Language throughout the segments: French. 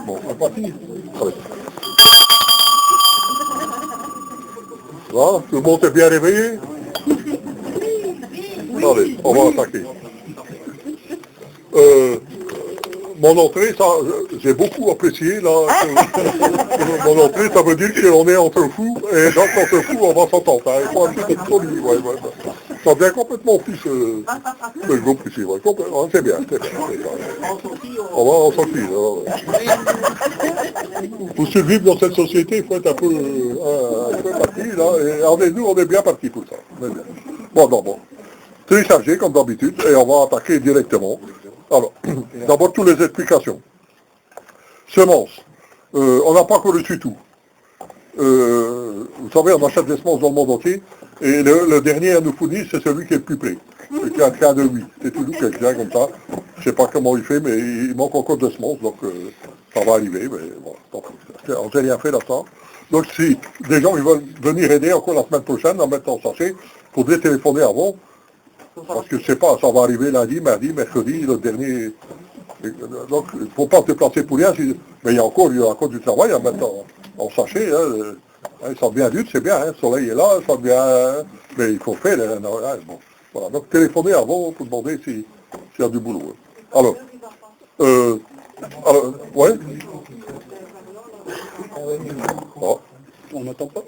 Bon, on est parti. Là, tout le monde est bien réveillé? Allez, on va attaquer. Mon entrée, ça, j'ai beaucoup apprécié, là. Mon entrée, ça veut dire qu'on est entre fous, et donc entre fous, on va s'entendre. Hein. Il faut un petit peu de folie, ouais. Ça devient complètement fou, ce groupe ici, ouais. C'est bien, c'est bien. On va en sortir. Pour survivre dans cette société, il faut être un peu parti, là, et nous, on est bien parti pour ça. Bon. Télécharger, comme d'habitude, et on va attaquer directement. Alors, d'abord, toutes les explications. Semences. On n'a pas encore reçu tout. Vous savez, on achète des semences dans le monde entier, et le dernier à nous fournir, c'est celui qui est le plus près. Qui a un train de 8. C'est toujours quelqu'un comme ça. Je ne sais pas comment il fait, mais il manque encore de semences, donc ça va arriver. Mais bon, on ne sait rien fait là-dedans. Donc, si des gens ils veulent venir aider encore la semaine prochaine, en mettant en sachet, il faudrait téléphoner avant. Parce que je ne sais pas, ça va arriver lundi, mardi, mercredi, le dernier. Donc, il ne faut pas se déplacer pour rien. Mais il y a encore du travail à mettre en sachet. Ça devient dur, c'est bien. Hein, le soleil est là, ça devient. Mais il faut faire. Bon. Voilà. Donc, téléphonez avant pour demander s'il y a du boulot. Alors, ouais. Oh. On n'entend pas.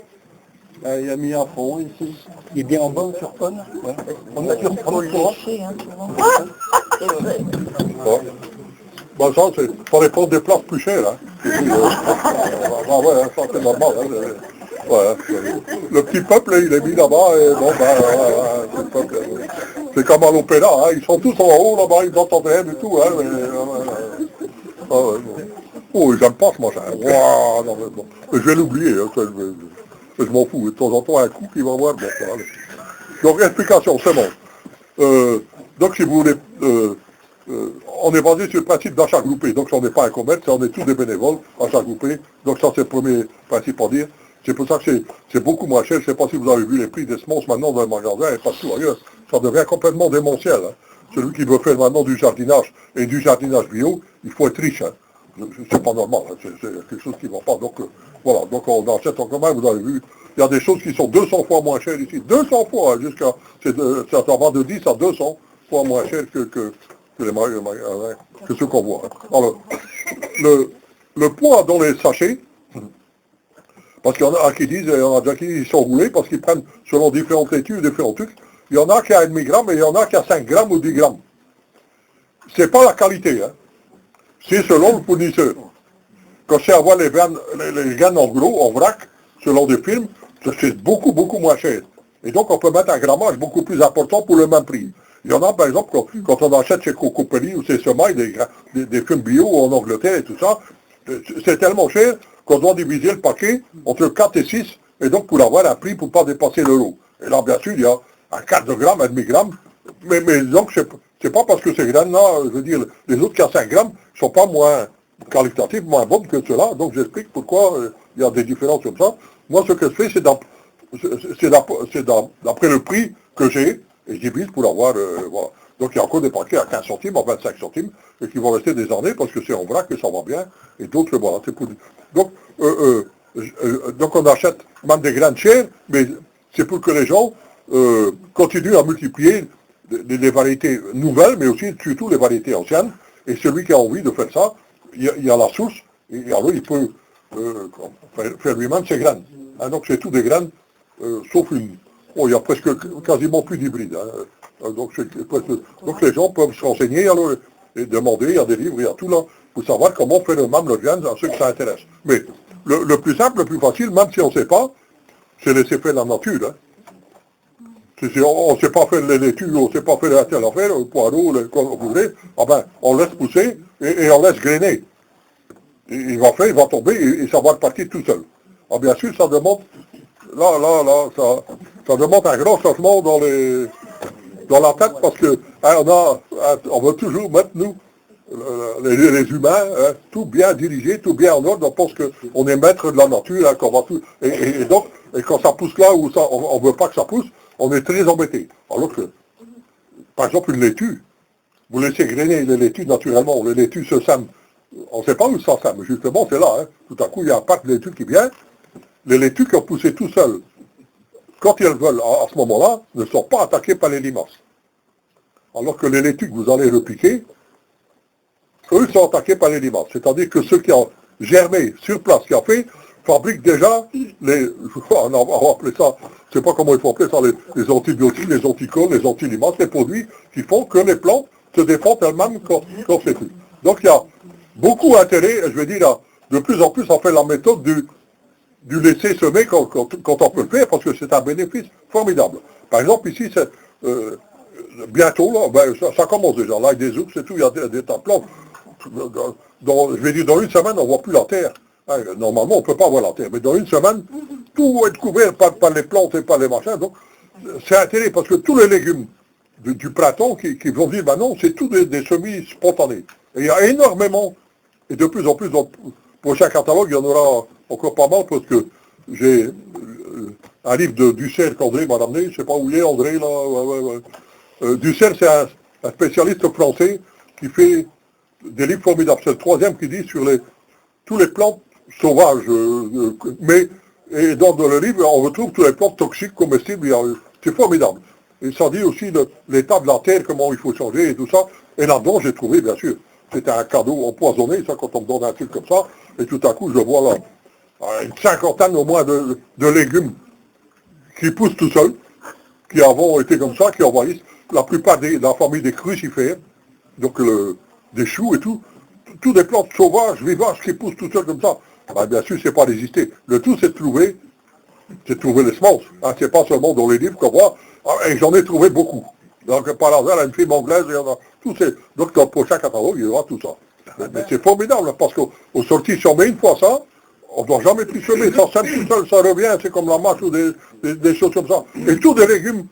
Il a mis un fond ici. Il est bien en bas sur Fun. Ouais. On a sur Fun léché, hein, souvent. Ouais. Ben ça dépend des places plus chères. Hein. Ouais, ça c'est normal. Hein. Ouais. Le petit peuple, il est mis là-bas, et bon, c'est comme à l'opéra, hein. Ils sont tous en haut là-bas, ils n'entendent rien du tout. Hein, bon. Oh, ils n'aiment pas ce machin. Wow, non, bon. Je vais l'oublier, hein, je m'en fous. De temps en temps, un coup qui va voir. Bon, voilà. Donc, explication, c'est bon. Donc, si vous voulez, on est basé sur le principe d'achat groupé. Donc, on n'est pas un commerce, on est tous des bénévoles, achat groupé. Donc, ça, c'est le premier principe à dire. C'est pour ça que c'est beaucoup moins cher. Je ne sais pas si vous avez vu les prix des semences maintenant dans les magasins et partout ailleurs. Ça devient complètement démentiel. Hein. Celui qui veut faire maintenant du jardinage et du jardinage bio, il faut être riche. Hein. C'est pas normal, hein. C'est quelque chose qui ne va pas. Donc, voilà. Donc, on achète en commun, vous avez vu. Il y a des choses qui sont 200 fois moins chères ici. 200 fois, hein, jusqu'à. Ça va de 10 à 200 fois moins cher que les magasins, que ce qu'on voit. Hein. Alors, le poids dans les sachets, parce qu'il y en a qui disent, ils sont roulés parce qu'ils prennent selon différentes études, différents trucs. Il y en a qui a 1,5 gramme et il y en a qui a 5 grammes ou 10 grammes. C'est pas la qualité, hein. C'est selon le fournisseur. Quand c'est avoir les graines en gros, en vrac, selon des films, c'est beaucoup, beaucoup moins cher. Et donc on peut mettre un grammage beaucoup plus important pour le même prix. Il y en a, par exemple, quand on achète chez Cocopelli ou chez Semailles, des films bio en Angleterre et tout ça, c'est tellement cher qu'on doit diviser le paquet entre 4 et 6, et donc pour avoir un prix pour ne pas dépasser l'euro. Et là, bien sûr, il y a un quart de gramme, 1,5 gramme, mais donc c'est pas parce que ces graines-là, je veux dire, les autres qui ont 5 grammes, ne sont pas moins qualitatives, moins bonnes que ceux-là, donc j'explique pourquoi il y a des différences comme ça. Moi, ce que je fais, c'est d'après le prix que j'ai, et je divise pour avoir, voilà. Donc il y a encore des paquets à 15 centimes, à 25 centimes, et qui vont rester des années parce que c'est en vrac et ça va bien, et d'autres, voilà, c'est pour... Donc on achète même des graines chères, mais c'est pour que les gens continuent à multiplier les variétés nouvelles, mais aussi surtout les variétés anciennes, et celui qui a envie de faire ça, il y a la source, et alors il peut faire lui-même ses graines. Hein, donc c'est tout des graines, sauf une... Oh, il y a presque quasiment plus d'hybrides. Hein. Donc les gens peuvent se renseigner alors, et demander, il y a des livres, il y a tout là, pour savoir comment faire même le grain à ceux que ça intéresse. Mais le plus simple, le plus facile, même si on ne sait pas, c'est laisser faire la nature. Hein. On ne sait pas faire les laitues, on ne sait pas faire la telle affaire, le poireau, comme vous voulez, ah ben, on laisse pousser et on laisse grainer. Il va faire, il va tomber et ça va repartir tout seul. Ah bien sûr, ça demande, ça demande un grand changement dans la tête parce que hein, on veut toujours mettre, nous, les humains, hein, tout bien dirigé, tout bien en ordre, on pense qu'on est maître de la nature, hein, qu'on va tout, et donc, et quand ça pousse là où on ne veut pas que ça pousse, on est très embêté. Alors que, par exemple, une laitue, vous laissez grainer les laitues naturellement, les laitues se sèment on ne sait pas où ça sert, mais justement, c'est là. Hein. Tout à coup, il y a un parc de laitues qui vient. Les laitues qui ont poussé tout seuls, quand ils veulent, à ce moment-là, ne sont pas attaqués par les limaces. Alors que les laitues que vous allez repiquer, eux sont attaqués par les limaces. C'est-à-dire que ceux qui ont germé sur place, qui ont fait, fabriquent déjà on va appeler ça, je ne sais pas comment il faut appeler ça, les antibiotiques, les anticorps, les anti-limaces, les produits qui font que les plantes se défendent elles-mêmes quand c'est tout. Donc il y a beaucoup d'intérêt, je vais dire, de plus en plus, on fait la méthode du laisser semer quand on peut le faire, parce que c'est un bénéfice formidable. Par exemple, ici, bientôt, là, ça commence déjà, là, avec des ours et tout, il y a des tas de plantes. Je vais dire, dans une semaine, on ne voit plus la terre. Hein, normalement, on ne peut pas voir la terre, mais dans une semaine, tout va être couvert par les plantes et par les machins. Donc, c'est intéressant, parce que tous les légumes du printemps qui vont dire maintenant, c'est tous des semis spontanés. Et il y a énormément, et de plus en plus, dans le prochain catalogue, il y en aura encore pas mal, parce que j'ai un livre de Dussel qu'André m'a ramené, je ne sais pas où il est, André, là. Dussel, c'est un spécialiste français qui fait des livres formidables. C'est le troisième qui dit sur tous les plantes sauvages. Et dans le livre, on retrouve tous les plantes toxiques, comestibles. C'est formidable. Et ça dit aussi l'état de la terre, comment il faut changer et tout ça. Et là-dedans, j'ai trouvé, bien sûr, c'était un cadeau empoisonné, ça, quand on me donne un truc comme ça. Et tout à coup, je vois là une cinquantaine au moins de légumes qui poussent tout seuls, qui avant été comme ça, qui envahissent la plupart de la famille des crucifères, donc des choux et tout, tous des plantes sauvages, vivaces, qui poussent tout seuls comme ça. Ben, bien sûr, c'est pas résister. Le tout, c'est de trouver les semences. Hein, c'est pas seulement dans les livres qu'on voit, et j'en ai trouvé beaucoup. Donc, par hasard, une fille anglaise, il y en a tout ces. Donc, dans le prochain catalogue, il y aura tout ça. Mais c'est formidable, parce qu'au sorti, si on met une fois ça, on ne doit jamais plus semer, ça sème tout seul, ça revient, c'est comme la mâche ou des choses comme ça. Et tous des légumes,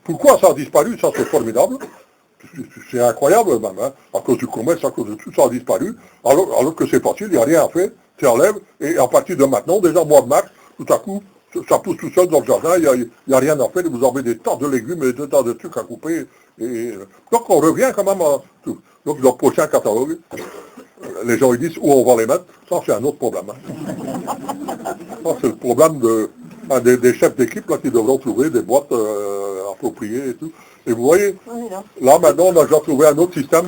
pourquoi ça a disparu, ça c'est formidable. C'est incroyable même, hein, à cause du commerce, à cause de tout ça a disparu, alors que c'est facile, il n'y a rien à faire, tu enlèves, et à partir de maintenant, déjà mois de mars, tout à coup, ça pousse tout seul dans le jardin, il n'y a rien à faire, vous avez des tas de légumes et des tas de trucs à couper. Donc on revient quand même à tout. Donc dans le prochain catalogue, les gens ils disent où on va les mettre, ça c'est un autre problème. Hein. Ça c'est le problème des chefs d'équipe là, qui devront trouver des boîtes appropriées et tout. Et vous voyez, là maintenant on a déjà trouvé un autre système,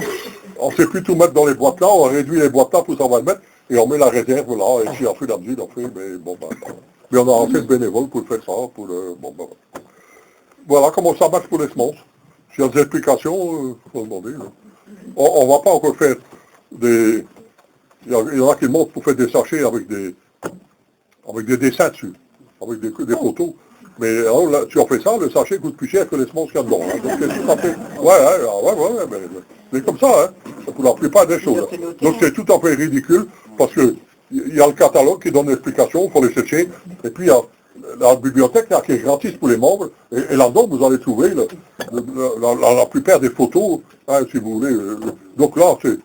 on ne sait plus tout mettre dans les boîtes là, on réduit les boîtes là pour ça on va le mettre, et on met la réserve là, et puis on fait la musique, on fait, mais bon mais on a assez de bénévoles pour faire ça, voilà comment ça marche pour les semences. S'il y a des explications, il faut demander. Là. On ne va pas encore faire des... Il y en a qui demandent pour faire des sachets avec des dessins dessus, avec des photos. Mais alors, là, si on fait ça, le sachet coûte plus cher que les semences qu'il y a dedans. Hein. Donc c'est tout à fait... Ouais, mais comme ça, hein, pour la plupart des choses. Hein. Donc c'est tout à fait ridicule, parce que il y a le catalogue qui donne l'explication, il faut les chercher, et puis il y a la bibliothèque là, qui est gratis pour les membres, et là-dedans vous allez trouver la plupart des photos, hein, si vous voulez. Donc là, c'est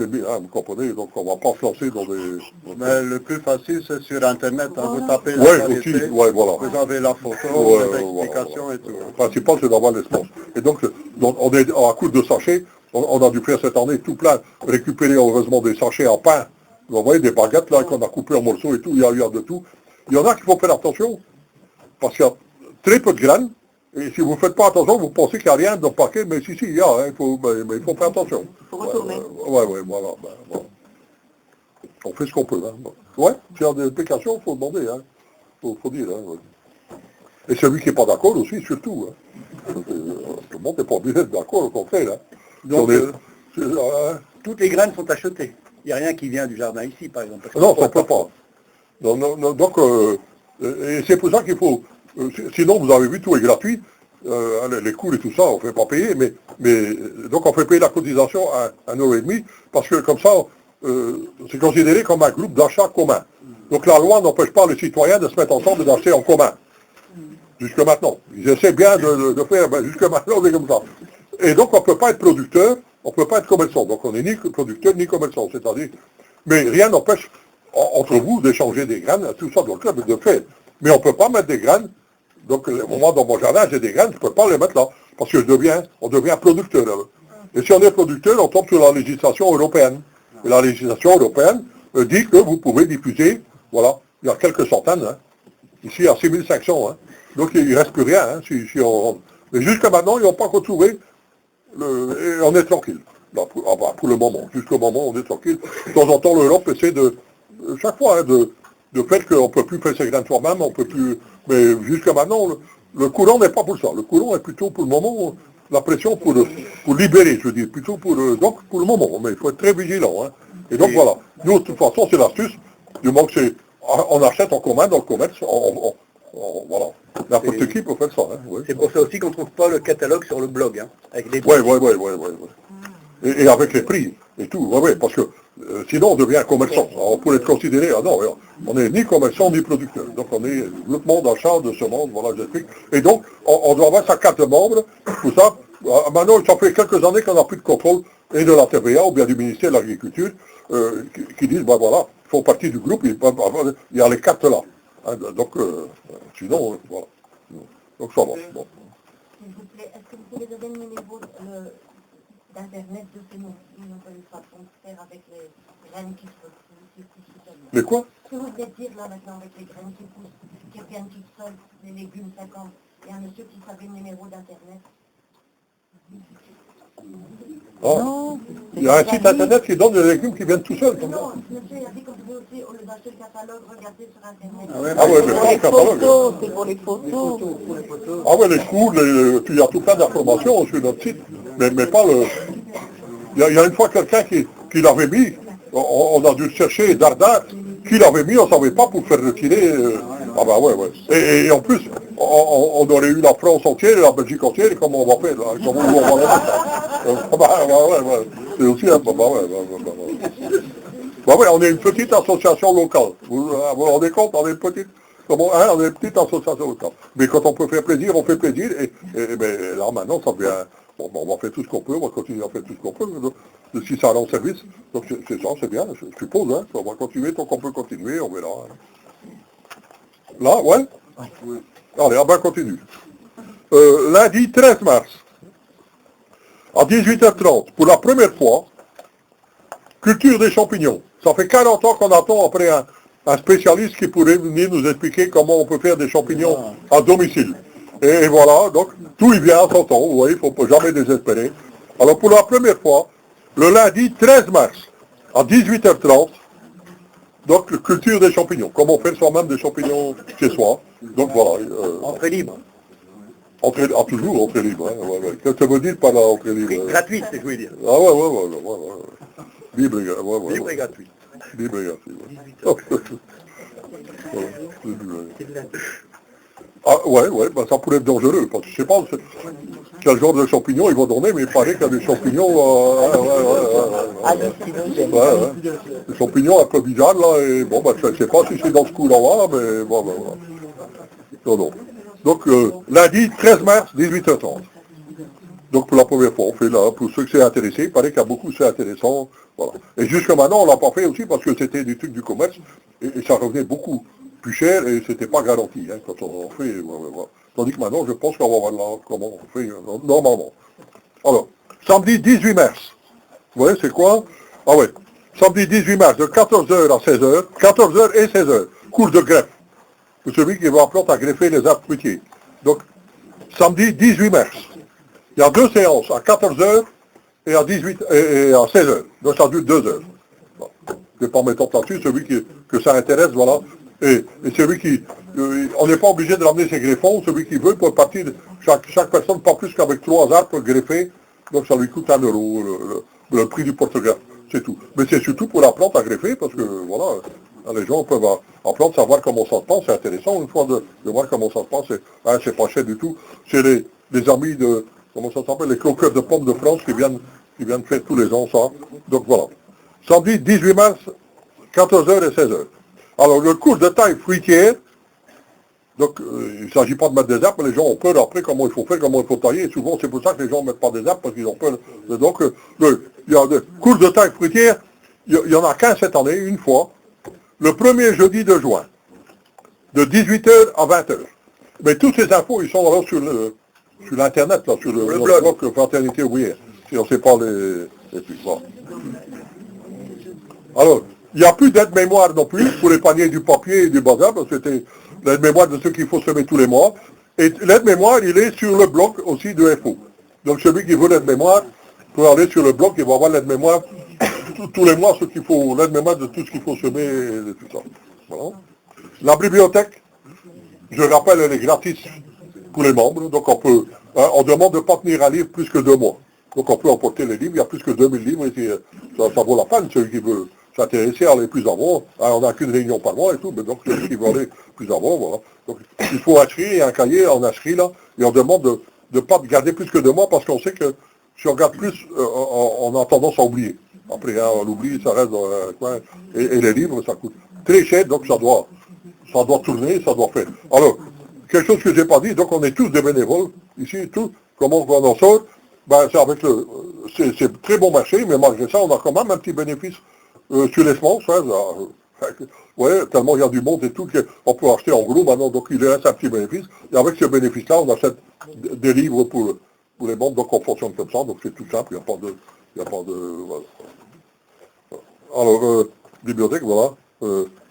bien, hein, vous comprenez, donc on ne va pas se lancer dans des... Mais le plus facile, c'est sur Internet, hein, vous tapez la variété, voilà. Vous avez la photo, l'explication et tout. Le principal, c'est d'avoir les semences. Et donc, on est à coup de sachets, on a dû faire cette année tout plein, récupérer heureusement des sachets en pain. Vous voyez, des baguettes là qu'on a coupées en morceaux et tout, il y a de tout. Il y en a qui faut faire attention, parce qu'il y a très peu de graines, et si vous ne faites pas attention, vous pensez qu'il n'y a rien dans le paquet, mais si, il y a, hein, mais il faut faire attention. Il faut retourner. Voilà. On fait ce qu'on peut. Hein. Ouais, s'il y a des explications, il faut demander, hein. Faut dire. Hein, ouais. Et celui qui n'est pas d'accord aussi, surtout. Hein. Tout le monde n'est pas obligé d'être d'accord, au contraire. Hein. Donc, toutes les graines sont achetées. Il n'y a rien qui vient du jardin ici, par exemple. Non, ça ne peut pas. Non, donc, et c'est pour ça qu'il faut... sinon, vous avez vu, tout est gratuit. Les cours et tout ça, on ne fait pas payer. Mais donc, on fait payer la cotisation à 1,5 €, parce que comme ça, c'est considéré comme un groupe d'achat commun. Donc, la loi n'empêche pas les citoyens de se mettre ensemble et d'acheter en commun. Jusque maintenant. Ils essaient bien de faire... jusque maintenant, c'est comme ça. Et donc, on ne peut pas être producteur, on ne peut pas être commerçant. Donc, on n'est ni producteur ni commerçant. C'est-à-dire... Mais rien n'empêche... entre vous d'échanger des graines, tout ça dans le club de faire. Mais on ne peut pas mettre des graines, donc moi dans mon jardin j'ai des graines, je ne peux pas les mettre là, parce que on devient producteur. Là. Et si on est producteur, on tombe sur la législation européenne. Et la législation européenne dit que vous pouvez diffuser, voilà, il y a quelques centaines, hein. Ici, il y a 6500, hein. Donc il ne reste plus rien, hein, si on... Mais jusqu'à maintenant, ils n'ont pas retrouvé, et on est tranquille. Là, pour le moment, jusqu'au moment, on est tranquille. De temps en temps, l'Europe essaie chaque fois, hein, de fait qu'on ne peut plus faire ses graines soi-même, on peut plus... Mais jusqu'à maintenant, le courant n'est pas pour ça. Le courant est plutôt, pour le moment, la pression pour libérer, je veux dire, plutôt donc pour le moment. Mais il faut être très vigilant, hein. Et donc voilà. Nous, de toute façon, c'est l'astuce. Du moment que on achète en commun dans le commerce, voilà. N'importe qui peut faire ça. Hein, ouais. C'est pour ça aussi qu'on ne trouve pas le catalogue sur le blog, hein, avec les prix. Oui. Et avec les prix et tout, oui, parce que sinon on devient commerçant. Alors, on pourrait être considéré, non, on n'est ni commerçant ni producteur. Donc on est groupement d'achat de semences, voilà, j'explique. Et donc, on doit avoir sa carte de membre, tout ça. Maintenant, ça fait quelques années qu'on n'a plus de contrôle, et de la TVA, ou bien du ministère de l'Agriculture, qui disent, voilà, ils font partie du groupe, il y a les cartes là. Hein, donc, sinon, voilà. Donc ça va. Bon. S'il vous plaît, est-ce que vous pouvez donner le numéro d'Internet de ces non pas une façon de faire avec les graines qui poussent. Les quoi? Ce que vous venez de dire là maintenant avec les graines qui poussent, qui reviennent toutes seules, les légumes 50, il y a un monsieur qui savait le numéro d'Internet. Non. Il y a un site internet qui donne des légumes qui viennent tout seuls. Comme non, monsieur a dit qu'on pouvait aussi, au lieu d'acheter le catalogue, regarder sur Internet. Mais c'est pour les photos, c'est pour les photos. Ah ouais, les cours, il y a tout plein d'informations sur notre site, mais pas le... Il y a une fois quelqu'un qui l'avait mis, on a dû chercher Dardin, qui l'avait mis, on ne savait pas pour faire retirer... Ah bah ouais. Et en plus, on aurait eu la France entière et la Belgique entière, et comment on va faire, là, comment on va faire ouais. C'est aussi un... on est une petite association locale. Vous vous rendez compte, on est une petite... on est une petite association locale. Mais quand on peut faire plaisir, on fait plaisir, et là maintenant, ça devient... Bon, on va faire tout ce qu'on peut, on va continuer à faire tout ce qu'on peut, si ça rend service. Donc c'est ça, c'est bien, je suppose, hein. On va continuer tant qu'on peut continuer, on verra. Hein. Là, ouais. Allez, on va continuer. Lundi 13 mars, à 18h30, pour la première fois, culture des champignons. Ça fait 40 ans qu'on attend après un spécialiste qui pourrait venir nous expliquer comment on peut faire des champignons à domicile. Et voilà, donc tout y vient à son temps, vous voyez, il ne faut jamais désespérer. Alors pour la première fois, le lundi 13 mars, à 18h30, donc culture des champignons, comment faire soi-même des champignons chez soi. Donc voilà. Entrée libre. Toujours entrée libre. Hein, ouais. Qu'est-ce que ça veut dire par la entrée libre? Gratuite, c'est ce que je voulais dire. Ah ouais. Libre et gratuit. Libre et gratuit. Libre et gratuit, Ah ouais, bah, ça pourrait être dangereux, parce que je sais pas quel genre de champignons ils vont donner, mais il paraît qu'il y a des champignons, des champignons un peu bizarres, là, et bon, bah, je ne sais pas si c'est dans ce coup-là, mais bon, bah, voilà. Non. Donc, lundi 13 mars, 18h30. Donc, pour la première fois, on fait là, pour ceux qui s'est intéressés, il paraît qu'il y a beaucoup, c'est intéressant, voilà. Et jusqu'à maintenant, on l'a pas fait aussi, parce que c'était du truc du commerce, et ça revenait beaucoup plus cher et c'était pas garanti hein, quand on fait. Tandis que maintenant, je pense qu'on va voir là comment on fait normalement. Alors, samedi 18 mars. Vous voyez, c'est quoi? Ah ouais. Samedi 18 mars, de 14h à 16h, 14h et 16h, cours de greffe. Pour celui qui va apprendre à greffer les arbres fruitiers. Donc, samedi 18 mars. Il y a 2 séances, à 14h et à 16h. Donc ça dure 2 heures. Bon. Je vais pas mettre là-dessus, celui que ça intéresse, voilà. Et celui qui... on n'est pas obligé de ramener ses greffons, celui qui veut peut partir, chaque personne, pas plus qu'avec 3 arbres pour greffer, donc ça lui coûte 1 €, le prix du porte-greffe, c'est tout. Mais c'est surtout pour apprendre à greffer, parce que voilà, les gens peuvent apprendre, savoir comment ça se passe, c'est intéressant une fois de voir comment ça se passe, c'est pas cher du tout. C'est les amis de, comment ça s'appelle, les croqueurs de pommes de France qui viennent faire tous les ans ça. Donc voilà. Samedi 18 mars, 14h et 16h. Alors, le cours de taille fruitière, donc il ne s'agit pas de mettre des arbres, mais les gens ont peur après comment il faut faire, comment il faut tailler, et souvent c'est pour ça que les gens ne mettent pas des arbres, parce qu'ils ont peur. Donc, il y a des cours de taille fruitière, il y en a qu'un cette année, une fois, le premier jeudi de juin, de 18h à 20h. Mais toutes ces infos, ils sont là sur l'internet, là, sur le blog Fraternité Ouvrière, si on ne sait pas les... Et puis, voilà. Alors, il n'y a plus d'aide-mémoire non plus pour les paniers du papier et du bazar, parce que c'était l'aide-mémoire de ceux qu'il faut semer tous les mois. Et l'aide-mémoire, il est sur le bloc aussi de FO. Donc celui qui veut l'aide-mémoire peut aller sur le bloc et va avoir l'aide-mémoire tous les mois, l'aide-mémoire de tout ce qu'il faut semer et tout ça. Voilà. La bibliothèque, je rappelle, elle est gratis pour les membres, donc on demande de ne pas tenir un livre plus que 2 mois. Donc on peut emporter les livres, il y a plus que 2000 livres, et ça vaut la peine, celui qui veut s'intéresser à aller plus avant. On n'a qu'une réunion par mois et tout, mais donc celui qui veut aller plus avant, voilà. Donc il faut inscrire, il y a un cahier, on inscrit là, et on demande de ne pas garder plus que 2 mois, parce qu'on sait que si on garde plus, on a tendance à oublier. Après, on l'oublie, ça reste dans un coin, et les livres, ça coûte très cher, donc ça doit tourner, ça doit faire. Alors, quelque chose que je n'ai pas dit, donc on est tous des bénévoles, ici, tous, comment on en sort, c'est avec c'est très bon marché, mais malgré ça, on a quand même un petit bénéfice sur les semences, ouais, tellement il y a du monde et tout, qu'on peut acheter en gros maintenant, donc il reste un petit bénéfice, et avec ce bénéfice-là, on achète des livres pour les membres, donc on fonctionne comme ça, donc c'est tout simple, il n'y a pas de, voilà. Alors, bibliothèque, voilà,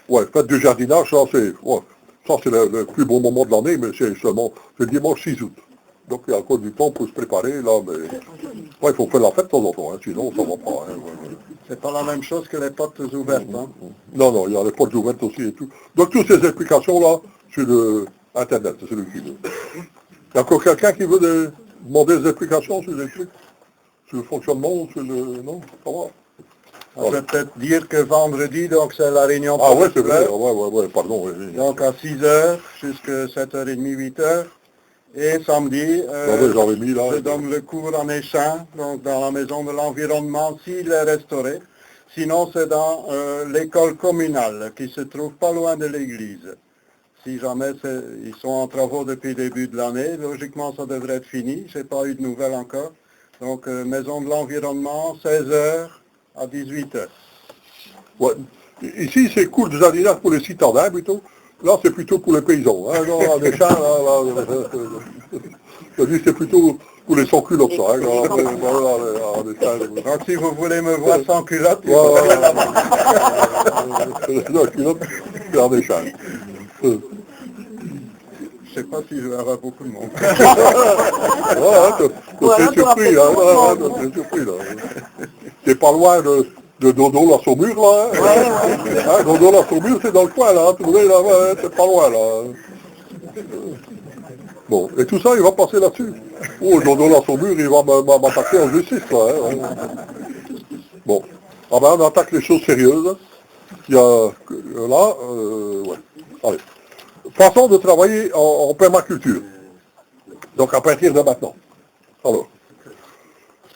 ouais, fête du jardinage, ça c'est le plus bon moment de l'année, mais c'est le dimanche 6 août. Donc il y a encore du temps pour se préparer, là, mais ouais, il faut faire la fête de temps en temps, hein, sinon ça ne va pas. Hein, ouais. C'est pas la même chose que les portes ouvertes, hein. Non, il y a les portes ouvertes aussi et tout. Donc toutes ces explications-là, sur Internet, c'est celui qui veut. Il y a encore quelqu'un qui veut demander des explications sur les trucs, sur le fonctionnement, sur le... Non, ça va. Je vais peut-être dire que vendredi, donc c'est la réunion. Ah ouais, c'est vrai, ouais, pardon. Oui. Donc à 6h jusqu'à 7h30, 8h. Et samedi, je donne le cours en échange, donc dans la maison de l'environnement, s'il est restauré. Sinon, c'est dans l'école communale, qui se trouve pas loin de l'église. Si jamais ils sont en travaux depuis le début de l'année, logiquement ça devrait être fini, je n'ai pas eu de nouvelles encore. Donc maison de l'environnement, 16h à 18h. Ouais. Ici, c'est cours de jardinage pour les citadins plutôt. Là, c'est plutôt pour les paysans. Hein. Non, les champs, c'est plutôt pour les sans-culottes, ça. Hein. Donc, si vous voulez me voir sans culotte, les culottes, c'est en échange. Je ne sais pas si je vais avoir beaucoup de monde. T'es surpris, là. T'es pas loin de Dodo la Saumure, là. Hein, Dodo la Saumure, c'est dans le coin, là. C'est pas loin, là. Bon, et tout ça, il va passer là-dessus. Oh, Dodo la Saumure, il va m'attaquer en justice, là. Hein. Bon. Ah ben, on attaque les choses sérieuses. Il y a, là, ouais. Allez. Façon de travailler en permaculture. Donc, à partir de maintenant. Alors.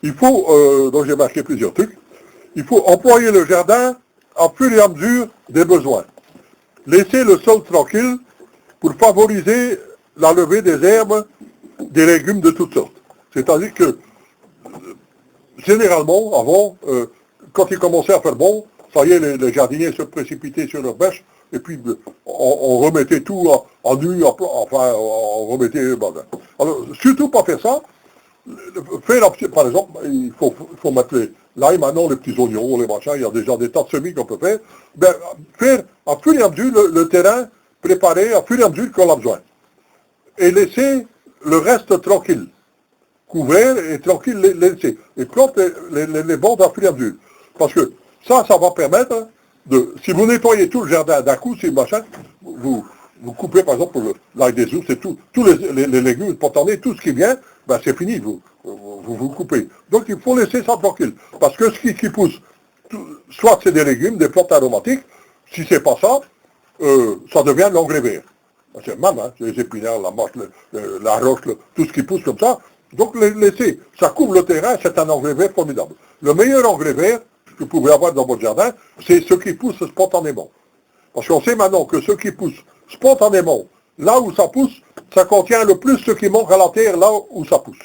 Il faut, donc j'ai marqué plusieurs trucs. Il faut employer le jardin à fur et à mesure des besoins. Laisser le sol tranquille pour favoriser la levée des herbes, des légumes de toutes sortes. C'est-à-dire que, généralement, avant, quand il commençait à faire bon, ça y est, les jardiniers se précipitaient sur leur bêche, et puis on remettait tout en nu, enfin, on remettait... Alors, surtout pas faire ça. Par exemple, il faut mettre l'ail maintenant, les petits oignons, les machins, il y a déjà des tas de semis qu'on peut faire. Ben, faire à fur et à mesure le terrain préparé, à fur et à mesure qu'on a besoin. Et laisser le reste tranquille. Couvert et tranquille, laisser. Et planter les bandes à fur et à mesure. Parce que ça va permettre si vous nettoyez tout le jardin d'un coup, c'est machin, vous coupez par exemple l'ail des ours, c'est tous les légumes spontanés, tout ce qui vient, ben c'est fini, vous coupez. Donc il faut laisser ça tranquille. Parce que ce qui pousse, soit c'est des légumes, des plantes aromatiques, si c'est pas ça, ça devient de l'engrais vert. C'est même, hein, les épinards, la marche, la roche, tout ce qui pousse comme ça. Donc laissez, ça couvre le terrain, c'est un engrais vert formidable. Le meilleur engrais vert que vous pouvez avoir dans votre jardin, c'est ce qui pousse spontanément. Parce qu'on sait maintenant que ce qui pousse spontanément, là où ça pousse, ça contient le plus ce qui manque à la terre, là où ça pousse.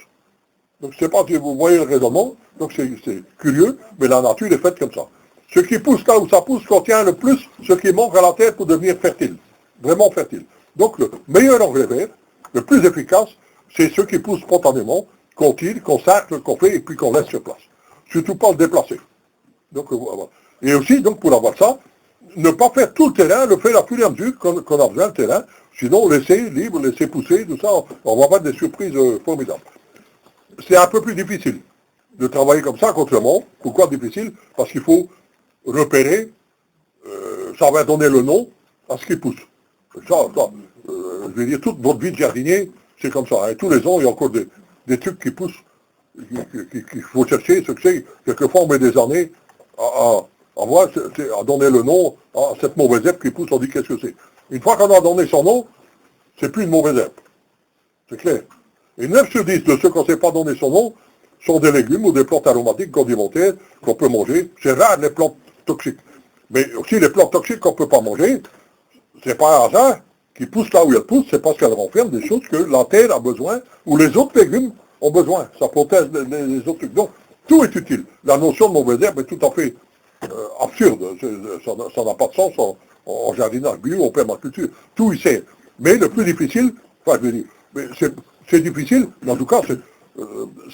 Donc je ne sais pas si vous voyez le raisonnement, donc c'est curieux, mais la nature est faite comme ça. Ce qui pousse là où ça pousse contient le plus ce qui manque à la terre pour devenir fertile, vraiment fertile. Donc le meilleur engrais vert, le plus efficace, c'est ce qui pousse spontanément, qu'on tire, qu'on cercle, qu'on fait, et puis qu'on laisse sur place. Surtout pas le déplacer. Donc voilà. Et aussi, donc, pour avoir ça, ne pas faire tout le terrain, le faire à fur et à mesure qu'on a besoin de terrain, sinon laisser libre, laisser pousser, tout ça, on va avoir des surprises formidables. C'est un peu plus difficile de travailler comme ça contre le monde. Pourquoi difficile? Parce qu'il faut repérer, ça va donner le nom à ce qui pousse. Je veux dire, toute votre vie de jardinier, c'est comme ça. Hein. Tous les ans, il y a encore des trucs qui poussent, qu'il faut chercher, ce que c'est. Quelquefois, on met des années à voir, à donner le nom à cette mauvaise herbe qui pousse, on dit qu'est-ce que c'est. Une fois qu'on a donné son nom, c'est plus une mauvaise herbe. C'est clair. Et 9 sur 10 de ceux qu'on ne sait pas donner son nom sont des légumes ou des plantes aromatiques condimentaires qu'on peut manger. C'est rare les plantes toxiques. Mais aussi les plantes toxiques qu'on ne peut pas manger, c'est pas un hasard qui pousse là où elles poussent, c'est parce qu'elles renferment des choses que la terre a besoin ou les autres légumes ont besoin. Ça protège les autres trucs. Donc, tout est utile. La notion de mauvaise herbe est tout à fait absurde. Ça n'a pas de sens en jardinage bio, en permaculture. Tout y sert. Mais le plus difficile, enfin, je veux dire, mais c'est difficile, mais en tout cas,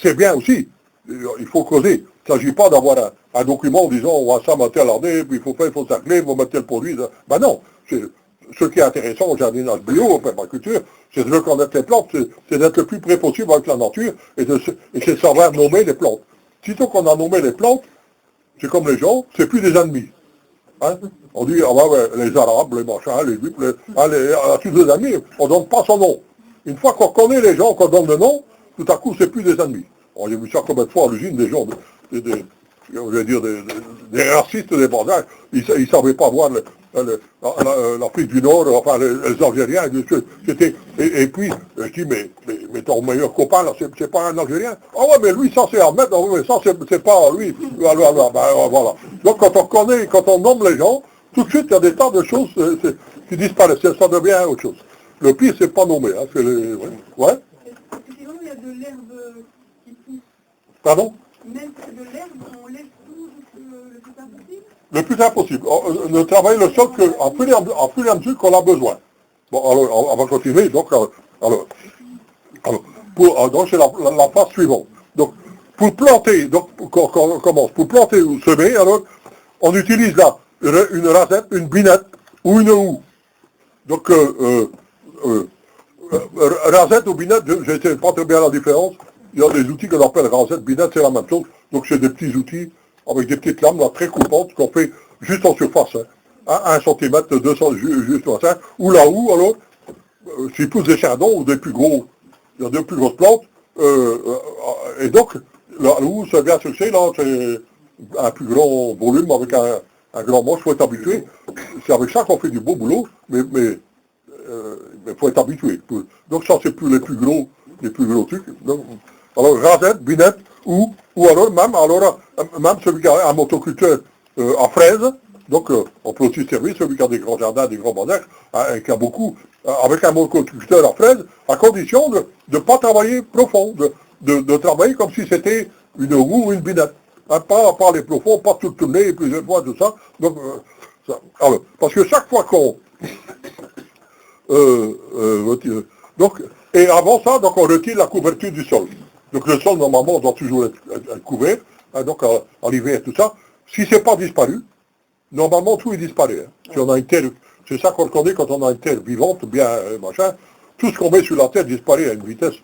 c'est bien aussi. Il faut creuser. Il ne s'agit pas d'avoir un document disant on va ça mettre à l'année, puis il faut faire, il faut sacler, il faut mettre tel produit. Ben non. Ce qui est intéressant au jardinage bio, en permaculture, c'est de reconnaître les plantes, c'est d'être le plus près possible avec la nature et c'est de savoir nommer les plantes. Sitôt qu'on a nommé les plantes, c'est comme les gens, c'est plus des ennemis. Hein? On dit, ah ouais, les Arabes, les machins, les Juifs, tous les ennemis, on ne donne pas son nom. Une fois qu'on connaît les gens, qu'on donne le nom, tout à coup, c'est plus des ennemis. On a vu ça combien de fois à l'usine, des gens, je vais dire, des racistes, des bandages, ils ne savaient pas voir l'Afrique du Nord, enfin les Algériens, et puis, je dis, mais ton meilleur copain, là, c'est pas un Algérien. Ah ouais, mais lui, ça c'est Ahmed, ah ouais, mais ça c'est pas lui. Ben, voilà. Donc quand on connaît, quand on nomme les gens, tout de suite, il y a des tas de choses qui disparaissent, ça devient autre chose. Le pire, c'est pas nommé. Hein, ouais. Sinon, il y a de l'herbe qui pousse. Pardon? Même de l'herbe, on laisse tout le plus tard possible. Le plus tard possible. Ne travailler le sol qu'en fur et à mesure qu'on a besoin. Bon, alors, on va continuer. Donc, donc c'est la phase suivante. Donc, pour planter, donc, on commence. Pour planter ou semer, alors, on utilise là une rasette, une binette ou une houe. Donc, rasette ou binette, je ne sais pas très bien la différence. Il y a des outils qu'on appelle rasette, binette, c'est la même chose. Donc, c'est des petits outils avec des petites lames là, très coupantes qu'on fait juste en surface. Hein, 1 cm, 200, juste comme ça. Ou la houe, alors, s'il pousse des chardons ou des plus gros, il y a des plus grosses plantes. Et donc, la houe, ça vient chercher, là, c'est un plus grand volume avec un grand manche, il faut être habitué. C'est avec ça qu'on fait du beau boulot, mais il faut être habitué. Donc ça, c'est plus les plus gros trucs. Donc, alors, rasette, binette, ou alors même celui qui a un motoculteur à fraises, donc on peut aussi servir celui qui a des grands jardins, des grands bandages, hein, qui a beaucoup, avec un motoculteur à fraises, à condition de ne pas travailler profond, de travailler comme si c'était une roue ou une binette. Hein, pas les profonds, pas tout tourner, plusieurs fois, tout ça. Donc, alors, parce que chaque fois qu'on... donc, et avant ça, donc on retire la couverture du sol. Donc le sol, normalement, doit toujours être couvert, hein, donc en hiver, tout ça. Si c'est pas disparu, normalement, tout est disparu. Hein. Si on a une terre, c'est ça qu'on reconnaît quand on a une terre vivante, bien, machin, tout ce qu'on met sur la terre disparaît à une vitesse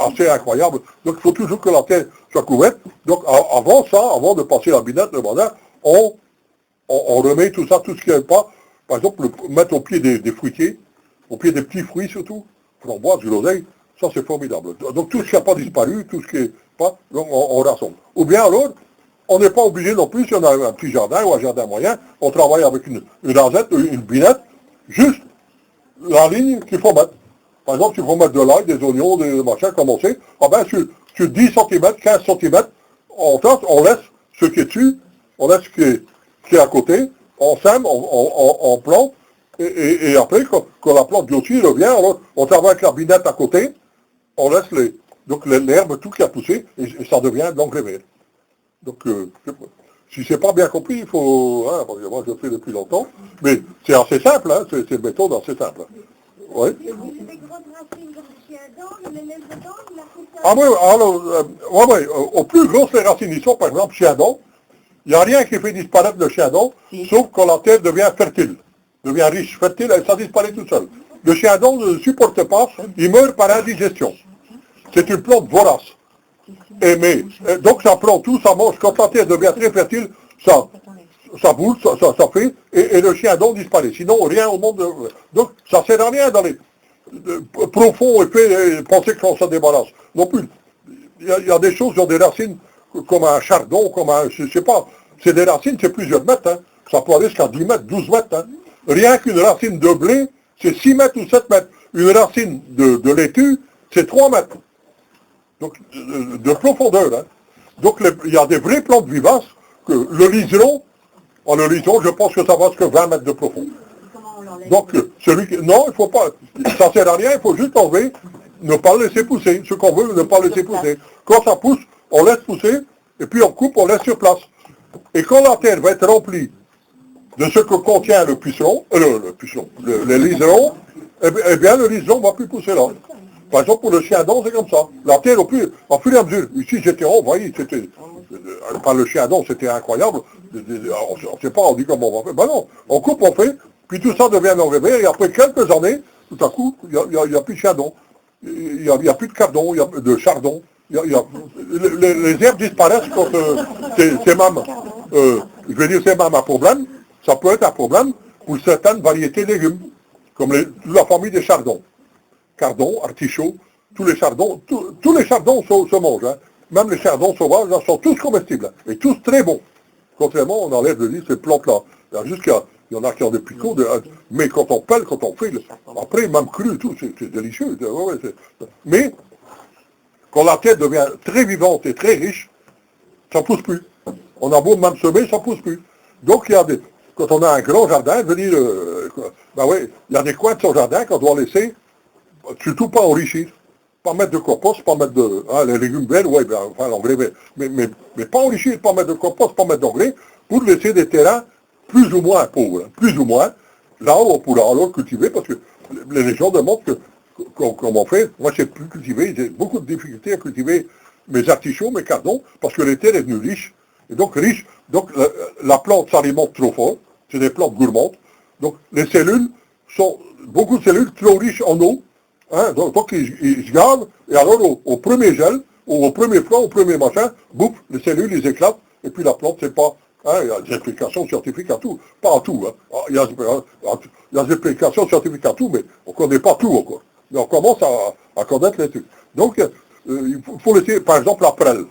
assez incroyable. Donc il faut toujours que la terre soit couverte. Donc avant ça, avant de passer la binette, le bandin, on remet tout ça, tout ce qui n'est pas, par exemple, mettre au pied des fruitiers, au pied des petits fruits surtout, framboises, groseilles, ça c'est formidable. Donc tout ce qui n'a pas disparu, tout ce qui n'est pas, donc on rassemble. Ou bien alors, on n'est pas obligé non plus, si on a un petit jardin ou un jardin moyen, on travaille avec une rasette, une binette, juste la ligne qu'il faut mettre. Par exemple, il faut mettre de l'ail, des oignons, des machins, comme on sait, ah ben sur 10 cm, 15 cm, on laisse ce qui est dessus, on laisse ce qui est à côté, on sème, on plante, et après, quand la plante aussi revient, alors, on travaille avec la binette à côté, on laisse l'herbe, tout qui a poussé, et ça devient l'engrais vert. Donc, si c'est pas bien compris, il faut... Hein, moi, je le fais depuis longtemps, mais c'est assez simple, hein, c'est une méthode assez simple. Oui. Des grosses racines comme des chiens d'or, les mêmes dedans, la coupe. Ah oui, alors, aux plus grosses les racines, ils sont, par exemple, chiens d'or, Il n'y a rien qui fait disparaître le chiendon, sauf quand la terre devient fertile, devient riche, fertile, et ça disparaît tout seul. Le chiendon ne supporte pas, il meurt par indigestion. C'est une plante vorace. Mais donc ça prend tout, ça mange, quand la terre devient très fertile, ça boule, ça fait, et le chiendon disparaît. Sinon, rien au monde. Donc ça ne sert à rien dans les profonds effets, penser qu'on s'en débarrasse. Non plus. Il y a des choses qui ont des racines comme un chardon, comme un, je sais pas, c'est des racines, c'est plusieurs mètres, hein. Ça peut aller jusqu'à 10 mètres, 12 mètres. Hein. Rien qu'une racine de blé, c'est 6 mètres ou 7 mètres. Une racine de laitue, c'est 3 mètres. Donc, de profondeur. Hein. Donc, il y a des vraies plantes vivaces, que le liseron, je pense que ça va jusqu'à 20 mètres de profond. Donc, non, il faut pas, ça sert à rien, il faut juste enlever, ne pas le laisser pousser. Ce qu'on veut, ne pas le laisser pousser. Quand ça pousse, on laisse pousser, et puis on coupe, on laisse sur place. Et quand la terre va être remplie de ce que contient le puceron, le liseron, eh bien le liseron ne va plus pousser là. Par exemple, pour le chiendon, c'est comme ça. La terre, au fur et à mesure, ici j'étais rond, vous voyez, c'était, par le chiendon, c'était incroyable. On ne sait pas, on dit comment on va faire. Ben non, on coupe, on fait, puis tout ça devient enlevé, et après quelques années, tout à coup, il n'y a plus de chiendon. Il n'y a plus de cardon, il y a de chardon. Les herbes disparaissent quand c'est même, je vais dire c'est même un problème, ça peut être un problème pour certaines variétés de légumes, comme la famille des chardons. Cardon, artichaut, tous les chardons se mangent, hein. Même les chardons sauvages, là, sont tous comestibles, et tous très bons. Contrairement, on enlève de ces plantes-là. Il y a juste qu'il y en a qui ont des picots, mais quand on pèle, quand on fait, après, même cru, tout, c'est délicieux. Mais, quand la terre devient très vivante et très riche, ça ne pousse plus. On a beau même semer, ça ne pousse plus. Donc, quand on a un grand jardin, je veux dire, il y a des coins de son jardin qu'on doit laisser, surtout pas enrichir. Pas mettre de compost, pas mettre les légumes verts, l'engrais vert. Mais pas enrichir, pas mettre de compost, pas mettre d'engrais, pour laisser des terrains plus ou moins pauvres. Hein, plus ou moins. Là où on pourra alors cultiver, parce que les gens demandent comment on fait. Moi, je sais plus cultiver, j'ai beaucoup de difficultés à cultiver mes artichauts, mes cardons, parce que les terres est venue riche. Et donc riche, donc la plante s'alimente trop fort, c'est des plantes gourmandes. Donc les cellules sont, beaucoup de cellules trop riches en eau, hein, donc ils se gardent, et alors au premier gel, ou au premier froid, au premier machin, bouf, les cellules, ils éclatent, et puis la plante, c'est pas, hein, il y a des explications scientifiques à tout, pas à tout, hein. Il y a des explications scientifiques à tout, mais on ne connaît pas tout encore. Mais on commence à connaître les trucs. Donc, il faut laisser, par exemple, la prêle.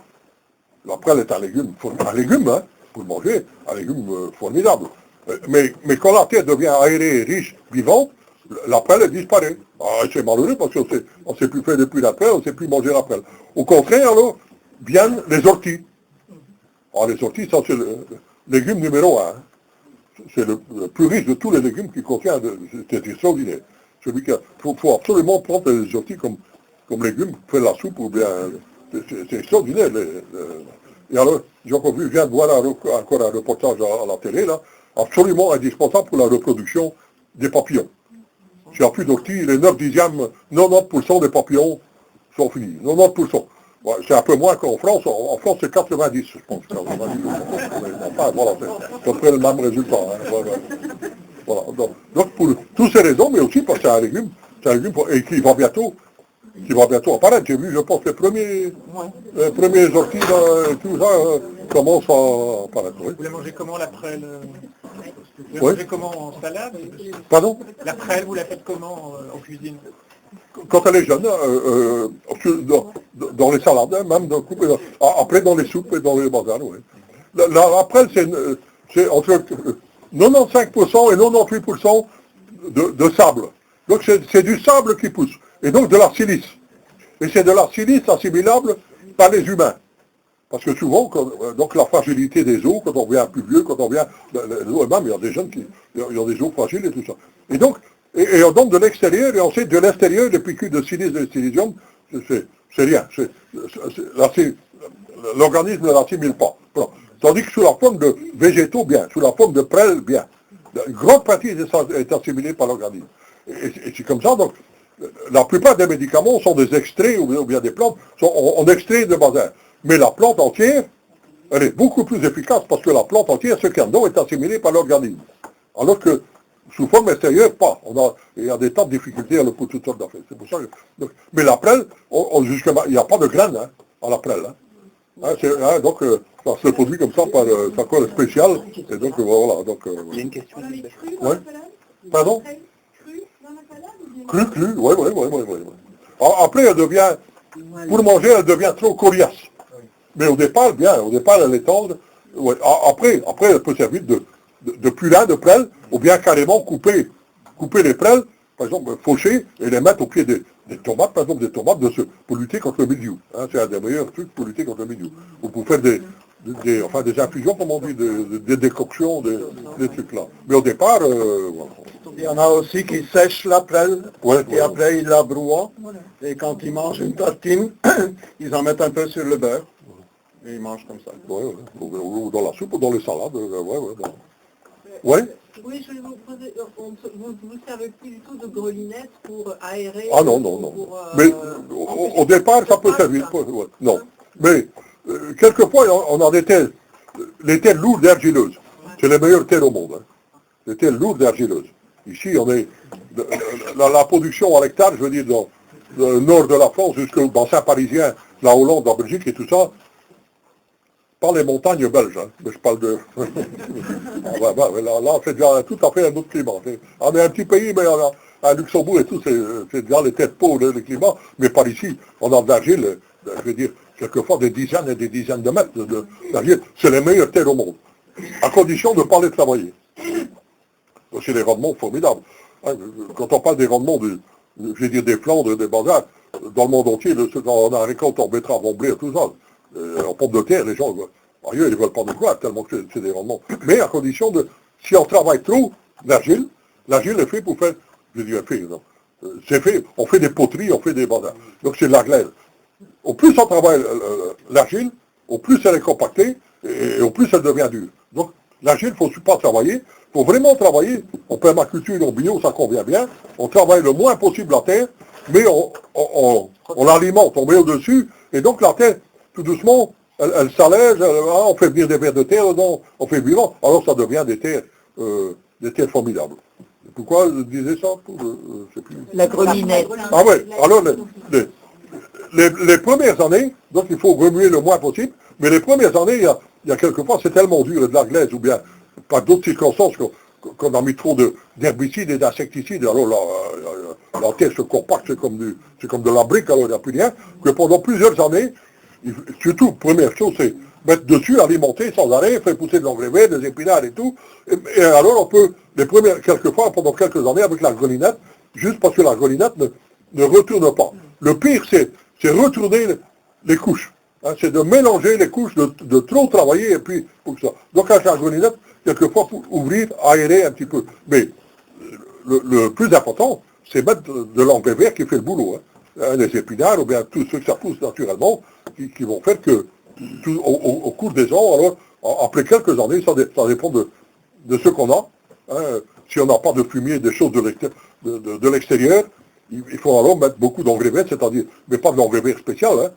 La prêle est un légume, hein, pour le manger, un légume formidable. Mais quand la terre devient aérée, riche, vivante, la prêle, elle disparaît. Ah, c'est malheureux parce qu'on ne sait plus faire depuis la prêle, on ne sait plus manger la prêle. Au contraire, alors, viennent les orties. Ah, les orties, ça c'est le légume numéro 1. C'est le plus riche de tous les légumes qui contient, c'est extraordinaire. Celui qu'il faut absolument prendre les orties comme légumes, faire la soupe ou bien... C'est extraordinaire. Et alors, j'ai encore vu, je viens de voir encore un reportage à la télé, là, absolument indispensable pour la reproduction des papillons. S'il n'y a plus d'orties, les 9 dixièmes, 90% des papillons sont finis. 90%. Ouais, c'est un peu moins qu'en France. En France, c'est 90, je pense. 90, enfin, voilà, c'est à peu près le même résultat. Hein, voilà. Donc, pour toutes ces raisons, mais aussi parce que c'est un légume et qui va bientôt apparaître. J'ai vu, je pense, les premiers orties, tout ça, commence à apparaître. Oui. Vous la mangez comment, la prêle? Vous la mangez comment, en salade? Pardon? La prêle, vous la faites comment en cuisine? Quand elle est jeune, dans les salades, hein, même après dans les soupes et dans les bazars, oui. La prêle, c'est entre 95% et 98% de sable. Donc c'est du sable qui pousse. Et donc de la silice. Et c'est de la silice assimilable par les humains. Parce que souvent, donc la fragilité des os, quand on devient plus vieux, quand on vient, même il y a des jeunes il y a des os fragiles et tout ça. Et donc, et on donne de l'extérieur, et ensuite de l'extérieur, les piqûres de silice et de silicium, c'est rien. L'organisme ne l'assimile pas. Voilà. Tandis que sous la forme de végétaux, bien. Sous la forme de prêles, bien. Une grande partie est assimilée par l'organisme. Et c'est comme ça, donc, la plupart des médicaments sont des extraits ou bien des plantes, sont en extrait de bazar. Mais la plante entière, elle est beaucoup plus efficace parce que la plante entière, ce qu'il y a dedans, est assimilé par l'organisme. Alors que sous forme extérieure, pas. Il y a des tas de difficultés à le pour toutes sortes d'affaires. C'est pour ça que, donc, mais la prêle, il n'y a pas de graines à la prêle. Donc, ça se produit comme ça par un corps spécial. Et donc, voilà. Donc, Il y a une question. On avait cru Ouais. dans la salade. Pardon? Cru dans la salade ou bien Cru, oui. Après, elle devient, pour manger, elle devient trop coriace. Mais au départ, elle est tendre. Ouais. Après, elle peut servir de purin, de prêle, ou bien carrément couper les prêles, par exemple, faucher et les mettre au pied des tomates, par exemple, pour lutter contre le mildiou. C'est un des meilleurs trucs pour lutter contre le mildiou. Ou pour faire des infusions, comme on dit, des décoctions, des trucs là. Mais au départ, voilà. Il y en a aussi qui sèchent la prêle, Ouais, et après ils la brouillent, et quand ils mangent une tartine, ils en mettent un peu sur le beurre, et ils mangent comme ça. Ou dans la soupe, ou dans les salades. Ouais. Oui, je voulais vous poser, vous servez plus du tout de grelinette pour aérer. Ah non. Mais au départ, ça peut servir. Non. Mais quelquefois, on a des terres, les terres lourdes et argileuses. C'est les meilleures terres au monde. Les terres lourdes et argileuses. Ici, on est la production à l'hectare, je veux dire, dans le nord de la France, jusqu'au bassin parisien, la Hollande, la Belgique et tout ça, pas les montagnes belges, mais je parle de... là, c'est déjà tout à fait un autre climat. On est un petit pays, mais à Luxembourg et tout, c'est déjà les têtes pauvres, le climat, mais par ici, on a de l'argile, je veux dire, quelquefois des dizaines et des dizaines de mètres d'argile. C'est les meilleures terres au monde, à condition de ne pas les travailler. C'est des rendements formidables. Quand on parle des rendements, je veux dire des Flandres, des bazars, dans le monde entier, quand on a un récolte en betterave, en blé, tout ça, en pommes de terre, les gens, ailleurs, ils ne veulent pas nous croire, tellement que c'est des rendements. Mais à condition si on travaille trop l'argile est fait pour faire, c'est fait, on fait des poteries, on fait des bazars. Donc c'est de la glaise. Au plus on travaille l'argile, au plus elle est compactée, et au plus elle devient dure. Donc l'argile, il ne faut pas travailler. Il faut vraiment travailler. En permaculture, en bio, ça convient bien. On travaille le moins possible la terre, mais on l'alimente, on met au-dessus, et donc la terre, tout doucement, elle s'allège, on fait venir des vers de terre dedans, on fait vivant, alors ça devient des terres formidables. Pourquoi je disais ça je sais plus. La grelinette. Ah ouais, alors les premières années, donc il faut remuer le moins possible, mais les premières années, il y a quelquefois, c'est tellement dur, de la glaise, ou bien par d'autres circonstances qu'on a mis trop d'herbicides et d'insecticides, alors la terre se compacte, c'est comme de la brique, alors il n'y a plus rien, que pendant plusieurs années, surtout, première chose, c'est mettre dessus, alimenter sans arrêt, faire pousser de l'engrais vert, des épinards et tout, et alors on peut, quelquefois, pendant quelques années, avec la grelinette, juste parce que la grelinette ne retourne pas. Le pire, c'est retourner les couches. C'est de mélanger les couches, de trop travailler, et puis, pour ça. Donc, avec la grelinette, quelquefois, pour ouvrir, aérer un petit peu. Mais, le plus important, c'est mettre de l'engrais vert qui fait le boulot. Les épinards, ou bien tout ce que ça pousse naturellement, qui vont faire que, au cours des ans, alors, après quelques années, ça dépend de ce qu'on a. Si on n'a pas de fumier, des choses de l'extérieur, il faut alors mettre beaucoup d'engrais verts, c'est-à-dire, mais pas de l'engrais vert spécial,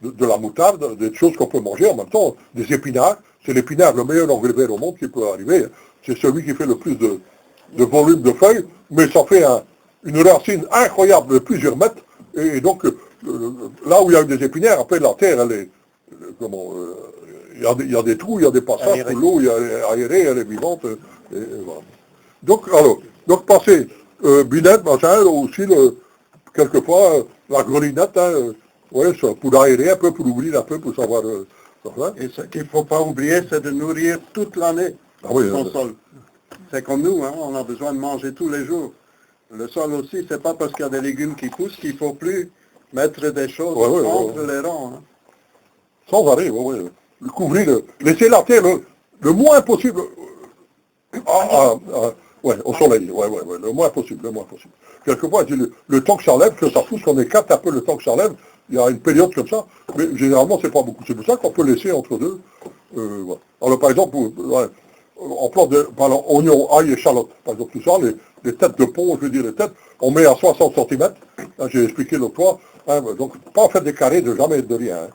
de la moutarde, des choses qu'on peut manger en même temps, des épinards. C'est l'épinard, le meilleur engrais vert au monde qui peut arriver. C'est celui qui fait le plus de volume de feuilles, mais ça fait une racine incroyable de plusieurs mètres. Et donc, là où il y a eu des épinards, après la terre, elle est, il y a des trous, il y a des passages pour l'eau, il y a aérée, elle est vivante. Et voilà. Donc passer binette, machin, aussi quelquefois la grelinette, pour aérer un peu, pour ouvrir un peu, pour savoir. Et ce qu'il ne faut pas oublier, c'est de nourrir toute l'année son sol. C'est comme nous, on a besoin de manger tous les jours. Le sol aussi, c'est pas parce qu'il y a des légumes qui poussent qu'il ne faut plus mettre des choses entre les rangs. Sans arrêt, couvrir, laisser la terre le moins possible au soleil, le moins possible, Quelquefois, le temps que ça lève, que ça pousse, qu'on écarte un peu le temps que ça lève, il y a une période comme ça, mais généralement, c'est pas beaucoup. C'est pour ça qu'on peut laisser entre deux. Alors, par exemple, on plante oignons, ail et chalotte, par exemple, tout ça, les têtes de pont, je veux dire, les têtes, on met à 60 cm, j'ai expliqué l'autre fois, donc pas faire des carrés de jamais de rien.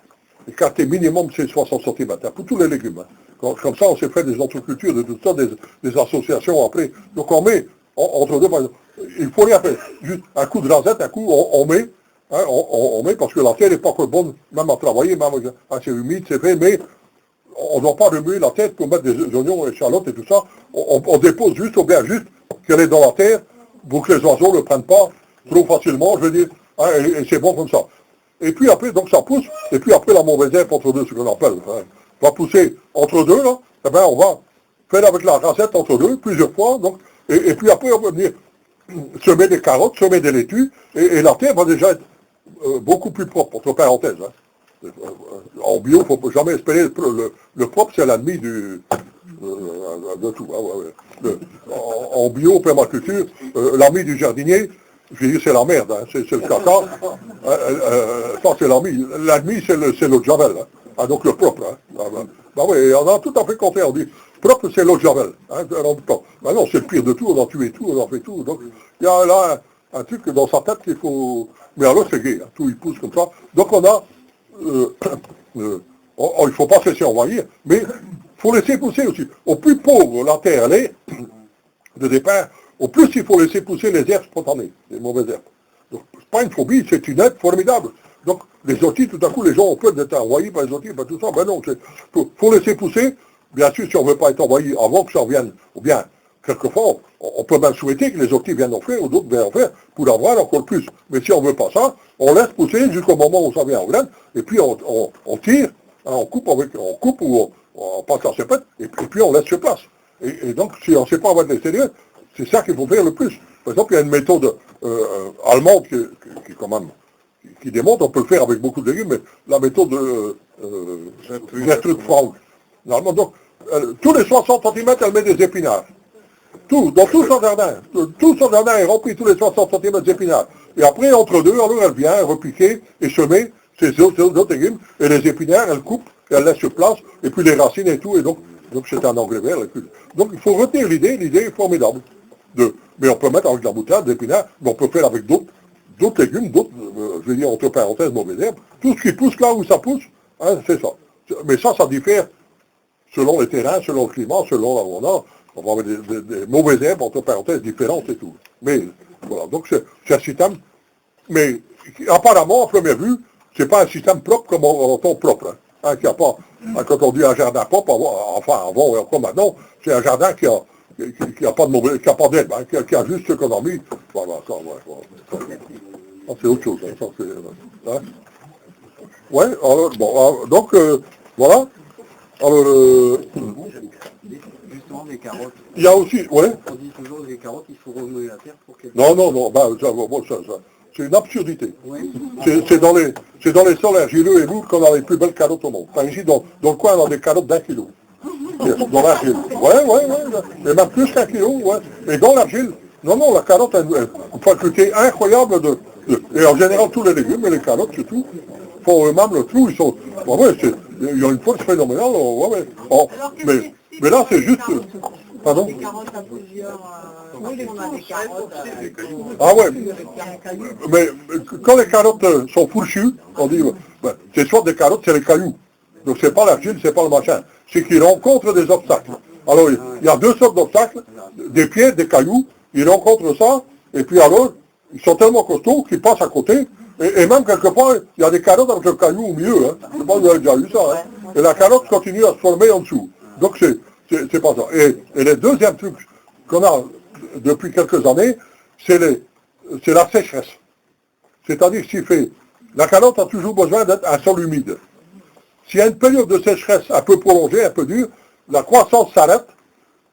écarter minimum ces 60 cm, pour tous les légumes. Comme ça, on s'est fait des entrecultures de tout ça, des associations après. Donc on met, entre deux, par exemple, il faut rien faire. Juste un coup de rasette, un coup, on met, on met, parce que la terre n'est pas que bonne, même à travailler, même assez humide, c'est fait, mais on ne doit pas remuer la terre pour mettre des oignons, échalotes et tout ça. On dépose juste, ou bien juste qu'elle est dans la terre, pour que les oiseaux ne le prennent pas trop facilement, je veux dire, et c'est bon comme ça. Et puis après, donc ça pousse, et puis après la mauvaise herbe entre deux, ce qu'on appelle, va pousser entre deux, là, eh bien on va faire avec la racette entre deux, plusieurs fois, donc, et puis après on va venir semer des carottes, semer des laitues, et la terre va déjà être beaucoup plus propre, entre parenthèses. En bio, il ne faut jamais espérer, le propre c'est l'ennemi de tout. En bio, permaculture, l'ami du jardinier, je veux dire, c'est la merde, c'est le caca. Ça, c'est l'ami. L'ennemi, c'est l'eau de Javel. Donc le propre. Oui, on a tout à fait contraire. On dit, propre, c'est l'eau de Javel. Non, c'est le pire de tout, on en tue tout, on en fait tout. Donc, il y a là un truc dans sa tête qu'il faut... Mais alors, c'est gay, tout il pousse comme ça. Donc, on a... il ne faut pas se laisser envahir, mais il faut laisser pousser aussi. Au plus pauvre la terre elle est, de départ, au plus il faut laisser pousser les herbes spontanées, les mauvaises herbes. Donc, c'est pas une phobie, c'est une aide formidable. Donc, les orties, tout à coup, les gens ont peur d'être envahis par les orties, par tout ça. Ben non, il faut laisser pousser. Bien sûr, si on ne veut pas être envahi avant que ça revienne, ou bien, quelquefois, on peut même souhaiter que les orties viennent en faire, ou d'autres viennent en faire, pour avoir encore plus. Mais si on ne veut pas ça, on laisse pousser jusqu'au moment où ça vient en graine, et puis on tire, on coupe ou on passe la sépette, et puis on laisse sur place. Et donc, si on ne sait pas avec l'extérieur, c'est ça qu'il faut faire le plus. Par exemple, il y a une méthode allemande qui quand même, qui démontre, on peut le faire avec beaucoup de légumes, mais la méthode Gertrude Frank. Normalement, donc, tous les 60 cm, elle met des épinards. Dans tout son jardin. Tout son jardin est rempli tous les 60 cm d'épinards. Et après, entre deux, alors elle vient repiquer et semer ces autres légumes. Et les épinards, elle coupe, et elle laisse sur place, et puis les racines et tout, et donc c'est un engrais vert. Donc il faut retenir l'idée est formidable. Mais on peut mettre avec la moutarde, des épinards, mais on peut faire avec d'autres légumes, je veux dire, entre parenthèses, mauvaises herbes. Tout ce qui pousse là où ça pousse, c'est ça. Mais ça diffère selon les terrains, selon le climat, selon là où on a. On va avoir des mauvaises herbes, entre parenthèses, différentes et tout. Mais voilà, donc c'est un système, mais apparemment, à première vue, c'est pas un système propre comme on entend propre. Qui a pas, quand on dit un jardin propre, avant et encore maintenant, c'est un jardin qui a pas de mauvais, qui a pas d'herbe, qui a juste ce qu'on a mis. Voilà, ça, ça c'est autre chose. Ça, ouais, alors, bon, donc, voilà. Alors, justement, les carottes. Il y a aussi, ouais. On dit toujours les carottes, il faut remuer la terre pour qu'elles... Non, ça, c'est une absurdité. Oui. C'est dans les sols argileux et lourds qu'on a les plus belles carottes au monde. Enfin, ici, dans le coin, on a des carottes d'1 kilo. Dans l'argile. Ouais. Et même plus qu'1 kilo, ouais. Mais dans l'argile, non, la carotte a une faculté incroyable et en général, tous les légumes, mais les carottes surtout, font eux-mêmes le trou, ils sont... ils ont une force phénoménale, mais là, c'est juste... Pardon? Des carottes à plusieurs... oui, on a des carottes... Ah ouais. Mais quand les carottes sont fourchues, on dit, c'est soit des carottes, c'est les cailloux. Donc c'est pas l'argile, c'est pas le machin. C'est qu'ils rencontrent des obstacles. Alors il y a deux sortes d'obstacles, des pierres, des cailloux, ils rencontrent ça, et puis alors, ils sont tellement costauds qu'ils passent à côté, et même quelquefois, il y a des carottes avec le caillou au milieu, Je sais pas si vous avez déjà vu ça, Et la carotte continue à se former en dessous. Donc c'est pas ça. Et le deuxième truc qu'on a depuis quelques années, c'est la sécheresse. C'est-à-dire la carotte a toujours besoin d'être un sol humide. S'il y a une période de sécheresse un peu prolongée, un peu dure, la croissance s'arrête,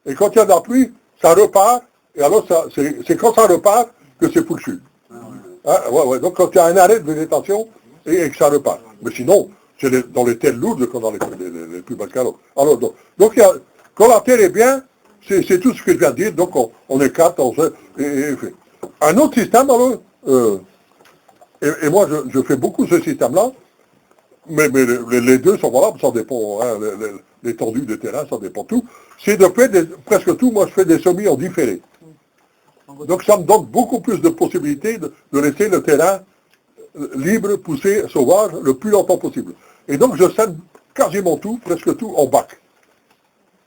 et quand il y a de la pluie, ça repart, et alors c'est quand ça repart que c'est fourchu. Donc quand il y a un arrêt de végétation, et que ça repart. Mais sinon, c'est dans les terres lourdes qu'on a les plus belles carottes. Alors, donc quand la terre est bien, c'est tout ce que je viens de dire, donc on écarte, on fait, et fait. Un autre système, alors, et moi je fais beaucoup ce système-là, mais les deux sont valables, ça dépend, l'étendue de terrain, ça dépend tout. C'est de faire presque tout, moi je fais des semis en différé. Donc ça me donne beaucoup plus de possibilités de laisser le terrain libre, poussé, sauvage, le plus longtemps possible. Et donc je sème quasiment tout, presque tout, en bac,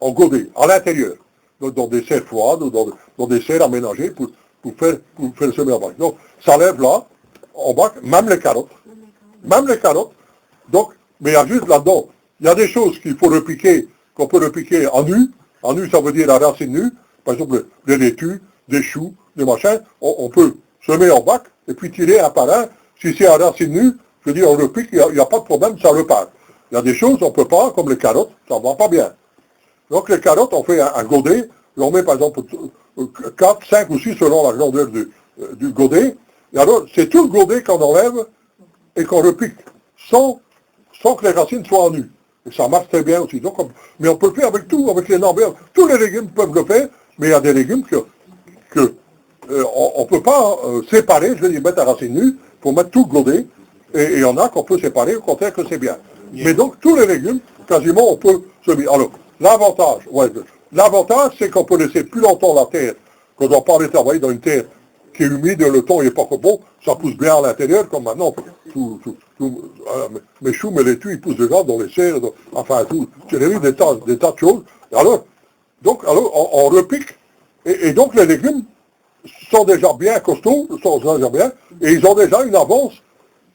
en godet, à l'intérieur, dans des serres froides, ou dans des serres aménagées pour faire semer en bac. Donc ça lève là, en bac, même les carottes. Donc, mais il y a juste là-dedans, il y a des choses qu'il faut repiquer, qu'on peut repiquer en nu. En nu, ça veut dire à racine nue. Par exemple, des laitues, des choux, des machins. On peut semer en bac et puis tirer un par un. Si c'est à racine nue, je veux dire, on repique, il n'y a pas de problème, ça repart. Il y a des choses, on ne peut pas, comme les carottes, ça ne va pas bien. Donc les carottes, on fait un godet, on met par exemple 4, 5 ou 6 selon la grandeur du godet. Et alors, c'est tout le godet qu'on enlève et qu'on repique, sans que les racines soient en nu. Et ça marche très bien aussi. Donc, mais on peut le faire avec tout, avec les nambres. Tous les légumes peuvent le faire, mais il y a des légumes on ne peut pas séparer, je vais les mettre à racines nues, pour mettre tout le godet. Et il y en a qu'on peut séparer, au contraire que c'est bien. Yeah. Mais donc, tous les légumes, quasiment, on peut semer. Alors, l'avantage, c'est qu'on peut laisser plus longtemps la terre, qu'on ne doit pas aller travailler dans une terre qui est humide, le temps n'est pas bon, ça pousse bien à l'intérieur, comme maintenant, mes choux, mes laitues, ils poussent déjà dans les serres, enfin tout, j'ai vu des tas de choses. Alors on repique, et donc les légumes sont déjà bien costauds, et ils ont déjà une avance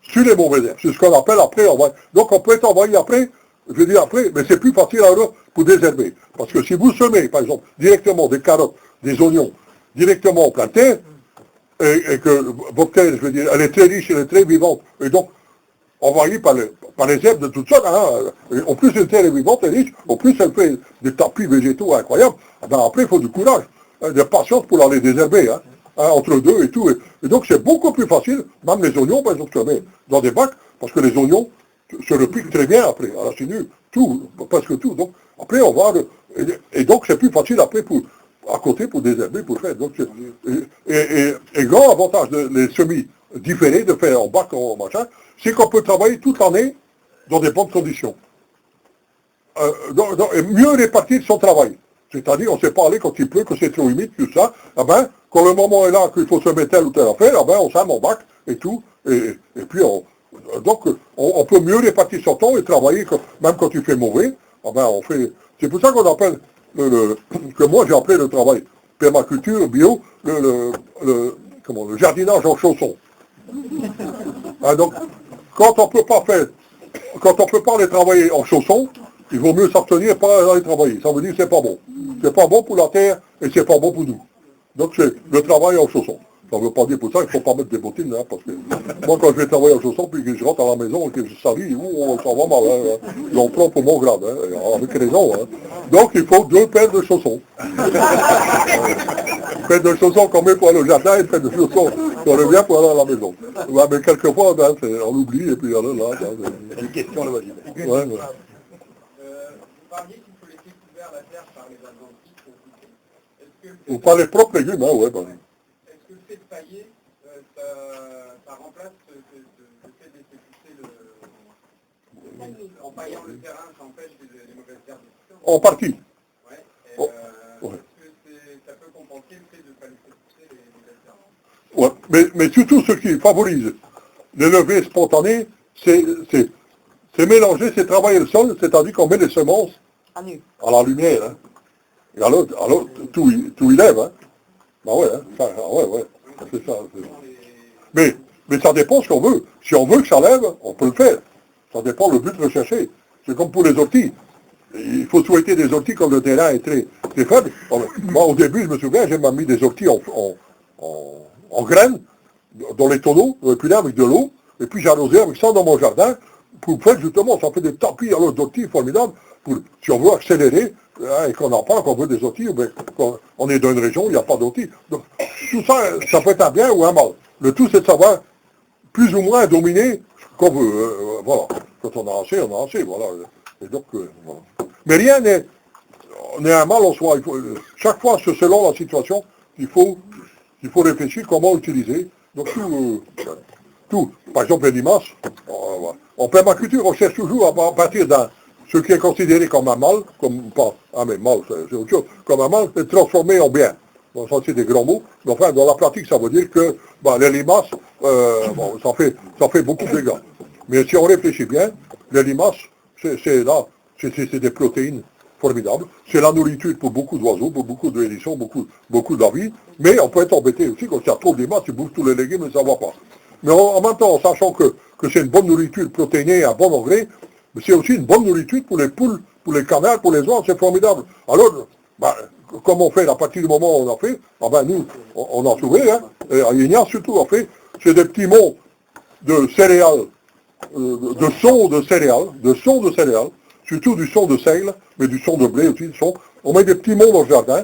sur les mauvaises herbes. C'est ce qu'on appelle après, donc on peut être envoyé après, mais c'est plus facile alors pour désherber. Parce que si vous semez, par exemple, directement des carottes, des oignons, directement en pleine terre, et que votre terre, je veux dire, elle est très riche, elle est très vivante, et donc envahie par les herbes de toutes sortes, en plus une terre est vivante et riche, en plus elle fait des tapis végétaux incroyables, après il faut du courage, de patience pour aller désherber, entre deux et tout, et donc c'est beaucoup plus facile, même les oignons, par exemple, se met dans des bacs, parce que les oignons se repiquent très bien après, alors c'est nul, tout, presque tout, donc après on va, et donc c'est plus facile après à côté pour désherber, pour faire. Donc, et grand avantage des semis différés, de faire en bac, en machin, c'est qu'on peut travailler toute l'année dans des bonnes conditions. Et mieux répartir son travail. C'est-à-dire, on ne sait pas aller quand il pleut, que c'est trop humide, tout ça. Quand le moment est là, qu'il faut semer telle ou telle affaire, on sème en bac et tout. Et puis, on peut mieux répartir son temps et travailler, même quand il fait mauvais. On fait. C'est pour ça qu'on appelle que moi j'ai appelé le travail permaculture, bio, le jardinage en chaussons. Donc, quand on peut pas aller travailler en chaussons, il vaut mieux s'abstenir et pas aller travailler. Ça veut dire que c'est pas bon. C'est pas bon pour la terre et c'est pas bon pour nous. Donc c'est le travail en chaussons. Ça ne veut pas dire pour ça qu'il ne faut pas mettre des bottines, parce que moi quand je vais travailler en chaussons, puis que je rentre à la maison et que je salis, ça va mal, j'en prends pour mon grade, avec raison. Donc il faut 2 paires de chaussons. Une paire de chaussons qu'on met pour aller au jardin et une paire de chaussons qu'on revient pour aller à la maison. Mais quelquefois, on oublie et puis là. C'est une question là, vas-y. Vous parliez qu'il faut laisser couvert la terre par les adventices pour pousser. Ou par les propres légumes, Est-ce que le fait de pailler, ça remplace le fait de laisser pousser en paillant le terrain, ça empêche les mauvaises herbes? En partie. Ouais. Est-ce que ça peut compenser le fait de ne pas laisser pousser les mauvaises herbes? Ouais. Mais surtout ce qui favorise les levées spontanées, c'est mélanger, c'est travailler le sol, c'est-à-dire qu'on met les semences à la lumière. Et alors tout il lève. Ouais, c'est ça. Mais ça dépend ce qu'on veut. Si on veut que ça lève, on peut le faire. Ça dépend le but recherché. C'est comme pour les orties. Il faut souhaiter des orties quand le terrain est très, très faible. Moi, au début, je me souviens, j'ai mis des orties en graines, dans les tonneaux, puis là, avec de l'eau, et puis j'arrosais avec ça dans mon jardin, pour faire justement, ça fait des tapis d'orties formidables, si on veut accélérer, et qu'on n'a pas, qu'on veut des orties, quand on est dans une région où il n'y a pas d'orties. Donc, tout ça, ça peut être un bien ou un mal. Le tout, c'est de savoir plus ou moins dominer ce qu'on veut. Voilà. Quand on a assez, voilà. Et donc, voilà. Mais rien n'est un mal en soi. Chaque fois, selon la situation, il faut réfléchir comment utiliser. Donc, tout. Par exemple, les limaces, en permaculture, on cherche toujours à partir d'un ce qui est considéré comme un mal, mais mal, c'est autre chose, comme un mal, est transformé en bien. Bon, ça, c'est des grands mots, mais enfin, dans la pratique, ça veut dire que les limaces, ça fait beaucoup de dégâts. Mais si on réfléchit bien, les limaces, c'est des protéines formidables. C'est la nourriture pour beaucoup d'oiseaux, pour beaucoup de hérissons, beaucoup d'avis. Mais on peut être embêté aussi quand il y a trop de limaces, tu bouffes tous les légumes et ça ne va pas. Mais en même temps, en sachant que c'est une bonne nourriture protéinée, un bon engrais, mais c'est aussi une bonne nourriture pour les poules, pour les canards, pour les oies, c'est formidable. Alors, comme on fait à partir du moment où on a fait, nous, on a trouvé, hein, et à Ignace surtout, on fait, c'est des petits mots de céréales, de son de céréales, surtout du son de seigle, mais du son de blé aussi, on met des petits mots dans le jardin,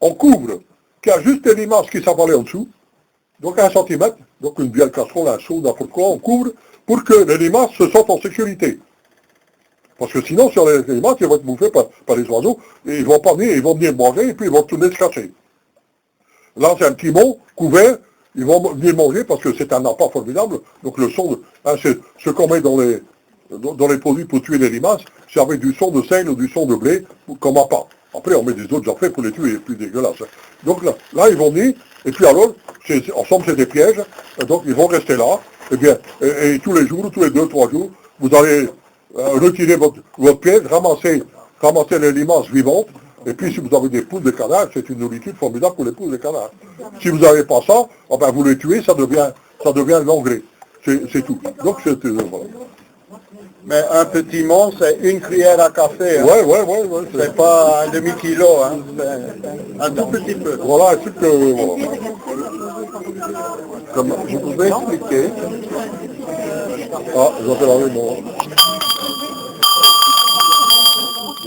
on couvre, qu'il y a juste des limaces qui s'avalent en dessous, donc 1 centimètre, donc une bielle casserole, un seau, n'importe quoi, on couvre, pour que les limaces se sentent en sécurité. Parce que sinon, sur les limaces, ils vont être bouffés par les oiseaux, et ils vont venir manger, et puis ils vont tourner se cacher. Là, c'est un petit mot couvert, ils vont venir manger parce que c'est un appât formidable. Donc le son, c'est ce qu'on met dans les produits pour tuer les limaces, c'est avec du son de seigle ou du son de blé comme appât. Après, on met des autres affaires pour les tuer, plus dégueulasses. Donc là, ils vont venir, et puis alors, ensemble c'est des pièges, donc ils vont rester là, et bien, et tous les jours, tous les 2-3 jours, vous allez retirer votre piège, ramasser les limaces vivantes, et puis si vous avez des poules de canards, c'est une nourriture formidable pour les poules de canards. Si vous n'avez pas ça, vous les tuez, ça devient l'engrais. C'est tout. Donc c'est voilà. Mais un petit mont, c'est une cuillère à café. Hein. Ouais. C'est pas un demi-kilo, hein. C'est un tout petit peu. Voilà, c'est que voilà. Comme je vous ai expliqué. J'entends mon.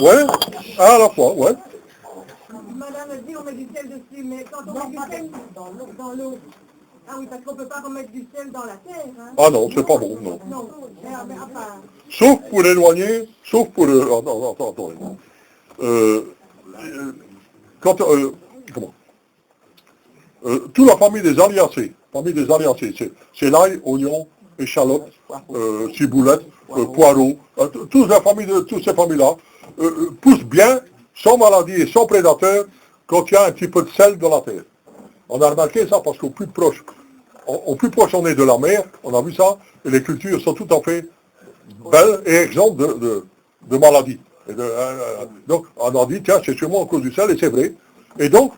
Ouais, à la fois, ouais. Madame a dit on met du sel dessus, mais quand on met du sel dans l'eau. Ah oui, parce qu'on ne peut pas remettre du sel dans la terre. Hein. Ah non, c'est pas bon, non. Non, mais à part. Sauf pour éloigner, sauf pour... attendez. Toute la famille des Aliacées, c'est l'ail, oignon, échalote, ciboulette, poireaux, toute ces familles-là poussent bien, sans maladie et sans prédateurs, quand il y a un petit peu de sel dans la terre. On a remarqué ça parce qu'au plus proche on est de la mer, on a vu ça, et les cultures sont tout à fait belles et exemptes de maladies. Donc on a dit, tiens, c'est sûrement à cause du sel, et c'est vrai. Et donc,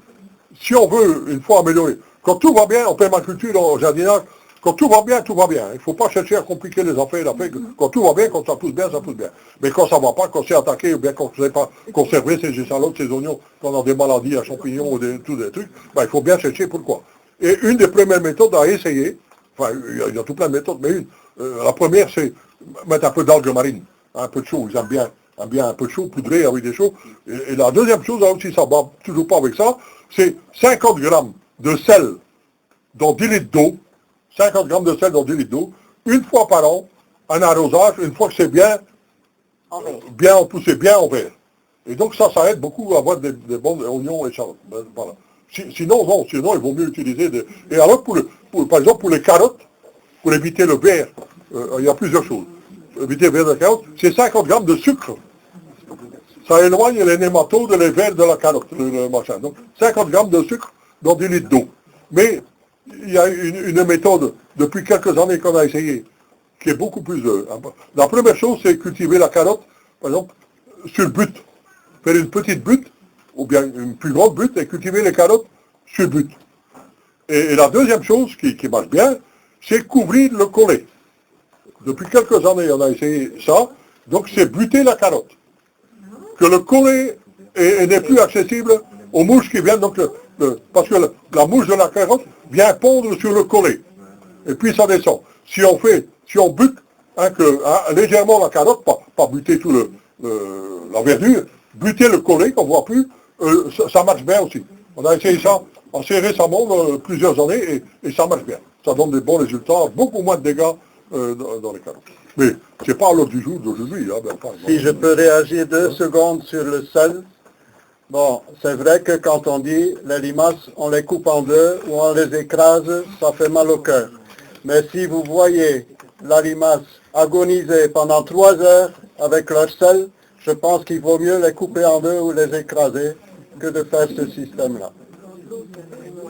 si on veut, une fois améliorer, quand tout va bien en permaculture, en jardinage, quand tout va bien, tout va bien. Il ne faut pas chercher à compliquer les affaires. Quand tout va bien, quand ça pousse bien, ça pousse bien. Mais quand ça ne va pas, quand c'est attaqué, ou bien quand on ne sait pas conserver ses échalotes, ses oignons, quand on a des maladies à champignons ou tous des trucs, il faut bien chercher pourquoi. Et une des premières méthodes à essayer, enfin, il y a tout plein de méthodes, mais la première, c'est mettre un peu d'algues marines, un peu de chaud. Ils aiment bien un peu de chaud, poudré avec des chauds. Et la deuxième chose, là aussi, ça ne va toujours pas avec ça, c'est 50 grammes de sel dans 10 litres d'eau, 50 grammes de sel dans 10 litres d'eau, une fois par an, un arrosage, une fois que c'est bien poussé, bien en vert. Et donc ça aide beaucoup à avoir des bons oignons et échalotes. Voilà. Sinon, il vaut mieux utiliser des... Et alors, par exemple, pour les carottes, pour éviter le verre, il y a plusieurs choses. Pour éviter le verre de la carotte, c'est 50 grammes de sucre. Ça éloigne les nématodes et les vers de la carotte, le machin. Donc, 50 grammes de sucre dans 10 litres d'eau. Mais il y a une méthode, depuis quelques années qu'on a essayé, qui est beaucoup plus... La première chose, c'est cultiver la carotte, par exemple, sur butte. Faire une petite butte, ou bien une plus grande butte, et cultiver les carottes sur butte. Et la deuxième chose qui marche bien, c'est couvrir le collet. Depuis quelques années, on a essayé ça, donc c'est buter la carotte. Que le collet n'est plus accessible aux mouches qui viennent, donc parce que la mouche de la carotte vient pondre sur le collet. Et puis ça descend. Si on bute légèrement la carotte, pas buter tout la verdure, buter le collet qu'on ne voit plus, ça marche bien aussi. On a essayé ça assez récemment, plusieurs années, et ça marche bien. Ça donne des bons résultats, beaucoup moins de dégâts dans les carottes. Mais c'est pas à l'ordre du jour d'aujourd'hui. Si je peux réagir 2 secondes sur le sel. Bon, c'est vrai que quand on dit les limaces, on les coupe en deux ou on les écrase, ça fait mal au cœur. Mais si vous voyez la limace agoniser pendant 3 heures avec leur sel, je pense qu'il vaut mieux les couper en deux ou les écraser que de faire ce système-là.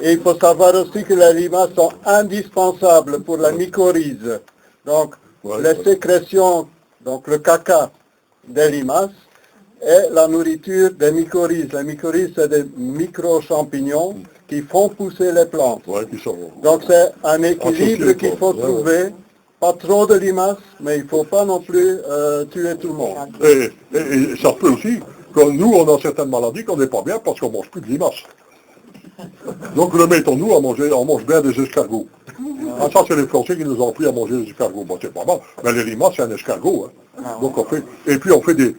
Et il faut savoir aussi que les limaces sont indispensables pour la mycorhize. Donc, les sécrétions, donc le caca des limaces, et la nourriture des mycorhizes. Les mycorhizes, c'est des micro-champignons qui font pousser les plantes. Donc c'est un équilibre qu'il faut trouver. Pas trop de limaces, mais il ne faut pas non plus tuer tout le monde. Et ça peut aussi, comme nous, on a certaines maladies qu'on n'est pas bien parce qu'on ne mange plus de limaces. Donc le mettons-nous à manger, on mange bien des escargots. Ah, ça, c'est les Français qui nous ont appris à manger des escargots. Bon, c'est pas mal, mais les limaces, c'est un escargot. Hein. Donc on fait, et puis on fait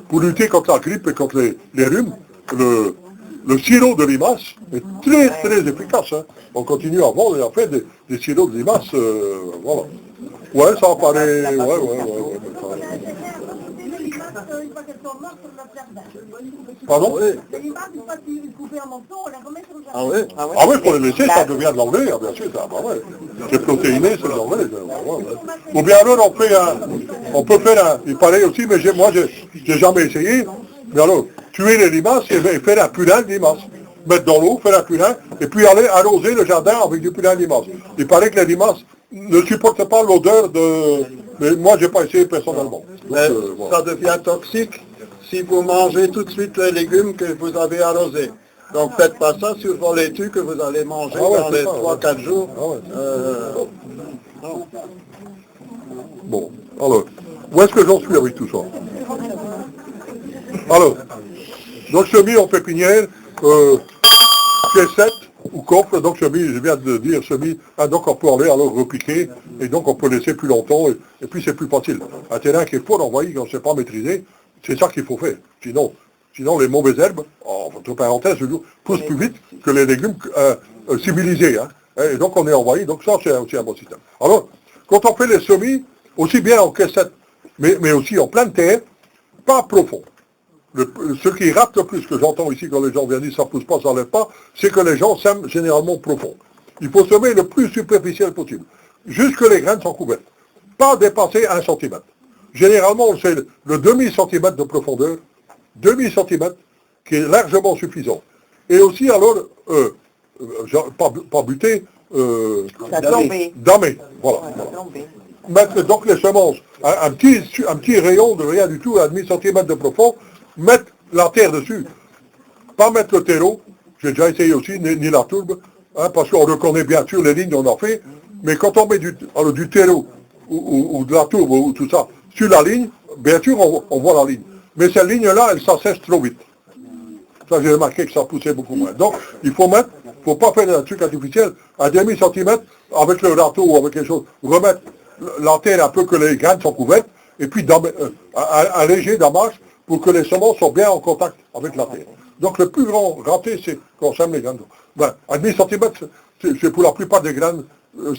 pour lutter contre la grippe et contre les rhumes, le sirop de limace est très très efficace. Hein. On continue à vendre et à faire des sirops de limace, voilà. Ouais, ça apparaît, Les limaces, une fois qu'elles sont mortes, on notre jardin. Pardon? Les limaces, une fois coupées en morceaux, on les remet sur le jardin. Ah oui, pour les laisser, ça devient de l'anglais, bien sûr. Ça, bah ouais. C'est protéiné, c'est de l'anglais. Ou bien alors, on peut faire il paraît aussi, mais moi, j'ai jamais essayé. Mais alors, tuer les limaces et faire un purin de limaces. Mettre dans l'eau, faire un purin, et puis aller arroser le jardin avec du purin de limaces. Il paraît que les limaces ne supportent pas l'odeur de... Mais moi, j'ai pas essayé personnellement. Donc, ça devient toxique si vous mangez tout de suite les légumes que vous avez arrosés. Donc faites pas ça sur vos laitues que vous allez manger dans les 3-4 jours. Non. Bon, alors, où est-ce que j'en suis avec tout ça? Alors, donc semis en pépinière, piécette ou coffre, donc semis, je viens de dire semis, donc on peut aller alors repiquer, et donc on peut laisser plus longtemps, et puis c'est plus facile. Un terrain qui est fort envahi, quand on ne sait pas maîtriser, c'est ça qu'il faut faire. Sinon les mauvaises herbes, entre parenthèses, poussent plus vite que les légumes civilisés. Hein. Et donc on est envahi, donc ça c'est aussi un bon système. Alors, quand on fait les semis, aussi bien en caissette, mais aussi en pleine terre, pas profond. Ce qui rate le plus, que j'entends ici quand les gens viennent dire ça pousse pas, ça lève pas, c'est que les gens sèment généralement profond. Il faut semer le plus superficiel possible, jusque les graines sont couvertes. Pas dépasser 1 cm. Généralement, c'est le demi-centimètre de profondeur, demi-centimètre, qui est largement suffisant. Et aussi, alors, pas buter, damer. Voilà. Mettre donc les semences, un petit rayon de rien du tout, à demi-centimètre de profond, mettre la terre dessus. Pas mettre le terreau, j'ai déjà essayé aussi, ni la tourbe, hein, parce qu'on reconnaît bien sûr les lignes, on en fait, mais quand on met du terreau ou de la tourbe ou tout ça sur la ligne, bien sûr on voit la ligne. Mais cette ligne-là, elle s'assèche trop vite. Ça, j'ai remarqué que ça poussait beaucoup moins. Donc, il faut pas faire un truc artificiel, à demi-centimètre, avec le râteau ou avec quelque chose, remettre la terre un peu que les graines sont couvertes, et puis un léger damage pour que les semences soient bien en contact avec la terre. Donc, le plus grand raté, c'est qu'on sème les graines. Ben, à demi-centimètre, c'est pour la plupart des graines,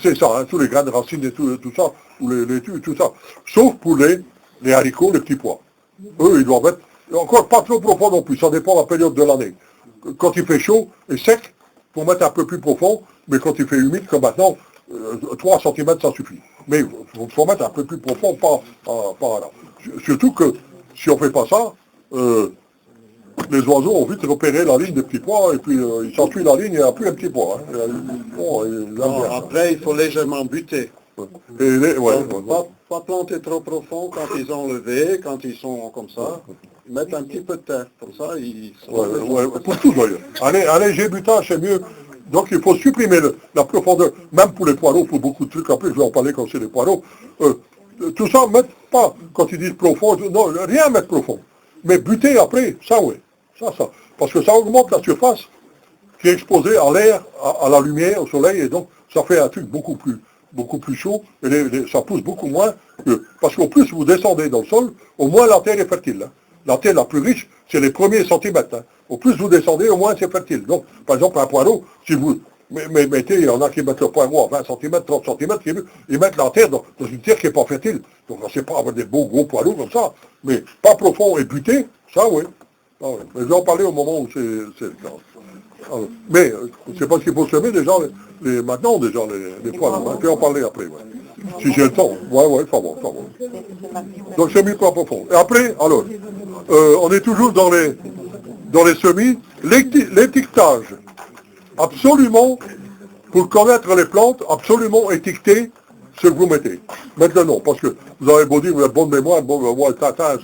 c'est ça, hein, tous les graines, racines et tout ça, ou les laitues et tout ça. Sauf pour les haricots, les petits pois. Eux, ils doivent être, encore pas trop profond non plus, ça dépend de la période de l'année. Quand il fait chaud et sec, il faut mettre un peu plus profond, mais quand il fait humide, comme maintenant, 3 cm ça suffit. Mais il faut mettre un peu plus profond, pas là. Surtout que, si on ne fait pas ça, les oiseaux ont vite repéré la ligne des petits pois, et puis ils s'enfuient la ligne, il n'y a plus un petit pois. Hein. Après, il faut légèrement buter. Pas planter trop profond quand ils ont levé, quand ils sont comme ça. Mettre un petit peu de terre, comme ça, ils sont... pour tout d'ailleurs. Un léger butage, c'est mieux. Donc il faut supprimer la profondeur, même pour les poireaux, pour beaucoup de trucs, après je vais en parler quand c'est les poireaux. Tout ça, mettre pas, quand ils disent profond, non, rien mettre profond. Mais buter après, ça oui. Ça. Parce que ça augmente la surface qui est exposée à l'air, à la lumière, au soleil, et donc ça fait un truc beaucoup plus chaud, et ça pousse beaucoup moins, parce qu'au plus vous descendez dans le sol, au moins la terre est fertile. Hein. La terre la plus riche, c'est les premiers centimètres. Hein. Au plus vous descendez, au moins c'est fertile. Donc, par exemple, un poireau, si vous mettez, il y en a qui mettent le poireau à 20 cm, 30 cm, ils mettent la terre dans une terre qui n'est pas fertile. Donc, c'est pas avoir des beaux gros poireaux comme ça, mais pas profond et buté, ça oui. Ah, oui. Mais je vais en parler au moment où c'est le cas. Mais c'est parce qu'il faut semer déjà maintenant déjà les poireaux. Hein. Je vais en parler après. Ouais. Si j'ai le temps. Ouais, ça va. Donc semis pas profond. Et après, alors, on est toujours dans les semis. L'étiquetage. Absolument, pour connaître les plantes, absolument étiqueter ce que vous mettez. Maintenant, parce que vous avez beau dire, vous avez bonne mémoire, bon, moi, ça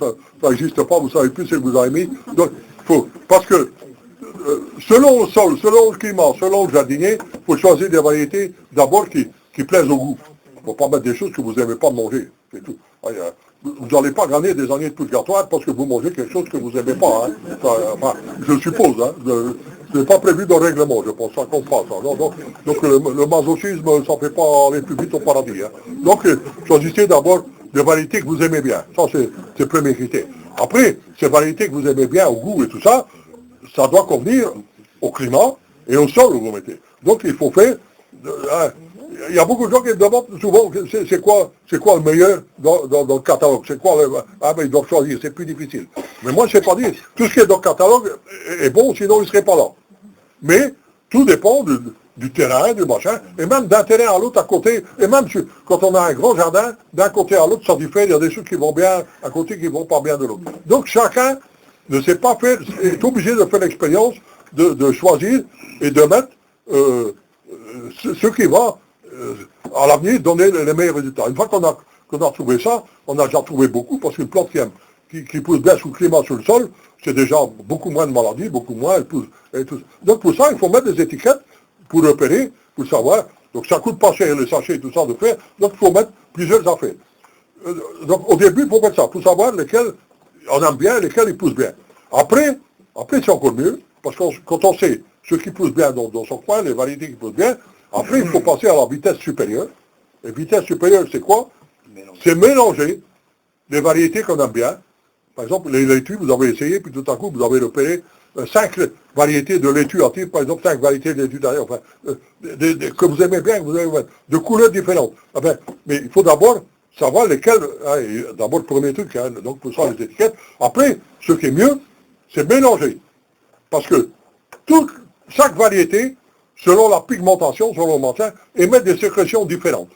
n'existe pas, vous savez plus ce que vous avez mis. Donc, parce que, selon le sol, selon le climat, selon le jardinier, il faut choisir des variétés, d'abord, qui plaisent au goût. Il ne faut pas mettre des choses que vous n'aimez pas manger, c'est tout. Vous n'allez pas gagner des années de purgatoire parce que vous mangez quelque chose que vous n'aimez pas. Hein. Enfin, je suppose, hein. Ce n'est pas prévu dans le règlement, je pense, ça compte pas. Ça. Donc le masochisme, ça ne fait pas aller plus vite au paradis. Hein. Donc choisissez d'abord des variétés que vous aimez bien. Ça, c'est le premier critère. Après, ces variétés que vous aimez bien, au goût et tout ça, ça doit convenir au climat et au sol où vous mettez. Donc il faut faire... il y a beaucoup de gens qui me demandent souvent c'est quoi le meilleur dans le catalogue. C'est quoi mais ils doivent choisir, c'est plus difficile. Mais moi, je ne sais pas dire. Tout ce qui est dans le catalogue est bon, sinon il ne serait pas là. Mais tout dépend du terrain, du machin, et même d'un terrain à l'autre à côté, et même quand on a un grand jardin, d'un côté à l'autre, ça diffère, il y a des choses qui vont bien à côté qui ne vont pas bien de l'autre. Donc chacun ne sait pas faire, est obligé de faire l'expérience de choisir et de mettre ce qui va à l'avenir donner les meilleurs résultats. Une fois qu'on a trouvé ça, on a déjà trouvé beaucoup, parce qu'une plante qui pousse bien sous le climat, sur le sol, c'est déjà beaucoup moins de maladies, beaucoup moins, elle pousse. Donc pour ça, il faut mettre des étiquettes pour repérer, pour savoir. Donc ça coûte pas cher, les sachets et tout ça de faire, donc il faut mettre plusieurs affaires. Donc au début, il faut mettre ça, pour savoir lesquels on aime bien, lesquels ils poussent bien. Après c'est encore mieux, parce que quand on sait ce qui pousse bien dans son coin, les variétés qui poussent bien, après il faut passer à la vitesse supérieure. Et vitesse supérieure, c'est quoi? C'est mélanger les variétés qu'on aime bien. Par exemple, les laitues, vous avez essayé, puis tout à coup, vous avez repéré 5 variétés de laitues actives, par exemple 5 variétés de laitues derrière, enfin, que vous aimez bien, que vous avez de couleurs différentes. Enfin, mais il faut d'abord savoir lesquelles, d'abord le premier truc, donc pour ça les étiquettes. Après, ce qui est mieux, c'est mélanger. Parce que chaque variété, selon la pigmentation, selon le machin, émet des sécrétions différentes.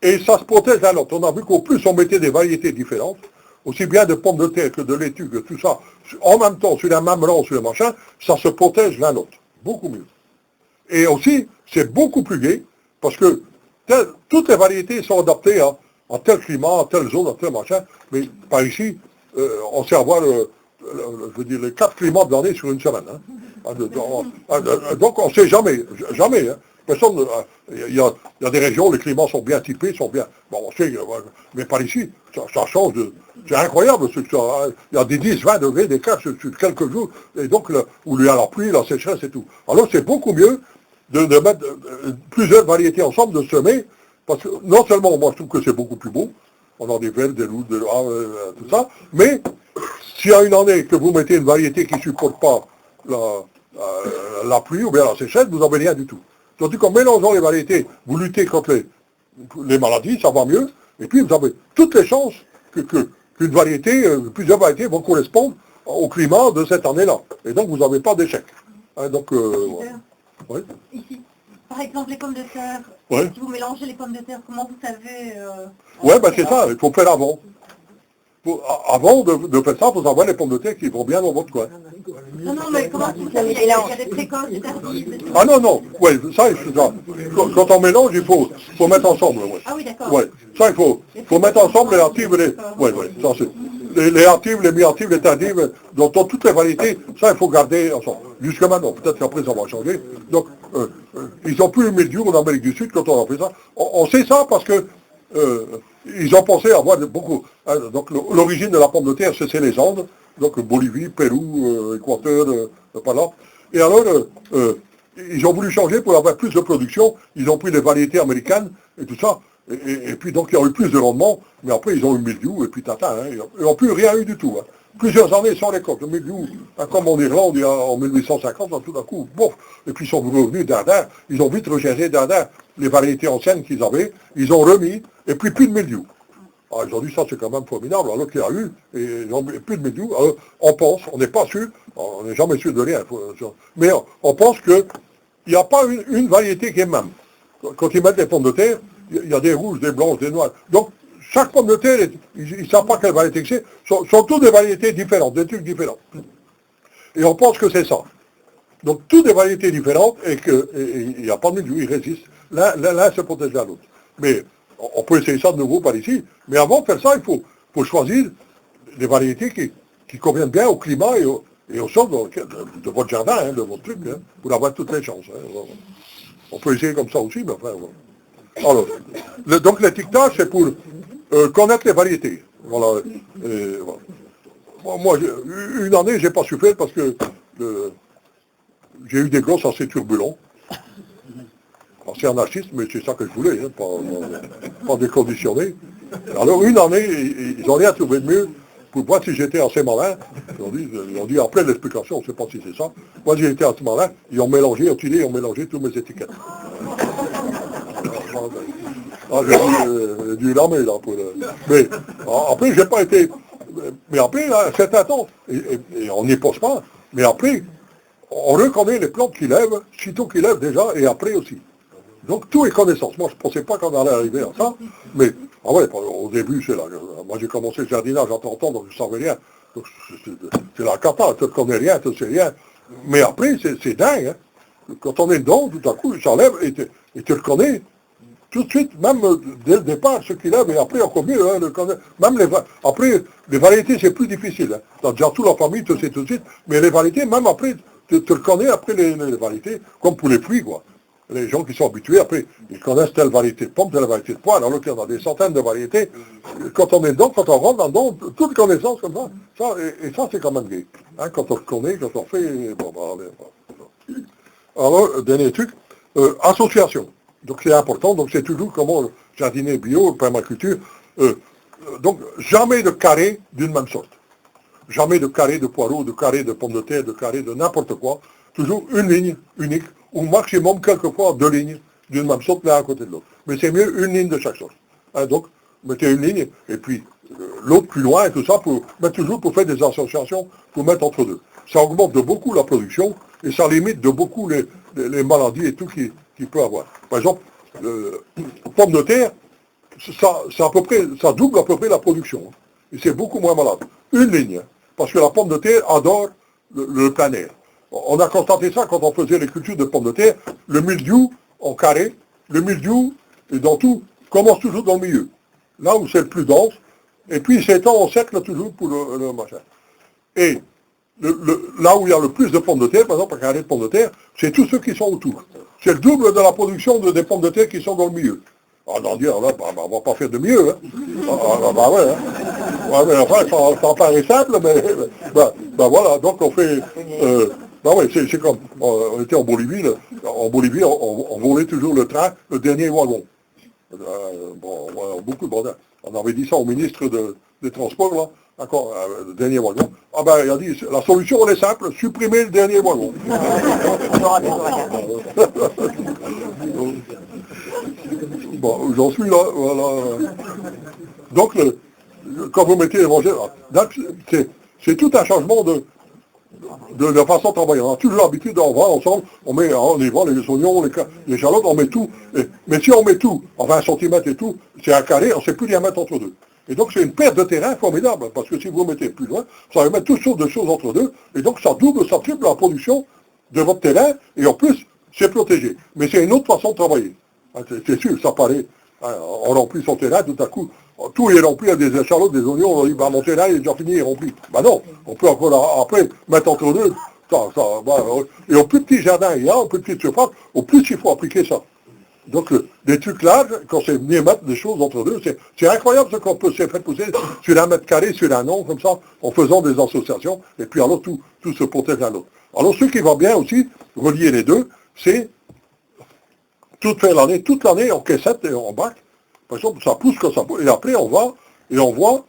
Et ça se protège l'un l'autre. On a vu qu'au plus on mettait des variétés différentes, aussi bien de pommes de terre que de laitue, que tout ça, en même temps, sur la même rang, sur le machin, ça se protège l'un l'autre. Beaucoup mieux. Et aussi, c'est beaucoup plus gai, parce que toutes les variétés sont adaptées à tel climat, à telle zone, à tel machin. Mais par ici, on sait avoir, je veux dire, les 4 climats de l'année sur une semaine. Hein. Donc on ne sait jamais. Hein. Personne, il y a des régions où les climats sont bien typés, sont bien... Bon, on sait, mais par ici, ça change de... C'est incroyable, il y a des 10, 20 degrés d'écart sur quelques jours, et donc, où il y a la pluie, la sécheresse et tout. Alors c'est beaucoup mieux de mettre plusieurs variétés ensemble, de semer, parce que non seulement, moi je trouve que c'est beaucoup plus beau, on a des verts, des rouges, tout ça, mais s'il y a une année que vous mettez une variété qui ne supporte pas la pluie ou bien la sécheresse, vous n'avez rien du tout. Tandis qu'en mélangeant les variétés, vous luttez contre les maladies, ça va mieux, et puis vous avez toutes les chances qu'une variété, plusieurs variétés vont correspondre au climat de cette année-là. Et donc vous n'avez pas d'échec. Hein, donc, ouais. Ici, par exemple, les pommes de terre, ouais. Si vous mélangez les pommes de terre, comment vous savez ouais, ben c'est ça, il faut faire avant. Avant de faire ça, il faut savoir les pommes de terre qui vont bien dans votre coin. Non, mais comment vous savez? Il y a des fréquences tardives. Ah non, ouais, ça, quand on mélange, il faut mettre ensemble. Ouais. Ah oui, d'accord. Ouais, ça, il faut mettre ensemble les actives et les... ça c'est... Les actives, les mi-actives, les tardives, dans toutes les variétés, ça, il faut garder ensemble. Jusqu'à maintenant, peut-être qu'après, ça va changer. Donc, ils n'ont plus le mildiou en Amérique du Sud quand on a fait ça. On sait ça parce que ils ont pensé avoir beaucoup... donc, l'origine de la pomme de terre, c'est les Andes. Donc Bolivie, Pérou, Équateur, par là. Et alors, ils ont voulu changer pour avoir plus de production. Ils ont pris les variétés américaines et tout ça. Et puis donc il y a eu plus de rendement, mais après ils ont eu mildiou et puis tata. Hein, ils n'ont plus rien eu du tout. Hein. Plusieurs années sans récolte. Le mildiou, hein, comme en Irlande, en 1850, tout d'un coup, bof. Et puis ils sont revenus d'Ardin. Ils ont vite recherché d'Ardin les variétés anciennes qu'ils avaient. Ils ont remis, et puis plus de mildiou. Ah, ils ont dit ça c'est quand même formidable, alors qu'il y a eu, et ils ont plus de mildiou. Alors, on pense, on n'est pas sûr, on n'est jamais sûr de rien, mais on pense qu'il n'y a pas une variété qui est même. Quand ils mettent les pommes de terre, il y a des rouges, des blanches, des noires. Donc, chaque pomme de terre, ils ne savent pas quelle variété que c'est, sont toutes des variétés différentes, des trucs différents. Et on pense que c'est ça. Donc, toutes des variétés différentes, et qu'il n'y a pas de mildiou, ils résistent. L'un se protège à l'autre. Mais on peut essayer ça de nouveau par ici. Mais avant de faire ça, il faut choisir des variétés qui conviennent bien au climat et au sol de votre jardin, hein, de votre truc, hein, pour avoir toutes les chances. Hein. On peut essayer comme ça aussi, mais enfin... Voilà. Alors, donc l'étiquetage, c'est pour connaître les variétés. Voilà. Voilà. Moi, une année, j'ai pas su faire parce que j'ai eu des gosses assez turbulents. C'est anarchiste, mais c'est ça que je voulais, hein, pas déconditionné. Alors une année, ils n'ont rien trouvé de mieux pour voir si j'étais assez malin. Ils ont dit après l'explication, on ne sait pas si c'est ça. Moi j'ai été assez malin, ils ont mélangé toutes mes étiquettes. J'ai dû lamer là. Mais après, j'ai pas été... Mais après, là, c'est un temps, et on n'y pense pas, mais après, on reconnaît les plantes qui lèvent, sitôt qu'ils lèvent déjà, et après aussi. Donc tout est connaissance. Moi je ne pensais pas qu'on allait arriver à ça, mais au début c'est là. Moi j'ai commencé le jardinage à 30 ans, donc je ne savais rien. Donc, c'est la cata, tu ne connais rien, tu ne sais rien. Mais après c'est dingue. Hein. Quand on est dedans, tout à coup, ça lève et tu le connais. Tout de suite, même dès le départ, ceux qui lèvent, et après encore mieux, hein, même après, les variétés c'est plus difficile. Hein. Dans déjà toute la famille, tu sais tout de suite, mais les variétés, même après, tu le connais après les variétés, comme pour les fruits, quoi. Les gens qui sont habitués, après, ils connaissent telle variété de pomme, telle variété de poire, alors qu'il y en a des centaines de variétés. Quand on est dedans, quand on rentre dedans, toute connaissance comme ça, et ça c'est quand même gay. Hein, quand on le connaît, quand on fait... Alors, dernier truc, association. Donc c'est important, donc c'est toujours comment jardiner bio, permaculture. Donc jamais de carré d'une même sorte. Jamais de carré de poireaux, de carré de pommes de terre, de carré de n'importe quoi. Toujours une ligne unique, ou maximum quelquefois 2 lignes d'une même sorte l'un à côté de l'autre. Mais c'est mieux une ligne de chaque sorte. Hein, donc, mettez une ligne, et puis l'autre plus loin, et tout ça, mais toujours pour faire des associations, pour mettre entre deux. Ça augmente de beaucoup la production, et ça limite de beaucoup les maladies et tout qu'il peut avoir. Par exemple, pommes de terre, ça double à peu près la production. Hein, et c'est beaucoup moins malade. Une ligne, hein, parce que la pomme de terre adore le plein air. On a constaté ça quand on faisait les cultures de pommes de terre. Le mildiou en carré, le mildiou, et dans tout, commence toujours dans le milieu. Là où c'est le plus dense, et puis il s'étend en cercle toujours pour le machin. Et là où il y a le plus de pommes de terre, par exemple un carré de pommes de terre, c'est tous ceux qui sont autour. C'est le double de la production des pommes de terre qui sont dans le milieu. Ah non, dire là, on va pas faire de mieux. Hein. Ouais, hein. Ouais, mais enfin, ça paraît simple, mais voilà, donc on fait... c'est comme, on était en Bolivie, là. En Bolivie, on volait toujours le train, le dernier wagon. Beaucoup de bordel. On avait dit ça au ministre des Transports, là, d'accord, le dernier wagon. Ah ben, il a dit, la solution, elle est simple, supprimer le dernier wagon. Bon, j'en suis là, voilà. Donc, quand vous mettez l'évangile, c'est tout un changement de la façon de travailler. On a toujours l'habitude, on va ensemble, on met les vents, les oignons, les échalotes, on met tout. Mais si on met tout, en 20 cm et tout, c'est un carré, on ne sait plus rien mettre entre deux. Et donc c'est une perte de terrain formidable, parce que si vous mettez plus loin, ça va mettre toutes sortes de choses entre deux, et donc ça double, ça triple la production de votre terrain, et en plus, c'est protégé. Mais c'est une autre façon de travailler. C'est sûr, ça paraît, on remplit son terrain, tout à coup, tout est rempli avec des échalotes, des oignons, on dit, mon terrain est déjà fini, il est rempli. Non, on peut encore après mettre entre deux, et au plus petit jardin il y a, au plus petite surface, au plus il faut appliquer ça. Donc des trucs larges, quand c'est venir mettre des choses entre deux, c'est incroyable ce qu'on peut se faire pousser sur 1 mètre carré, sur un an, comme ça, en faisant des associations, et puis alors tout se protège l'un l'autre. Alors ce qui va bien aussi, relier les deux, c'est toute l'année en caissette et en bac. Par exemple, ça pousse quand ça pousse, et après on va, et on voit,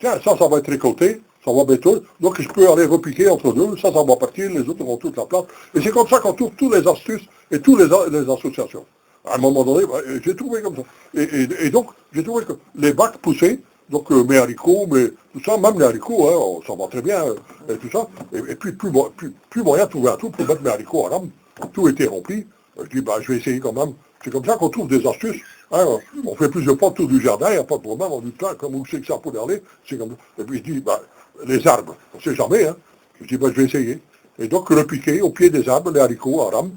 tiens, ça va être récolté, ça va bientôt, donc je peux aller repiquer entre deux, ça va partir, les autres auront toute la place. Et c'est comme ça qu'on trouve toutes les astuces et toutes les associations. À un moment donné, j'ai trouvé comme ça. Et donc, j'ai trouvé que les bacs poussés, donc mes haricots, tout ça, même les haricots, hein, ça va très bien, et tout ça. Et puis, plus moyen de trouver un trou pour mettre mes haricots à rame. Tout était rempli. Je dis, je vais essayer quand même. C'est comme ça qu'on trouve des astuces. Hein, on fait plusieurs fois autour du jardin, il n'y a pas de problème. On dit, comme où c'est que ça peut aller, c'est comme ça. Et puis je dis, les arbres, on ne sait jamais. Hein. Je dis, je vais essayer. Et donc, repiquer au pied des arbres, les haricots à rame.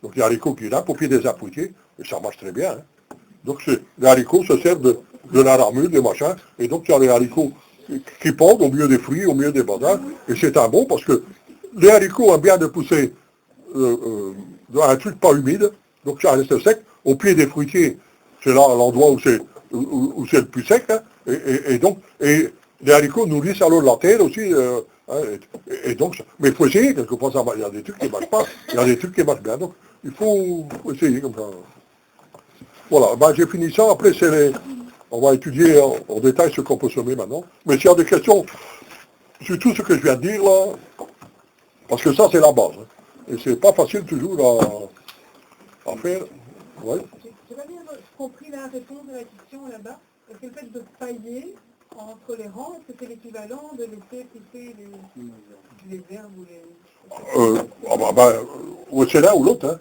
Donc, les haricots qui rampent au pied des arbres piqués. Et ça marche très bien. Hein. Donc les haricots se servent de la ramure, des machins, et donc il y a les haricots qui pondent au milieu des fruits, au milieu des bananes, et c'est un bon parce que les haricots aiment bien de pousser dans un truc pas humide, donc ça reste sec, au pied des fruitiers, c'est là l'endroit où c'est le plus sec, hein, et donc les haricots nourrissent alors la terre aussi, et donc, mais il faut essayer, quelquefois il y a des trucs qui ne marchent pas, il y a des trucs qui marchent bien, donc il faut essayer comme ça. Voilà, ben, j'ai fini ça, après on va étudier en détail ce qu'on peut semer maintenant, mais s'il y a des questions sur tout ce que je viens de dire là, parce que ça c'est la base, hein, et c'est pas facile toujours à faire, ouais. J'ai pas bien compris la réponse de la question là-bas. Est-ce que le fait de pailler entre les rangs, est-ce que c'est l'équivalent de laisser pousser les herbes ou les... C'est l'un ou l'autre, hein.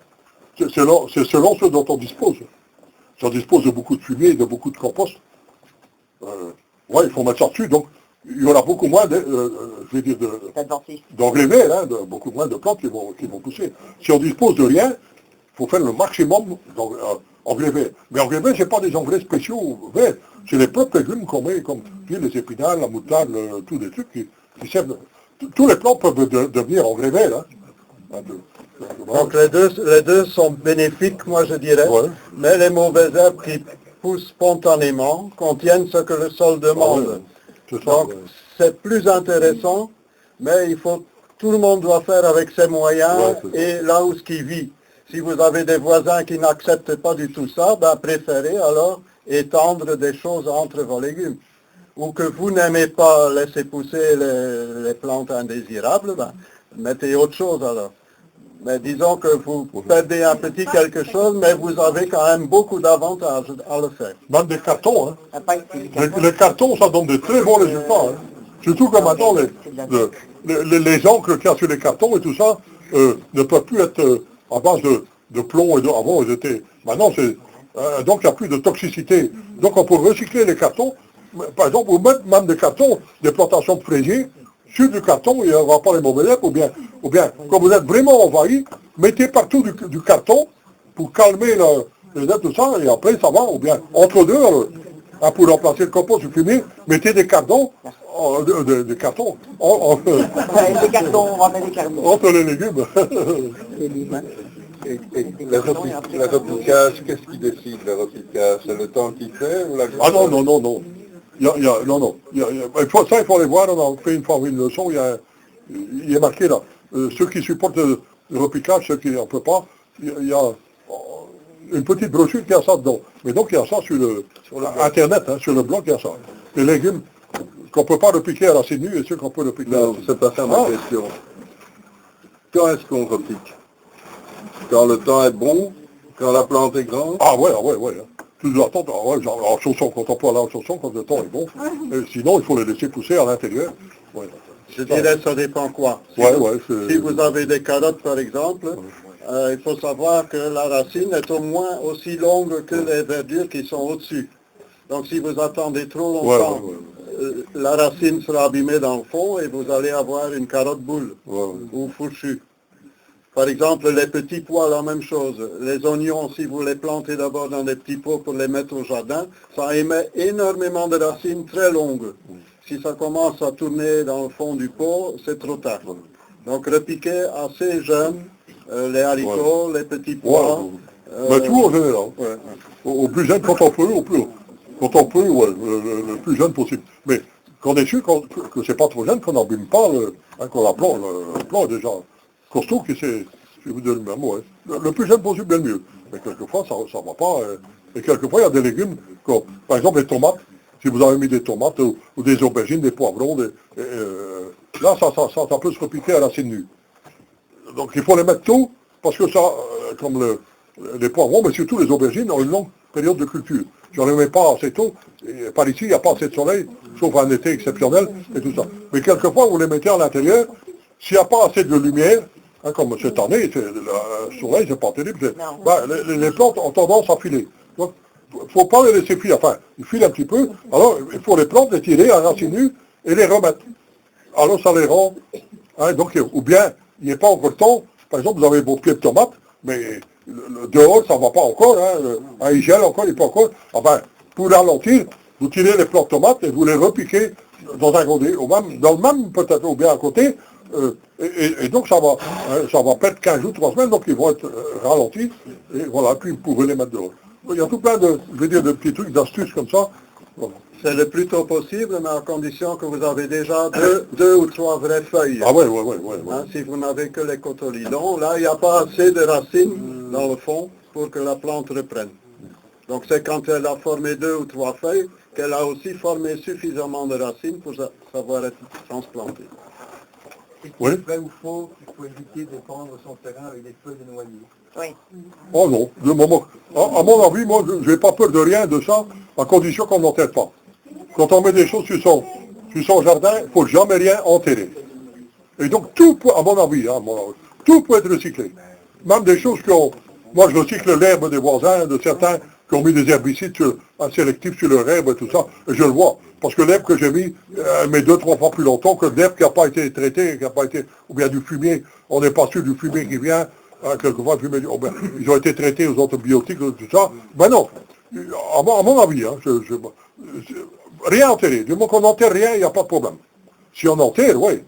C'est selon ce dont on dispose. Si on dispose de beaucoup de fumier, de beaucoup de compost, ouais, il faut mettre ça dessus, donc il y aura beaucoup moins d'engrais verts, hein, beaucoup moins de plantes qui vont pousser. Si on dispose de rien, il faut faire le maximum d'engrais verts. Mais engrais verts, ce n'est pas des engrais spéciaux verts, c'est les propres légumes qu'on met, comme les épinards, la moutarde, tous des trucs qui servent. Tous les plantes peuvent devenir engrais verts. Hein. Donc les deux sont bénéfiques, moi je dirais, ouais. Mais les mauvaises herbes qui poussent spontanément contiennent ce que le sol demande. Ah ouais. Donc c'est plus intéressant, mais tout le monde doit faire avec ses moyens et là où ce qui vit. Si vous avez des voisins qui n'acceptent pas du tout ça, préférez alors étendre des choses entre vos légumes. Ou que vous n'aimez pas laisser pousser les plantes indésirables, mettez autre chose alors. Mais disons que vous perdez un petit quelque chose, mais vous avez quand même beaucoup d'avantages à le faire. Même des cartons, hein. Les cartons, ça donne de très bons résultats. Hein. Surtout que maintenant, les encres qu'il y a sur les cartons et tout ça ne peuvent plus être à base de plomb. Avant, ils étaient... Maintenant, donc il n'y a plus de toxicité. Donc on peut recycler les cartons. Par exemple, vous mettez même des cartons, des plantations de fraisiers, sur du carton, il n'y aura pas les mauvaises herbes, ou bien, quand vous êtes vraiment envahi, mettez partout du carton pour calmer les herbes, tout ça, et après ça va, ou bien, entre deux, pour remplacer le compost du fumier, mettez des cartons, des cartons, des cartons, on va mettre des cartons. Entre les légumes. Et le repiquage, qu'est-ce qui décide le repiquage? C'est le temps qu'il fait ou la... Ah non. Non. Il faut aller voir, on a fait une fois une leçon, il est marqué là. Ceux qui supportent le repiquage, ceux qui n'en peuvent pas, il y a une petite brochure qui a ça dedans. Mais donc il y a ça sur Internet, hein, sur le blog, il y a ça. Les légumes qu'on ne peut pas repiquer à racine nue et ceux qu'on peut repiquer à racine nue. C'est pas ça ma question. Quand est-ce qu'on repique? Quand le temps est bon? Quand la plante est grande? Ah ouais. Toujours attendre, en chausson, quand on peut aller en chausson, quand le temps est bon. Et sinon, il faut les laisser pousser à l'intérieur. Ouais. Je dirais, ça dépend quoi. Si vous avez des carottes, par exemple, il faut savoir que la racine est au moins aussi longue que les verdures qui sont au-dessus. Donc si vous attendez trop longtemps, la racine sera abîmée dans le fond et vous allez avoir une carotte boule ou fourchue. Par exemple, les petits pois, la même chose. Les oignons, si vous les plantez d'abord dans des petits pots pour les mettre au jardin, ça émet énormément de racines très longues. Si ça commence à tourner dans le fond du pot, c'est trop tard. Donc repiquez assez jeune les haricots, les petits pois. Mais tout en général. Au plus jeune, quand on peut, le plus jeune possible. Mais qu'on est sûr que c'est pas trop jeune, qu'on n'abîme pas, qu'on la plante, le plant est déjà costaud, si vous donnez le même mot. Le plus jeune possible, bien mieux. Mais quelquefois, ça ne va pas. Et quelquefois, il y a des légumes, comme, par exemple les tomates. Si vous avez mis des tomates ou des aubergines, des poivrons, là, ça peut se repiquer à la racine nue. Donc il faut les mettre tôt, parce que ça, comme les poivrons, mais surtout les aubergines, ont une longue période de culture. Si on ne les met pas assez tôt, et par ici, il n'y a pas assez de soleil, sauf un été exceptionnel, et tout ça. Mais quelquefois, vous les mettez à l'intérieur, s'il n'y a pas assez de lumière, comme cette année, le soleil, c'est pas terrible, les plantes ont tendance à filer. Donc, il ne faut pas les laisser filer, ils filent un petit peu, alors il faut les plantes, les tirer à racine nue et les remettre. Alors ça les rend, donc, ou bien, il n'y a pas encore le temps, par exemple, vous avez vos pieds de tomates, mais dehors, ça ne va pas encore, hein, à Igel encore, il n'est pas encore. Enfin, pour ralentir, vous tirez les plants de tomates et vous les repiquez dans un côté, dans le même peut-être, ou bien à côté, et donc ça va perdre 15 jours, 3 semaines, donc ils vont être ralentis, et voilà, puis vous pouvez les mettre dehors. Il y a tout plein de, je veux dire, de petits trucs, d'astuces comme ça. Voilà. C'est le plus tôt possible, mais à condition que vous avez déjà deux ou trois vraies feuilles. Ah ouais. Hein, si vous n'avez que les cotylédons, là, il n'y a pas assez de racines dans le fond pour que la plante reprenne. Donc c'est quand elle a formé 2 ou 3 feuilles qu'elle a aussi formé suffisamment de racines pour savoir être transplantée. Est-il vrai ou faux qu'il faut éviter de prendre son terrain avec des feuilles de noyer? Oui. Oh non, de moment. À mon avis, moi, je n'ai pas peur de rien de ça, à condition qu'on n'enterre pas. Quand on met des choses sur son jardin, il ne faut jamais rien enterrer. Et donc, tout, à mon avis, tout peut être recyclé. Même des choses moi, je recycle l'herbe des voisins, de certains qui ont mis des herbicides sélectifs sur leur herbe et tout ça, et je le vois. Parce que l'herbe que j'ai mis, elle met 2-3 fois plus longtemps que l'herbe qui n'a pas été traitée, ou bien du fumier. On n'est pas sûr du fumier qui vient, quelquefois, le fumier, ils ont été traités aux antibiotiques, tout ça. Ben non, à mon avis, rien enterré. Du moment qu'on n'enterre rien, il n'y a pas de problème. Si on enterre, oui,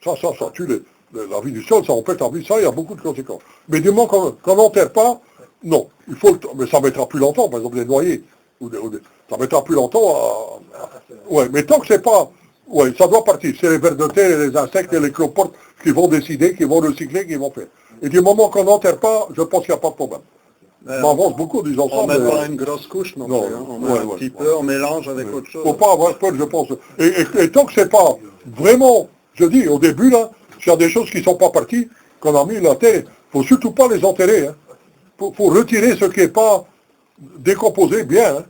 ça tue la vie du sol, ça empêche la vie, ça, il y a beaucoup de conséquences. Mais du moment qu'on n'enterre pas, non. Mais ça mettra plus longtemps, par exemple, les noyers. Ça mettra plus longtemps ouais, mais tant que c'est pas... Oui, ça doit partir. C'est les vers de terre et les insectes et les cloportes qui vont décider, qui vont recycler, qui vont faire. Et du moment qu'on n'enterre pas, je pense qu'il n'y a pas de problème. On avance beaucoup, disons ça. On ne met pas une grosse couche non plus. On met un petit peu, on mélange avec autre chose. Il ne faut pas avoir peur, je pense. Et tant que c'est pas vraiment, je dis, au début, là, s'il y a des choses qui ne sont pas parties, qu'on a mis la terre, il ne faut surtout pas les enterrer. Faut retirer ce qui n'est pas décomposé bien.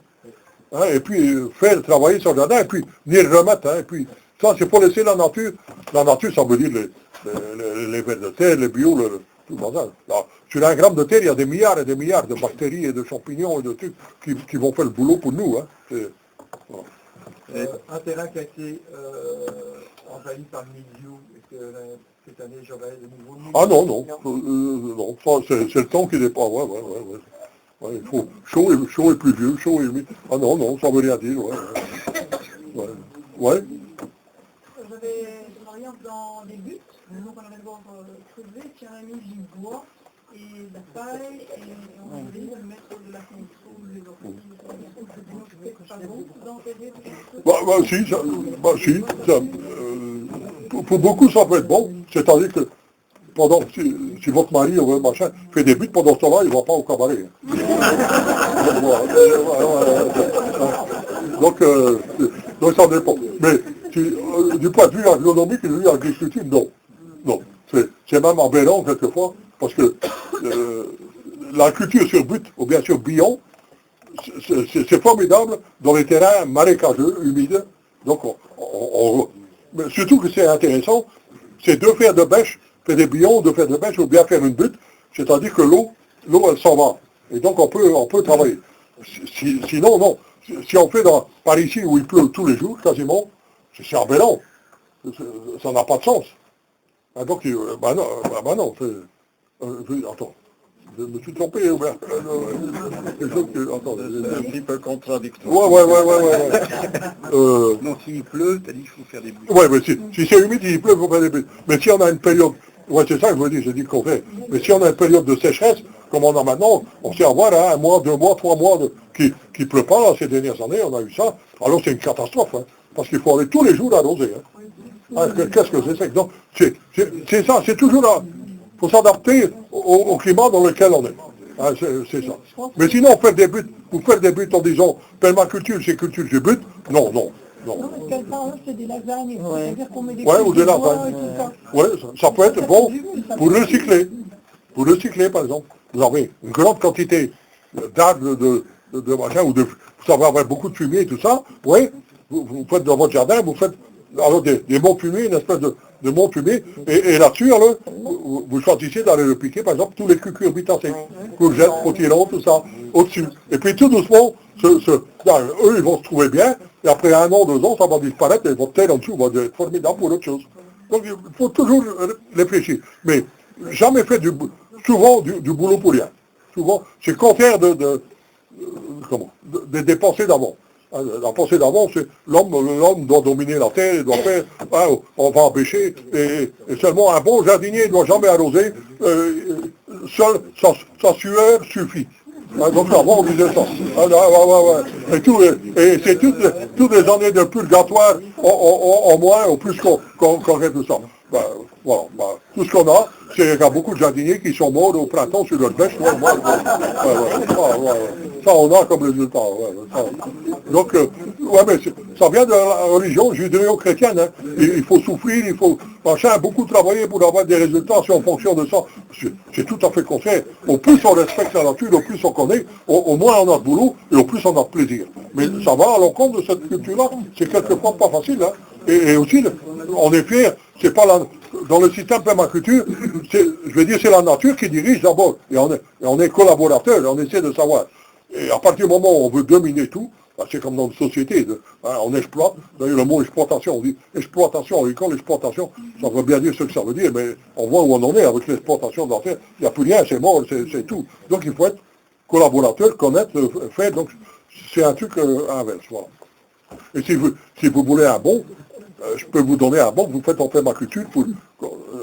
Et puis faire travailler son jardin, et puis venir remettre. Et puis ça, c'est pour laisser la nature. La nature, ça veut dire les vers de terre, les bio, tout ça. Là, sur 1 gramme de terre, il y a des milliards et des milliards de bactéries et de champignons et de trucs qui vont faire le boulot pour nous. Un terrain qui a été envahi par le milieu, est-ce que cette année j'aurai de nouveau milieu? Ah non. Ça, c'est le temps qui dépend. Ouais, il faut chaud et pluvieux, chaud et humide. Ah non, ça veut rien dire. Ouais. J'avais, par exemple, dans des buts, donc on avait d'abord creusé, puis on a mis du bois et de la paille, et on a voulu mettre de la contrôle, les orties, c'est pas bon d'enterrer quelque chose? Si, pour beaucoup ça peut être bon, c'est-à-dire que si votre mari ou votre machin fait des buts, pendant ce temps-là, il ne va pas au cabaret. Donc ça dépend. Mais du point de vue agronomique et de vue agriculture, non. C'est même aberrant quelquefois, parce que la culture sur but, ou bien sur billon, c'est formidable dans les terrains marécageux, humides. Donc mais surtout que c'est intéressant, c'est de faire de bêche, faire des billons, de faire de bêche, ou bien faire une butte, c'est-à-dire que l'eau elle s'en va. Et donc on peut travailler. Sinon, non. Si on fait par ici où il pleut tous les jours, quasiment, c'est aberrant. Ça n'a pas de sens. Donc, non. Attends. Je me suis trompé, ou bien... C'est un petit peu contradictoire. Ouais. Non, s'il pleut, t'as dit qu'il faut faire des buts. Ouais, mais si c'est humide, il pleut, il faut faire des buts. Mais si on a une période... Ouais, c'est ça que je veux dire, j'ai dit le contraire. Mais si on a une période de sécheresse, comme on a maintenant, on sait avoir 1 mois, 2 mois, 3 mois qui ne pleut pas, là, ces dernières années, on a eu ça. Alors c'est une catastrophe, parce qu'il faut aller tous les jours arroser. Qu'est-ce que c'est? Donc, c'est ça, c'est toujours là. Il faut s'adapter au climat dans lequel on est. C'est ça. Mais sinon, faire des buts en disant permaculture, c'est culture du but, non. Non, mais quelqu'un, c'est des lasagnes, c'est-à-dire qu'on met des ou des lasagnes. Oui, ça peut être bon pour recycler. Pour recycler, par exemple. Vous avez une grande quantité d'arbres, de machin, ou vous savez avoir beaucoup de fumier et tout ça, oui, vous faites dans votre jardin, vous faites alors des monts fumés, une espèce de monts fumés, et là-dessus, alors, vous choisissez d'aller le piquer, par exemple, tous les cucurbitacées, courgettes, potirons, tout ça, au-dessus. Et puis tout doucement, eux, ils vont se trouver bien, et après 1 an, 2 ans, ça va disparaître, et votre terre en dessous va être formidable pour autre chose. Donc il faut toujours réfléchir. Mais jamais faire souvent du boulot pour rien. souvent, c'est contraire des pensées d'avant. La pensée d'avant, c'est l'homme doit dominer la terre, il doit faire, on va empêcher, et seulement un bon jardinier ne doit jamais arroser, seul sa sueur suffit. Donc avant on disait ça. Et c'est toutes les années de purgatoire en moins, au plus qu'on rêve de ça. Tout ce qu'on a, c'est qu'il y a beaucoup de jardiniers qui sont morts au printemps sur leur bêche. Ça on a comme résultat. Donc, mais ça vient de la religion judéo-chrétienne. Hein. Il faut souffrir, il faut beaucoup travailler pour avoir des résultats si on fonctionne de ça. C'est tout à fait contraire. Au plus on respecte la nature, au plus on connaît, au moins on a de boulot et au plus on a de plaisir. Mais ça va à l'encontre de cette culture-là. C'est quelquefois pas facile. Hein. Et aussi, on est fiers. C'est pas dans le système permaculture, je vais dire, c'est la nature qui dirige d'abord. Et on est collaborateur, on essaie de savoir. Et à partir du moment où on veut dominer tout, c'est comme dans une société, on exploite, d'ailleurs le mot exploitation, on dit exploitation, et quand l'exploitation, ça veut bien dire ce que ça veut dire, mais on voit où on en est avec l'exploitation de la terre, il n'y a plus rien, c'est mort, c'est tout. Donc il faut être collaborateur, connaître, faire, donc c'est un truc inverse, voilà. Et si vous voulez un bon, je peux vous donner un bon, vous faites en permaculture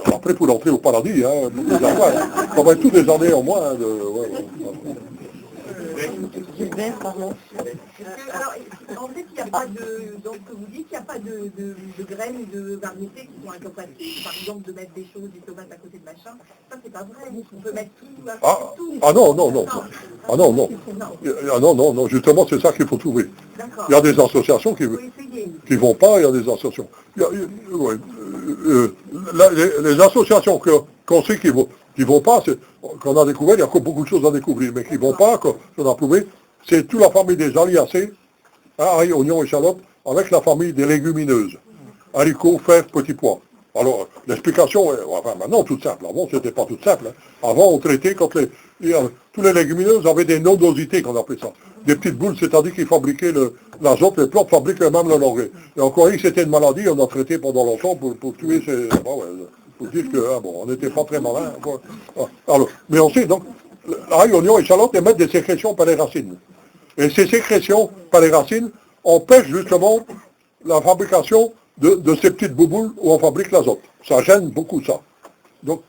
après pour entrer au paradis, hein, pour les affaires. Ça va être toutes les années au moins. Alors, en fait, il n'y a pas de... Donc, vous dites qu'il n'y a pas de graines et de variétés qui sont incompatibles. Par exemple, de mettre des choses, des tomates à côté de machin. Ça, c'est pas vrai. On peut mettre tout. Non. Justement, c'est ça qu'il faut trouver. Il y a des associations qui vont pas, il y a des associations. Les associations qu'on sait qui vont pas, qu'on a découvert, il y a encore beaucoup de choses à découvrir, mais qui vont pas, qu'on a prouvé, c'est toute la famille des aliacées, oignons, échalotes, avec la famille des légumineuses, haricots, fèves, petits pois. Alors, l'explication est, maintenant, toute simple. Avant, c'était pas tout simple. Hein. Avant, on traitait tous les légumineuses avaient des nodosités, qu'on appelait ça. Des petites boules, c'est-à-dire qu'ils fabriquaient l'azote, les plantes fabriquent eux-mêmes le l'engrais. Et on croyait que c'était une maladie, on a traité pendant longtemps pour tuer ces... pour dire que, on n'était pas très malin. Alors, mais on sait, donc, ail, oignon, échalote émettent des sécrétions par les racines. Et ces sécrétions par les racines empêchent justement la fabrication de ces petites bouboules où on fabrique l'azote. Ça gêne beaucoup ça. Donc,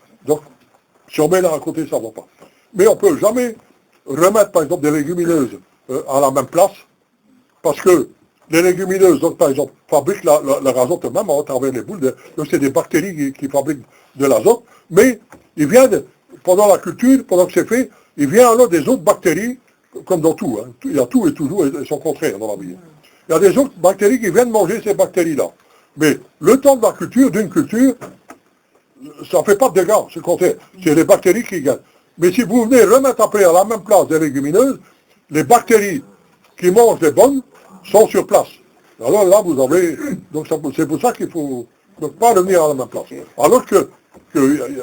si on met là à côté, ça ne va pas. Mais on ne peut jamais remettre, par exemple, des légumineuses à la même place, parce que les légumineuses, donc, par exemple, fabriquent leur azote eux-mêmes à travers les boules. Donc, c'est des bactéries qui fabriquent de l'azote, mais ils viennent, pendant la culture, pendant que c'est fait, il vient alors des autres bactéries, comme dans tout. Hein. Il y a tout et toujours son contraire dans la vie. Il y a des autres bactéries qui viennent manger ces bactéries-là. Mais le temps de la culture, d'une culture, ça ne fait pas de dégâts, c'est le contraire. C'est les bactéries qui gagnent. Mais si vous venez remettre après à la même place des légumineuses, les bactéries qui mangent les bonnes sont sur place. Alors là, vous avez... Donc c'est pour ça qu'il faut ne pas revenir à la même place. Alors que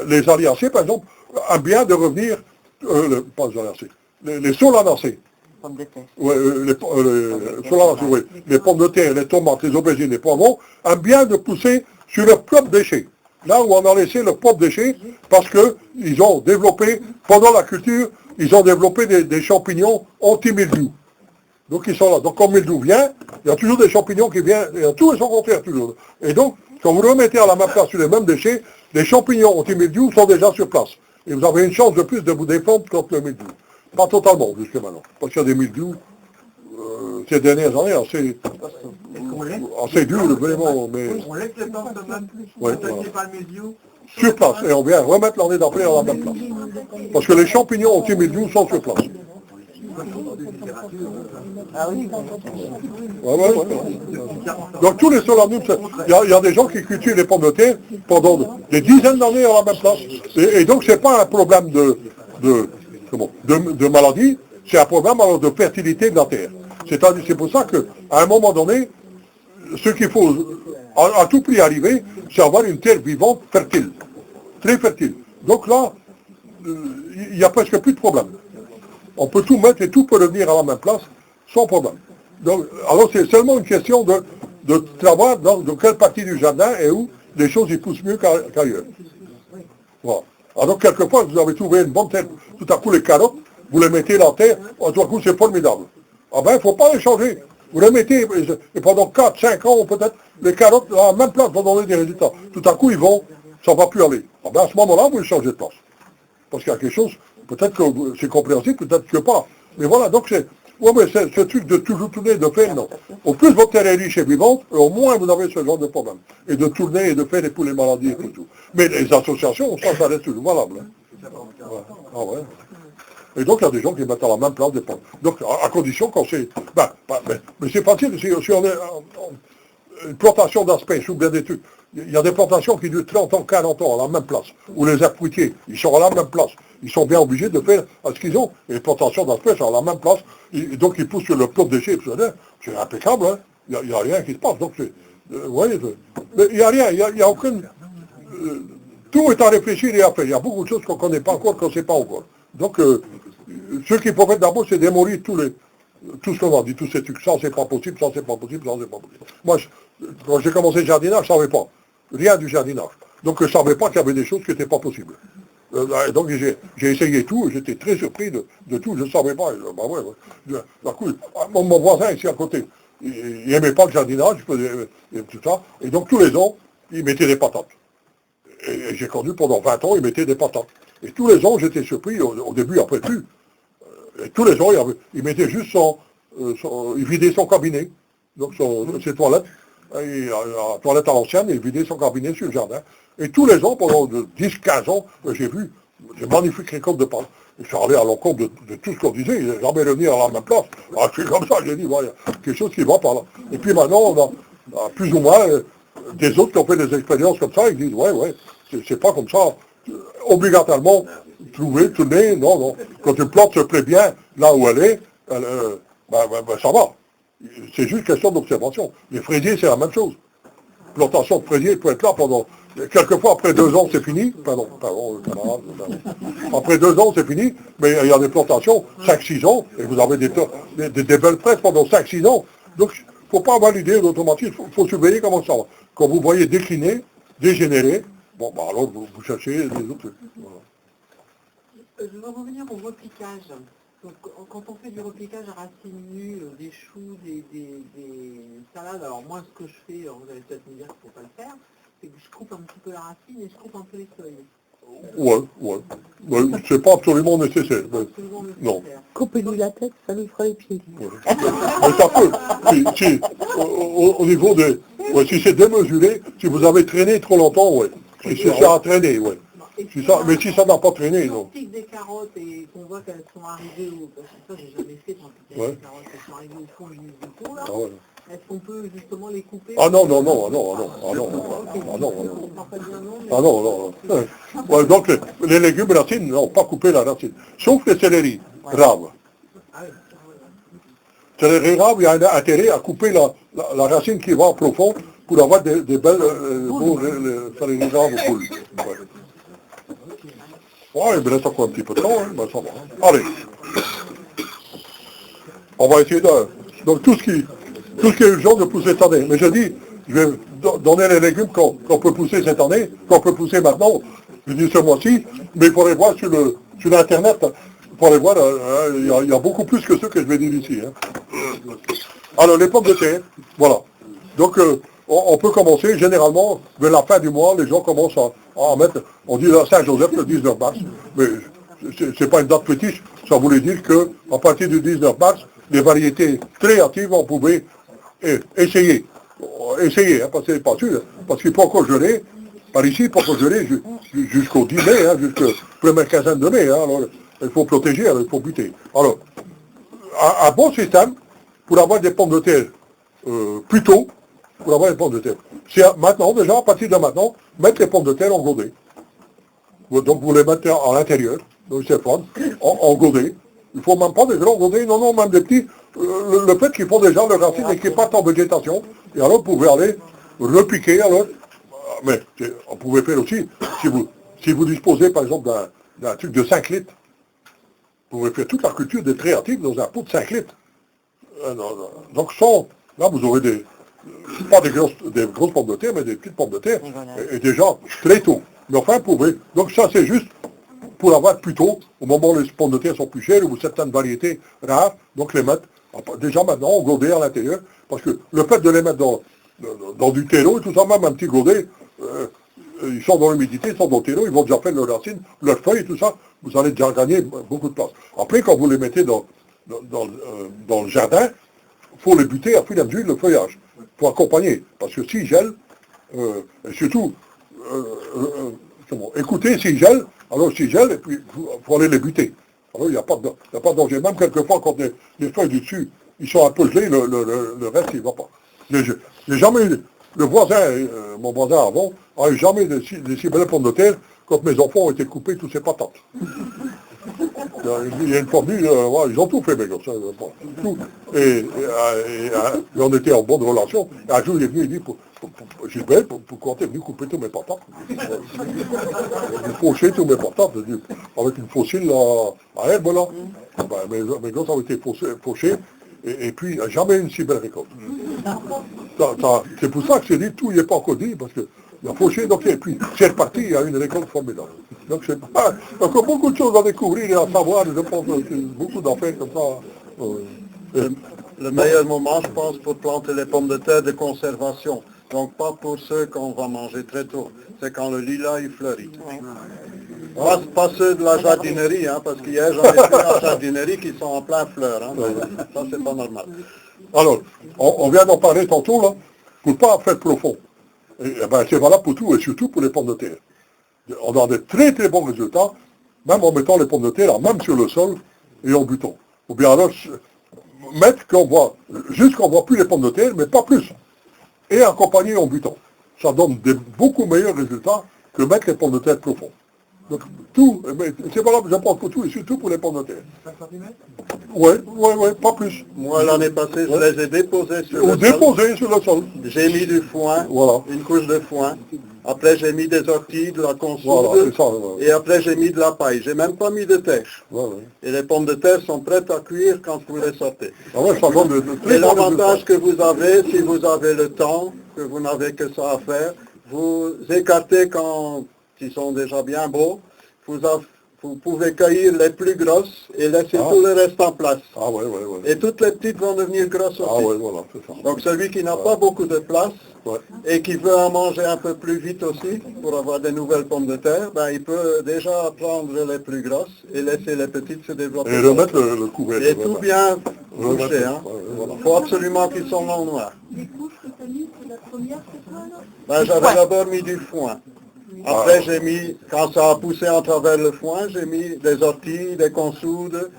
les aliacées, par exemple, aiment bien de revenir... pas les aliacées, les solanacées. Pommes de terre. Les pommes de terre, les tomates, les aubergines, les poivrons, aiment bien de pousser sur leurs propres déchets. Là où on a laissé leurs propres déchets, parce qu'ils ont développé, pendant la culture, ils ont développé des champignons anti-mildiou. Donc ils sont là. Donc quand le mildiou vient, il y a toujours des champignons qui viennent, il y a tout et son contraire toujours. Et donc, quand vous remettez à la même place sur les mêmes déchets, les champignons anti-mildiou sont déjà sur place. Et vous avez une chance de plus de vous défendre contre le mildiou. Pas totalement, jusqu'à maintenant. Parce qu'il y a des mildious, ces dernières années, assez durs, vraiment. Mais... On laisse le temps de même plus. Pas le mildiou. Sur place, et on vient remettre l'année d'après à la même place. Parce que les champignons anti-mildiou sont sur place. Ah oui. Ouais. Donc tous les solanums, il y a des gens qui cultivent les pommes de terre pendant des dizaines d'années à la même place. Et donc c'est pas un problème de maladie, c'est un problème alors de fertilité de la terre. C'est-à-dire, c'est pour ça qu'à un moment donné, ce qu'il faut à tout prix arriver, c'est avoir une terre vivante fertile, très fertile. Donc là, il n'y a presque plus de problème. On peut tout mettre et tout peut revenir à la même place sans problème. Donc, alors c'est seulement une question de savoir dans quelle partie du jardin et où les choses y poussent mieux qu'ailleurs. Voilà. Alors quelquefois, vous avez trouvé une bonne terre, tout à coup les carottes, vous les mettez dans la terre, à tout coup, c'est formidable. Ah ben, il ne faut pas les changer. Vous les mettez, et pendant 4, 5 ans, peut-être, les carottes, à la même place, vont donner des résultats. Tout à coup, ça ne va plus aller. Ah ben, à ce moment-là, vous les changez de place. Parce qu'il y a quelque chose, peut-être que c'est compréhensible, peut-être que pas. Mais voilà, donc mais ce truc de toujours tourner, de faire, non. Au plus votre terre est riche et vivante, au moins vous avez ce genre de problème. Et de tourner et de faire pour les maladies et pour tout. Mais les associations, ça reste toujours valable. Hein. Ouais. Ah ouais. Et donc il y a des gens qui mettent à la même place des pommes. Donc à condition qu'on sait. Mais c'est facile, si on est une plantation d'aspect, ou bien des trucs. Il y a des plantations qui durent 30 ans, 40 ans à la même place. Ou les arbres fruitiers, ils sont à la même place. Ils sont bien obligés de faire ce qu'ils ont. Et les plantations d'aspect sont à la même place. Et donc ils poussent sur le plot de déchets. C'est impeccable, hein. Il n'y a rien qui se passe. Donc vous voyez, mais il n'y a rien, il n'y a aucune. Tout est à réfléchir et à faire. Il y a beaucoup de choses qu'on ne connaît pas encore, qu'on ne sait pas encore. Donc ce qu'il faut faire d'abord, c'est démolir tout ce qu'on a dit, tous ces trucs. Ça, c'est pas possible, ça, c'est pas possible, ça, c'est pas possible. Moi, quand j'ai commencé le jardinage, je ne savais pas. Rien du jardinage. Donc, je ne savais pas qu'il y avait des choses qui n'étaient pas possibles. Donc, j'ai essayé tout, j'étais très surpris de tout, je ne savais pas. Mon voisin ici à côté, il n'aimait pas le jardinage, et tout ça. Et donc, tous les ans, il mettait des patates. Et j'ai conduit pendant 20 ans, il mettait des patates. Et tous les ans, j'étais surpris, au début, après plus. Et tous les ans, il mettait juste il vidait son cabinet, donc ses toilettes, la toilette à l'ancienne, il vidait son cabinet sur le jardin. Et tous les ans, pendant 10-15 ans, j'ai vu des magnifiques récoltes de pâtes. Je suis allé à l'encontre de tout ce qu'on disait, il n'est jamais revenu à la même place. Alors, c'est comme ça, j'ai dit, voilà, il y a quelque chose qui va par là. Et puis maintenant, on a plus ou moins des autres qui ont fait des expériences comme ça, ils disent, ouais, c'est pas comme ça, obligatoirement, trouver, tourner, non. Quand une plante se plaît bien là où elle est, ça va. C'est juste question d'observation. Les fraisiers, c'est la même chose. Plantation de fraisiers peut être là pendant... Quelquefois, après 2 ans, c'est fini. Pardon. Après 2 ans, c'est fini, mais il y a des plantations, 5-6 ans, et vous avez des belles fraises pendant 5-6 ans. Donc, il ne faut pas valider l'automatisme, il faut surveiller comment ça va. Quand vous voyez décliner, dégénérer, alors vous cherchez les autres trucs. Voilà. Je vais revenir au repiquage. Donc, quand on fait du repiquage à racines nues, des choux, des salades, alors moi ce que je fais, vous allez peut-être me dire qu'il ne faut pas le faire, c'est que je coupe un petit peu la racine et je coupe un peu les feuilles. Ouais. C'est pas absolument nécessaire. Non. Coupez-lui la tête, ça lui fera les pieds. Ouais. Mais ça peut. Si, au niveau de... Ouais, si c'est démesuré, si vous avez traîné trop longtemps, ouais. Si ça a traîné, ouais. Mais si ça n'a pas traîné, non. Quand on pique des carottes et qu'on voit qu'elles sont arrivées ça j'ai jamais fait, quand on pique des carottes, elles sont arrivées au fond du pot, là. Est-ce qu'on peut justement les couper? Ah non. Ouais, donc les légumes racines, non, pas couper la racine. Sauf les céleri raves. Céleri rave, il y a un intérêt à couper la racine qui va en profond pour avoir des belles céleri raves au poules. Ouais, il me reste encore un petit peu de temps, hein, ça va. Allez. On va essayer de... Donc tout ce qui est urgent de pousser cette année. Mais je dis, je vais donner les légumes qu'on peut pousser cette année, qu'on peut pousser maintenant, je dis ce mois-ci, mais il faudrait voir sur Internet, il faudrait voir, il y a beaucoup plus que ceux que je vais dire ici. Hein. Alors les pommes de terre, voilà. Donc on peut commencer, généralement, vers la fin du mois, les gens commencent à mettre, on dit la Saint-Joseph le 19 mars, mais c'est pas une date fétiche, ça voulait dire qu'à partir du 19 mars, les variétés très actives, on pouvait essayer, hein, parce que c'est pas sûr, parce qu'il faut encore geler, par ici, il faut encore geler jusqu'au 10 mai, hein, jusqu'au premier quinzaine de mai, hein, alors il faut protéger, alors il faut buter. Alors, un bon système, pour avoir des pommes de terre plus tôt, pour avoir des pommes de terre. C'est maintenant, déjà, à partir de maintenant, mettre les pommes de terre en godet. Donc vous les mettez à l'intérieur, donc c'est fun, en godet. Il ne faut même pas des grands godets, non, même des petits. Le fait qu'ils font déjà leurs racines et qu'ils partent en végétation, et alors vous pouvez aller repiquer, alors. Mais on pouvait faire aussi, si vous disposez par exemple d'un truc de 5 litres, vous pouvez faire toute la culture des créatives dans un pot de 5 litres. Donc là vous aurez pas des grosses pommes de terre, mais des petites pommes de terre, et déjà très tôt. Mais enfin, vous pouvez. Donc ça c'est juste pour avoir plus tôt, au moment où les pommes de terre sont plus chères, ou certaines variétés rares, donc les mettre déjà maintenant au godet à l'intérieur, parce que le fait de les mettre dans du terreau et tout ça, même un petit godet, ils sont dans l'humidité, ils sont dans le terreau, ils vont déjà faire leurs racines, leurs feuilles et tout ça, vous allez déjà gagner beaucoup de place. Après, quand vous les mettez dans le jardin, il faut les buter à fur et à mesure le feuillage, pour accompagner, parce que s'ils gèlent, et surtout, écoutez s'ils gèlent, alors s'ils gèlent, et puis il faut aller les buter. Alors il n'y a pas de danger. Même quelquefois, quand les feuilles du dessus, ils sont un peu gelés, le reste, il ne va pas. J'ai jamais eu, le voisin, mon voisin avant, a eu jamais de si belles pommes de terre quand mes enfants ont été coupés toutes ces patates. Il y a une formule, ils ont tout fait, mes gars, tout. Et on était en bonne relation. Et un jour, il est venu, il dit, Gilbert, pourquoi t'es venu couper tous mes patates? Il fauché tous mes patates, avec une fossile à herbe, là. Mes gars ont été fauchés, et puis jamais une si belle récolte. C'est pour ça que c'est dit, tout n'y est pas encore dit, parce que il a fauché, donc, et puis c'est reparti, il y a une récolte formidable. Donc c'est pas, encore beaucoup de choses à découvrir et à savoir, je pense, beaucoup d'affaires comme ça. Le meilleur moment, je pense, pour planter les pommes de terre de conservation. Donc pas pour ceux qu'on va manger très tôt, c'est quand le lilas il fleurit. Pas ceux de la jardinerie, hein, parce qu'hier j'en ai vu dans la jardinerie qui sont en plein fleur. Hein, ça c'est pas normal. Alors, on vient d'en parler tantôt, là, pour ne pas faire profond. C'est valable pour tout, et surtout pour les pommes de terre. On a de très très bons résultats, même en mettant les pommes de terre, même sur le sol et en butant. Ou bien alors, mettre juste qu'on ne voit plus les pommes de terre, mais pas plus. Et accompagner en butant. Ça donne beaucoup meilleurs résultats que mettre les pommes de terre profondes. Donc, tout, c'est valable, je pense, pour tout, et surtout pour les pommes de terre. 5 cm ? Oui, pas plus. Moi, l'année passée, je les ai déposés sur le sol. Déposés sur le sol. J'ai mis du foin, une couche de foin. Après, j'ai mis des orties, de la consoude, et après, j'ai mis de la paille. J'ai même pas mis de tèche. Et les pommes de terre sont prêtes à cuire quand vous les sortez. Ça donne et l'avantage que vous avez, si vous avez le temps, que vous n'avez que ça à faire, vous écartez quand ils sont déjà bien beaux, vous pouvez cueillir les plus grosses et laisser tout le reste en place. Et toutes les petites vont devenir grosses aussi. C'est ça. Donc celui qui n'a pas beaucoup de place et qui veut en manger un peu plus vite aussi, pour avoir des nouvelles pommes de terre, il peut déjà prendre les plus grosses et laisser les petites se développer. Et remettre le couvert. Et tout bien bouché. Il faut absolument qu'ils soient en noir. Les couches que tu as mises, c'est la première, c'est ça, j'avais d'abord mis du foin. Après, j'ai mis, quand ça a poussé en travers le foin, j'ai mis des orties, des consoudes,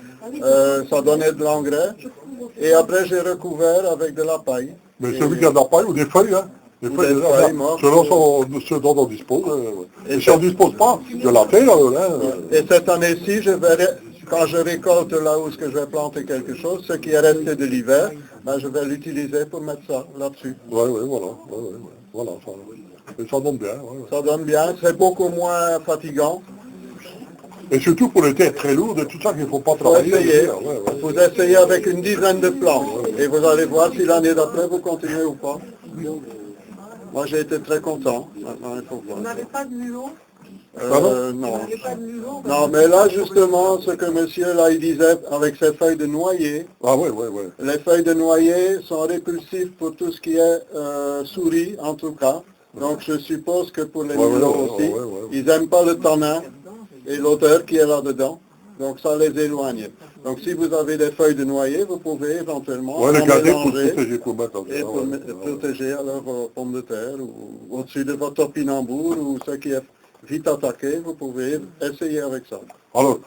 ça donnait de l'engrais. Et après, j'ai recouvert avec de la paille. Mais celui qui a de la paille ou des feuilles, hein. Des feuilles mortes. Selon ce dont on dispose. Et si on ne dispose pas, de la terre, Et cette année-ci, quand je récolte là où je vais planter quelque chose, ce qui est resté de l'hiver, je vais l'utiliser pour mettre ça là-dessus. Voilà. Et ça donne bien. Ça donne bien, c'est beaucoup moins fatigant. Et surtout pour les terres très lourdes, tout ça qu'il ne faut pas travailler. Vous essayez avec une dizaine de plants et vous allez voir si l'année d'après vous continuez ou pas. Moi j'ai été très content. Maintenant, il faut voir. Vous n'avez pas de mulot? Non. Non, mais là justement, ce que monsieur là il disait avec ses feuilles de noyer, les feuilles de noyer sont répulsives pour tout ce qui est souris en tout cas. Donc je suppose que pour les mulots aussi, ils n'aiment pas le tanin et l'odeur qui est là-dedans. Donc ça les éloigne. Donc si vous avez des feuilles de noyer, vous pouvez éventuellement les garder pour protéger, protéger alors vos pommes de terre ou au-dessus de votre topinambour ou ce qui est vite attaqué, vous pouvez essayer avec ça. Alors,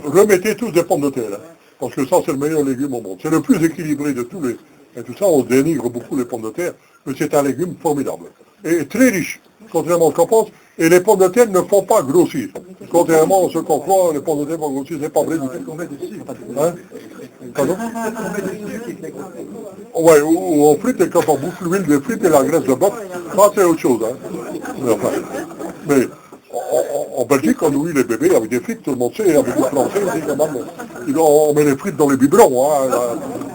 remettez tous des pommes de terre, parce que ça c'est le meilleur légume au monde. C'est le plus équilibré de tous les... Et tout ça, on dénigre beaucoup les pommes de terre, mais c'est un légume formidable. Et très riche, contrairement à ce qu'on pense. Et les pommes de terre ne font pas grossir. Contrairement à ce qu'on croit, les pommes de terre vont grossir, c'est pas vrai du tout. Hein? Pardon? Ou on frite, et quand on bouffe l'huile de frite et la graisse de bœuf, ça c'est autre chose. Mais en Belgique, on nourrit les bébés avec des frites, tout le monde sait, avec les Français, on dit quand même, on met les frites dans les biberons.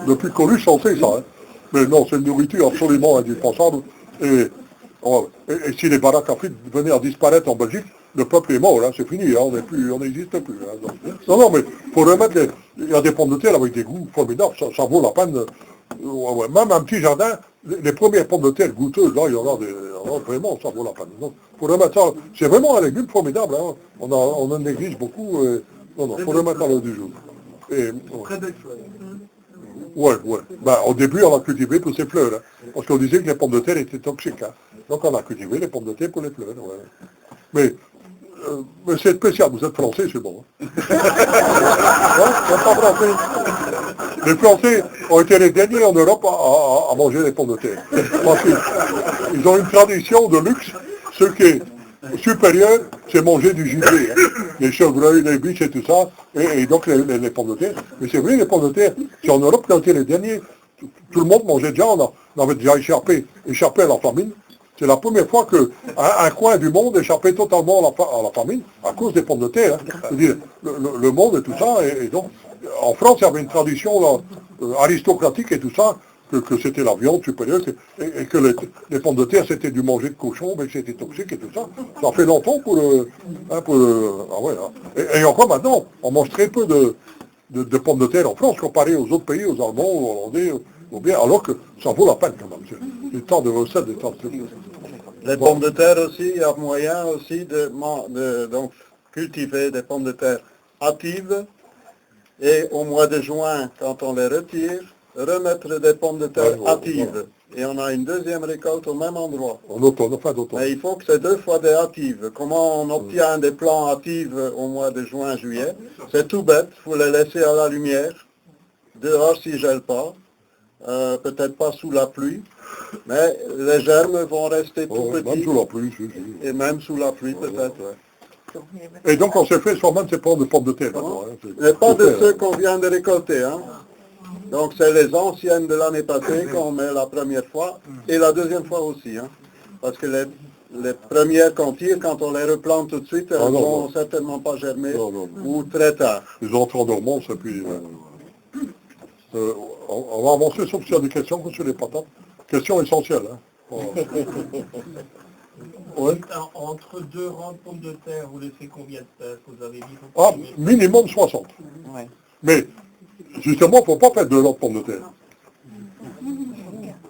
Depuis Coluche, on sait ça. Mais non, c'est une nourriture absolument indispensable. Et si les baraques à frites venaient à disparaître en Belgique, le peuple est mort, là, c'est fini, hein, on n'existe plus. Hein, donc. Non, mais il faut remettre il y a des pommes de terre avec des goûts formidables, ça vaut la peine. Ouais. Même un petit jardin, les premières pommes de terre goûteuses, là, il y en a vraiment, ça vaut la peine. Donc, faut remettre ça, c'est vraiment un légume formidable, hein, on en néglige beaucoup. Non, il faut remettre à l'heure du jour. Très belle fleur. Ouais. Ben, au début, on a cultivé pour ses fleurs, hein, parce qu'on disait que les pommes de terre étaient toxiques. Hein. Donc on a cultivé les pommes de terre pour les fleurs. Ouais. Mais c'est spécial, vous êtes français, c'est bon. Hein. Ouais, pas français. Les Français ont été les derniers en Europe à manger les pommes de terre. Parce qu'ils ont une tradition de luxe, ce qui est supérieur, c'est manger du gibier. Hein. Les chevreuils, les biches et tout ça, et donc les pommes de terre. Mais c'est vrai, les pommes de terre, c'est en Europe qui ont été les derniers. Tout le monde mangeait déjà, on avait déjà échappé à la famine. C'est la première fois qu'un coin du monde échappait totalement à la famine à cause des pommes de terre. Hein. C'est-à-dire, le monde et tout ça. Et donc, en France, il y avait une tradition là, aristocratique et tout ça, que c'était la viande supérieure, et que les pommes de terre, c'était du manger de cochon, mais que c'était toxique et tout ça. Ça fait longtemps ah ouais, hein. Et encore maintenant, on mange très peu de pommes de terre en France, comparé aux autres pays, aux Allemands, aux Hollandais, bien, alors que ça vaut la peine quand même. C'est des tas de recettes, des tas de trucs. Les pommes de terre aussi, il y a moyen aussi de donc, cultiver des pommes de terre hâtives et au mois de juin, quand on les retire, remettre des pommes de terre hâtives. Et on a une deuxième récolte au même endroit. En automne, fin d'automne. Mais il faut que c'est 2 fois des hâtives. Comment on obtient des plants hâtives au mois de juin, juillet? C'est tout bête, il faut les laisser à la lumière, dehors s'ils ne gèlent pas. Peut-être pas sous la pluie, mais les germes vont rester tout petits. Même sous la pluie, et même sous la pluie peut-être. Ouais. Et donc on s'est fait soi-même ces pommes de terre. Mais pas de ceux qu'on vient de récolter. Hein. Donc c'est les anciennes de l'année passée qu'on met la première fois et la deuxième fois aussi. Hein. Parce que les premières qu'on tire, quand on les replante tout de suite, elles ne vont certainement pas germer ou très tard. Ils entrent en dormance et puis... on va avancer sauf s'il y a des questions sur les patates. Question essentielle. Hein. Ouais. Entre 2 rangs de pommes de terre, vous laissez combien de terre vous avez dit? Minimum 60. Ouais. Mais justement, il ne faut pas faire 2 rangs de pommes de terre.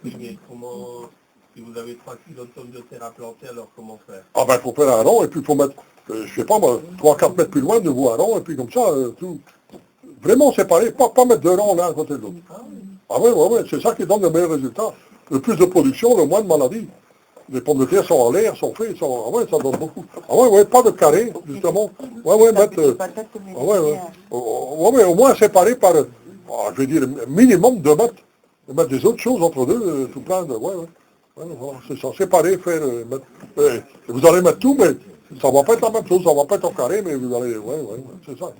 Mais comment, si vous avez 3 kilos de pommes de terre à planter, alors comment faire? Ah ben il faut faire un rang et puis il faut mettre, je sais pas moi, 3-4 mètres plus loin de vous un rang et puis comme ça, tout. Vraiment séparé, pas mettre 2 rangs l'un à côté de l'autre. Ah ouais, c'est ça qui donne le meilleur résultat. Le plus de production, le moins de maladies. Les pommes de terre sont en l'air, sont faites, ah ouais, ça donne beaucoup. Ah ouais, pas de carré, justement. Mettre... au moins séparé par, je vais dire, minimum 2 mètres. De mettre des autres choses entre deux, tout plein de... voilà, c'est ça, séparer, faire... vous allez mettre tout, mais ça va pas être la même chose, ça va pas être en carré, mais vous allez... c'est ça.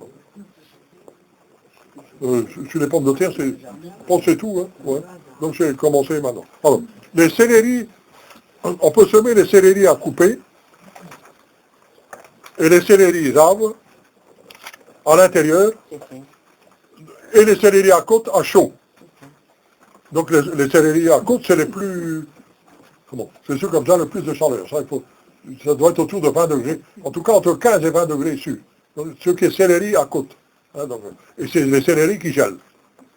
Sur les pommes de terre, c'est tout. Hein, ouais. Donc j'ai commencé maintenant. Alors, les céleris, on peut semer les céleris à couper et les céleris raves à l'intérieur et les céleris à côte à chaud. Donc les céleris à côte, c'est les plus... C'est sûr comme ça, le plus de chaleur. Ça doit être autour de 20 degrés. En tout cas, entre 15 et 20 degrés sûr. Donc, ce qui est céleri à côte. Hein, donc, et c'est les céleris qui gèlent,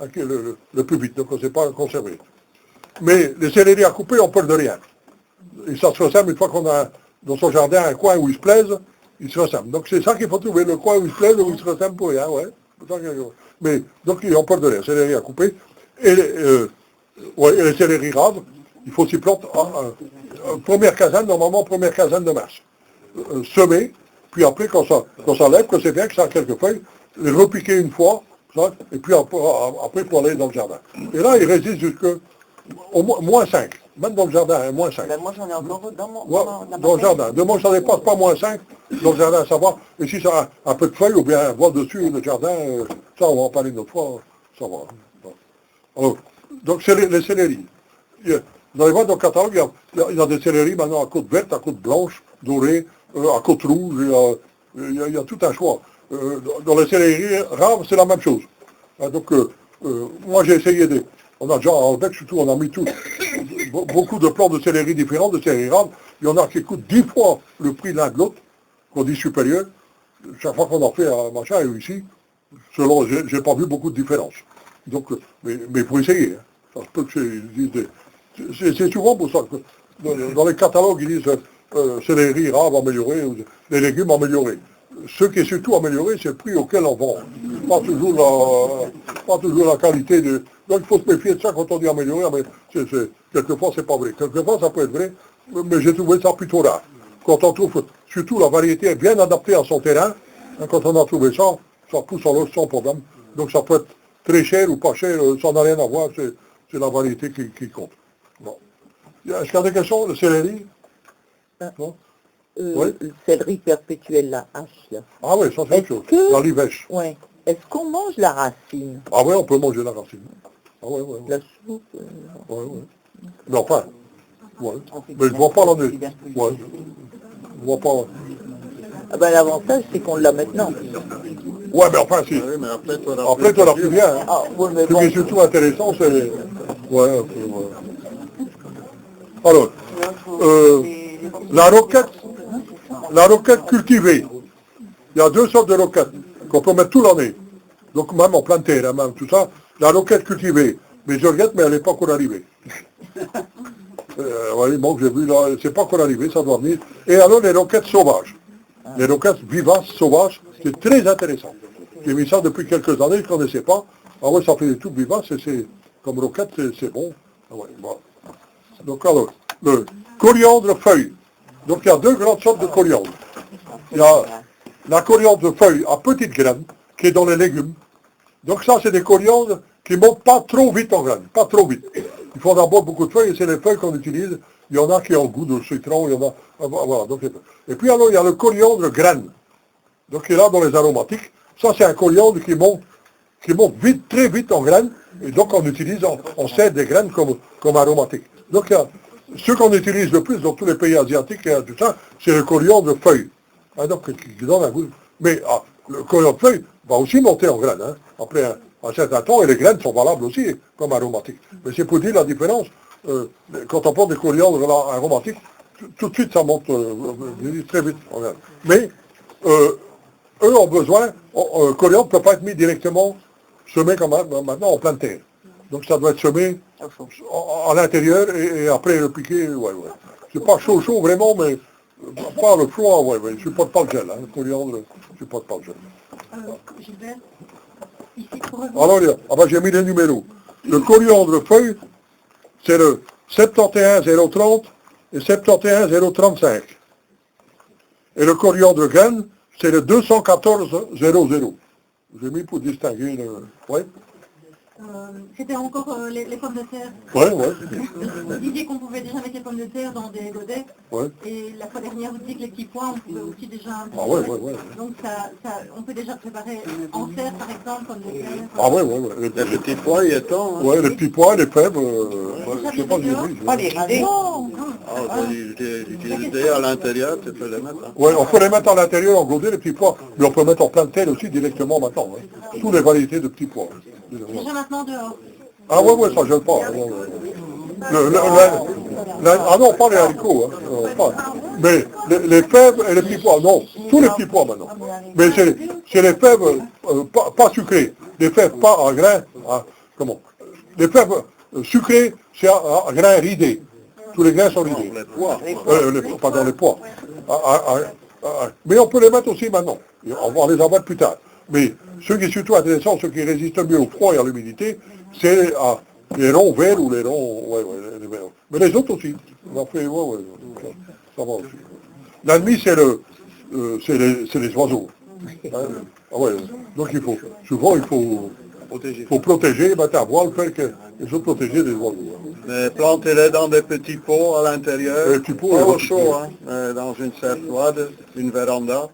hein, le plus vite, donc on ne sait pas conserver. Mais les céleris à couper, on perd de rien. Et ça se ressème une fois qu'on a dans son jardin un coin où il se plaise, il se ressème. Donc c'est ça qu'il faut trouver, le coin où il se plaise, où il se ressème pour rien, ouais. Mais donc on perd de rien, céleris à couper. Et les céleris raves, il faut s'y planter première quinzaine de mars. Semer, puis après quand ça lève, que c'est bien que ça a quelques feuilles, les repiquer une fois, ça, et puis après pour aller dans le jardin. Et là, il résiste jusqu'au moins 5, même dans le jardin, hein, moins 5. Ben moi j'en ai encore dans le jardin. De moi, ça ne dépasse pas moins 5, dans le jardin, ça va. Et si ça a un peu de feuilles, ou bien voir dessus le jardin, ça on va en parler une autre fois, ça va. Bon. Alors, donc c'est les céleris. Vous allez voir dans le catalogue, il y a des céleris maintenant à côte verte, à côte blanche, dorée, à côte rouge, il y a tout un choix. Dans les céleris raves, c'est la même chose. Donc, moi j'ai essayé on a déjà en bec surtout, on a mis beaucoup de plants de céleri différents, de céleri raves. Il y en a qui coûtent 10 fois le prix l'un de l'autre. qu'on dit supérieur, chaque fois qu'on en fait un machin, ici, selon, j'ai pas vu beaucoup de différence. Donc, mais il faut essayer. Hein. Ça se peut que c'est souvent pour ça que dans les catalogues, ils disent c'est les riz rares améliorés, ou les légumes améliorés. Ce qui est surtout amélioré, c'est le prix auquel on vend. Pas toujours la qualité de... Donc il faut se méfier de ça quand on dit amélioré, mais quelquefois c'est pas vrai. Quelquefois ça peut être vrai, mais j'ai trouvé ça plutôt rare. Quand on trouve, surtout la variété est bien adaptée à son terrain, hein, quand on a trouvé ça, ça pousse en l'eau sans problème. Donc ça peut être très cher ou pas cher, ça n'a rien à voir, c'est la variété qui compte. Bon. Est-ce qu'il y a des questions? Le céleri? Non? Le céleri perpétuel, la hache, là. Ah oui, ça c'est autre chose. La livèche. Ouais. Est-ce qu'on mange la racine? Ah oui, on peut manger la racine. Ah oui, oui. La soupe? Oui, oui. Mais enfin, ouais. Mais je ne vois pas la nez. Ouais. Je vois pas. Ah ben, l'avantage, c'est qu'on l'a maintenant. Ouais, mais enfin, si. Oui, mais Après, tu n'auras plus rien. Hein. Ah, ouais, mais Ce bon. qui est surtout intéressant, c'est... Ouais, un peu, ouais. Alors, la roquette cultivée. Il y a deux sortes de roquettes qu'on peut mettre toute l'année. Donc même en pleine terre, hein, même tout ça. La roquette cultivée. Mais je regrette, mais elle n'est pas encore arrivée. Oui, bon, j'ai vu là, c'est pas encore arrivé, ça doit venir. Et alors les roquettes sauvages. Les roquettes vivaces, sauvages, c'est très intéressant. J'ai mis ça depuis quelques années, je ne connaissais pas. Ah ouais, ça fait des trucs vivaces, et c'est, comme roquette, c'est bon. Ah ouais, bon. Donc alors, le coriandre feuille. Donc il y a deux grandes sortes de coriandre. Il y a la coriandre feuille à petites graines, qui est dans les légumes. Donc ça, c'est des coriandres qui ne montent pas trop vite en graines, pas trop vite. Il faut d'abord beaucoup de feuilles, et c'est les feuilles qu'on utilise. Il y en a qui ont le goût de citron, il y en a... Voilà, donc, et puis alors, il y a le coriandre graine. Donc il est là dans les aromatiques. Ça, c'est un coriandre qui monte vite, très vite en graines, et donc on utilise, on sert des graines comme aromatiques. Donc il y a, ce qu'on utilise le plus dans tous les pays asiatiques et tout ça, c'est le coriandre feuille. Hein, donc qui donne un goût. Mais le coriandre feuille va aussi monter en graines, hein, après un certain temps, et les graines sont valables aussi comme aromatiques. Mais c'est pour dire la différence, quand on prend des coriandres aromatiques, tout de suite ça monte très vite en graines. Mais eux ont besoin, le coriandre ne peut pas être mis directement semé comme maintenant en pleine terre. Donc ça doit être semé à l'intérieur et après le piquer, ouais. C'est pas chaud vraiment, mais pas le froid, ouais, je supporte pas le gel, hein, le coriandre, je supporte pas le gel. Gilbert, ici pour Alors, j'ai mis les numéros. Le coriandre feuille, c'est le 71030 et 71035. Et le coriandre graine, c'est le 21400. J'ai mis pour distinguer le... Ouais. C'était encore les pommes de terre. Ouais. Vous disiez qu'on pouvait déjà mettre les pommes de terre dans des godets. Ouais. Et la fois dernière, vous disiez que les petits pois, on pouvait aussi déjà... Ouais. Donc on peut déjà préparer en serre, par exemple, pommes de terre. Ah ouais. Les petits pois, il est temps. Hein. Ouais, les petits pois, les fèves, je sais pas si j'ai vu. Pas les ridés. Utiliser à l'intérieur, tu peux les mettre. Hein. Ouais, on peut les mettre à l'intérieur en godet, les petits pois, mais on peut mettre en plein de terre aussi directement maintenant. Hein. Toutes les variétés de petits pois. Déjà maintenant dehors. Ah ouais, ça gêne pas. Ah non, pas les haricots. Hein. Pas. Mais les fèves et les petits pois, non. Tous les petits pois maintenant. Mais c'est les fèves pas sucrées. Les fèves pas en grains. Hein, comment? Les fèves sucrées, c'est en grains ridés. Tous les grains sont ridés. Les pois. Pas dans les pois. Mais on peut les mettre aussi maintenant. On va les avoir plus tard. Mais ce qui est surtout intéressant, ce qui résiste mieux au froid et à l'humidité, c'est les ronds verts ou les ronds... les verts. Mais les autres aussi. On a fait, ça va aussi. L'ennemi, c'est les oiseaux. Hein? Donc souvent il faut protéger, mettre à voile, faire que les autres protéger des oiseaux. Mais plantez-les dans des petits pots à l'intérieur, pas au chaud, hein, dans une serre froide, une véranda.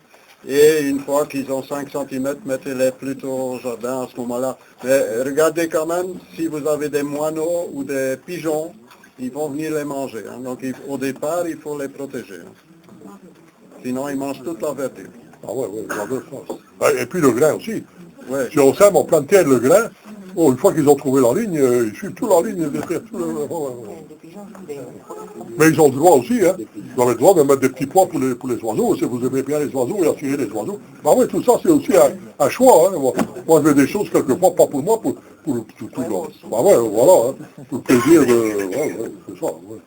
Et une fois qu'ils ont 5 cm, mettez-les plutôt au jardin à ce moment-là. Mais regardez quand même, si vous avez des moineaux ou des pigeons, ils vont venir les manger. Hein. Donc au départ, il faut les protéger. Hein. Sinon, ils mangent toute la verdure. Ah ouais, dans deux sens. Et puis le grain aussi. Ouais. Si on sème en plein de terre le grain, une fois qu'ils ont trouvé la ligne, ils suivent toute la ligne. Mais ils ont le droit aussi, hein. Ils ont le droit de mettre des petits pois pour les oiseaux, si vous aimez bien les oiseaux et attirer les oiseaux. Bah oui, tout ça, c'est aussi un choix, hein. Moi, je fais des choses quelquefois, pas pour moi, pour tout le... Bah ouais, voilà, hein. Pour le plaisir de... Ouais, c'est ça, ouais.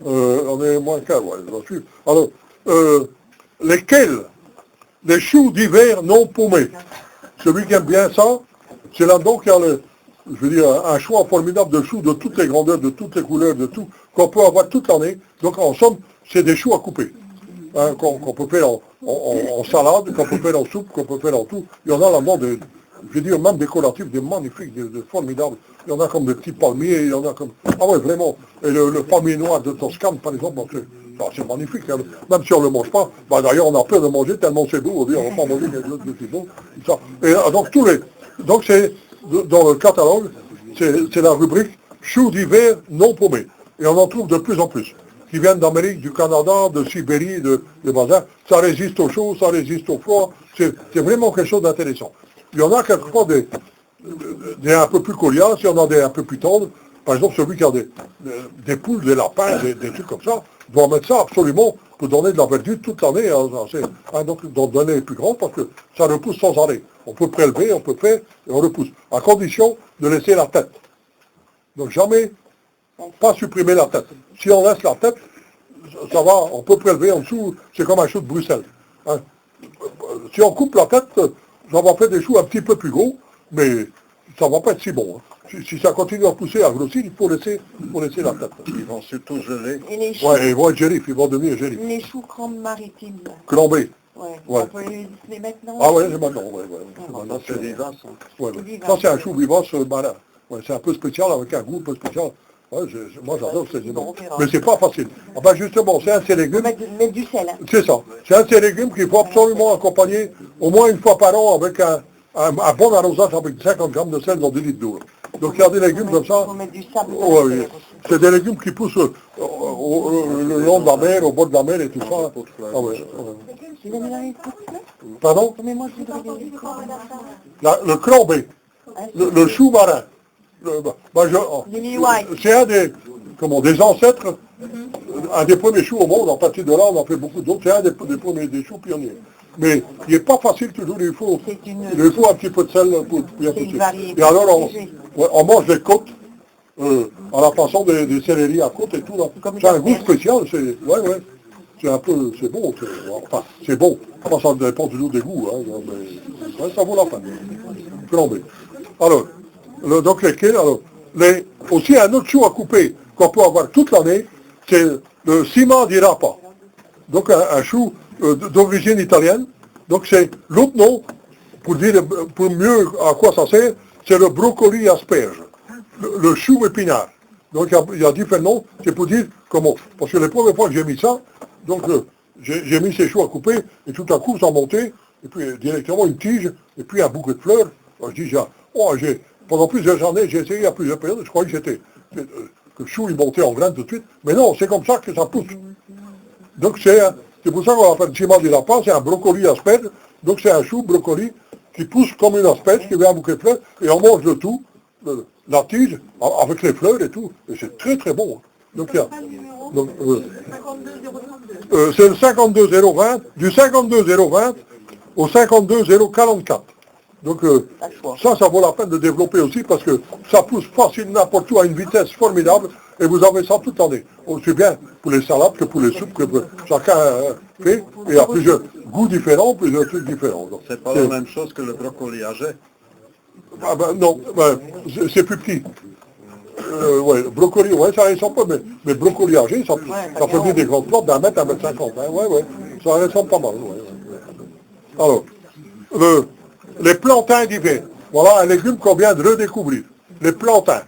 On est moins qu'un, ouais, j'en suis. Alors, lesquels? Les choux d'hiver non paumés. Celui qui aime bien ça, c'est là-dedans qu'il y a je veux dire, un choix formidable de choux de toutes les grandeurs, de toutes les couleurs, de tout, qu'on peut avoir toute l'année. Donc en somme, c'est des choux à couper. Hein, qu'on peut faire en salade, qu'on peut faire en soupe, qu'on peut faire en tout. Il y en a là-dedans je veux dire, même décoratifs, des magnifiques, des formidables. Il y en a comme des petits palmiers, il y en a comme... Ah ouais, vraiment. Et le palmier noir de Toscane, par exemple, c'est magnifique. Hein. Même si on ne le mange pas, bah, d'ailleurs, on a peur de manger tellement c'est beau. On ne va pas manger quelque chose de si beau. Et donc c'est, dans le catalogue, c'est la rubrique choux d'hiver non paumés. Et on en trouve de plus en plus. Qui viennent d'Amérique, du Canada, de Sibérie, des bazars. Ça résiste au chaud, ça résiste au froid. C'est vraiment quelque chose d'intéressant. Il y en a quelquefois des un peu plus coriaces, il y en a des un peu plus tendres. Par exemple, celui qui a des poules, des lapins, des trucs comme ça, doit mettre ça absolument pour donner de la verdure toute l'année. Hein, donc, d'en donner les plus grandes parce que ça repousse sans arrêt. On peut prélever, on peut faire, et on repousse. À condition de laisser la tête. Donc jamais, pas supprimer la tête. Si on laisse la tête, ça va, on peut prélever en dessous, c'est comme un chou de Bruxelles. Hein. Si on coupe la tête, ça va faire des choux un petit peu plus gros, mais ça va pas être si bon. Hein. Si ça continue à pousser, à grossir, il faut laisser la tête. Ils vont surtout geler. Ouais, ils vont être gélifs, ils vont devenir gélifs. Les choux crambes maritimes. Crambés. Ouais. Ouais. On peut les mettre maintenant. Ah ouais, c'est maintenant, ouais. Ça, c'est vivace. Hein. Ouais. Ça, c'est un chou vivace marin. Ouais, c'est un peu spécial, avec un goût un peu spécial. Ouais, moi, j'adore ces légumes. Mais c'est pas facile. Enfin, justement, c'est un de ces légumes... Mettre du sel. Hein. C'est ça. C'est un de ces légumes qu'il faut absolument accompagner au moins une fois par an avec un bon arrosage avec 50 grammes de sel dans 10 litres d'eau. Donc il y a des légumes comme ça. Il faut mettre du sable. Oui. C'est des légumes qui poussent le long de la mer, au bord de la mer et tout ça. Ah ouais. Pardon? Le crambé, le chou marin. C'est des ancêtres, un des premiers choux au monde. En partie de là, on en fait beaucoup d'autres. C'est un des premiers des choux pionniers. Mais il n'est pas facile toujours, il faut un petit peu de sel pour bien pousser. Et alors, on mange des côtes à la façon des céleri à côte et tout. C'est un goût spécial, c'est un peu, c'est bon. Enfin, c'est bon. Enfin, ça dépend toujours des goûts, hein, mais ça vaut la peine. Flambé. Alors, donc aussi un autre chou à couper qu'on peut avoir toute l'année, c'est le cima di rapa. Donc un chou d'origine italienne. Donc c'est l'autre nom, pour mieux à quoi ça sert, c'est le brocoli asperge, le chou épinard. Donc il y a différents noms, c'est pour dire comment. Parce que les premières fois que j'ai mis ça, donc j'ai mis ces choux à couper, et tout à coup ça montait, et puis directement une tige, et puis un bouquet de fleurs. Alors, je dis, pendant plusieurs années, j'ai essayé à plusieurs périodes, je croyais que le chou il montait en graines tout de suite, mais non, c'est comme ça que ça pousse. Donc c'est pour ça qu'on appelle cima di rapa, c'est un brocoli asperge, donc c'est un chou brocoli qui pousse comme une asperge, qui vient un bouquet de fleurs, et on mange le tout, la tige, avec les fleurs et tout, et c'est très très bon. Donc il y a... c'est le 52020, du 52020 au 52044. Donc ça vaut la peine de développer aussi parce que ça pousse facile n'importe où à une vitesse formidable et vous avez ça toute l'année. Aussi bien pour les salades que pour les soupes, que chacun fait, et il y a plusieurs goûts différents, plusieurs trucs différents. C'est pas la même chose que le brocoli âgé. Non, c'est plus petit. Brocoli, ça ressemble pas, mais brocoli âgé, ça peut venir des grandes plantes d'un mètre, 1,50 m. Ça ressemble pas mal. Alors, les plantains d'hiver. Voilà un légume qu'on vient de redécouvrir. Les plantains.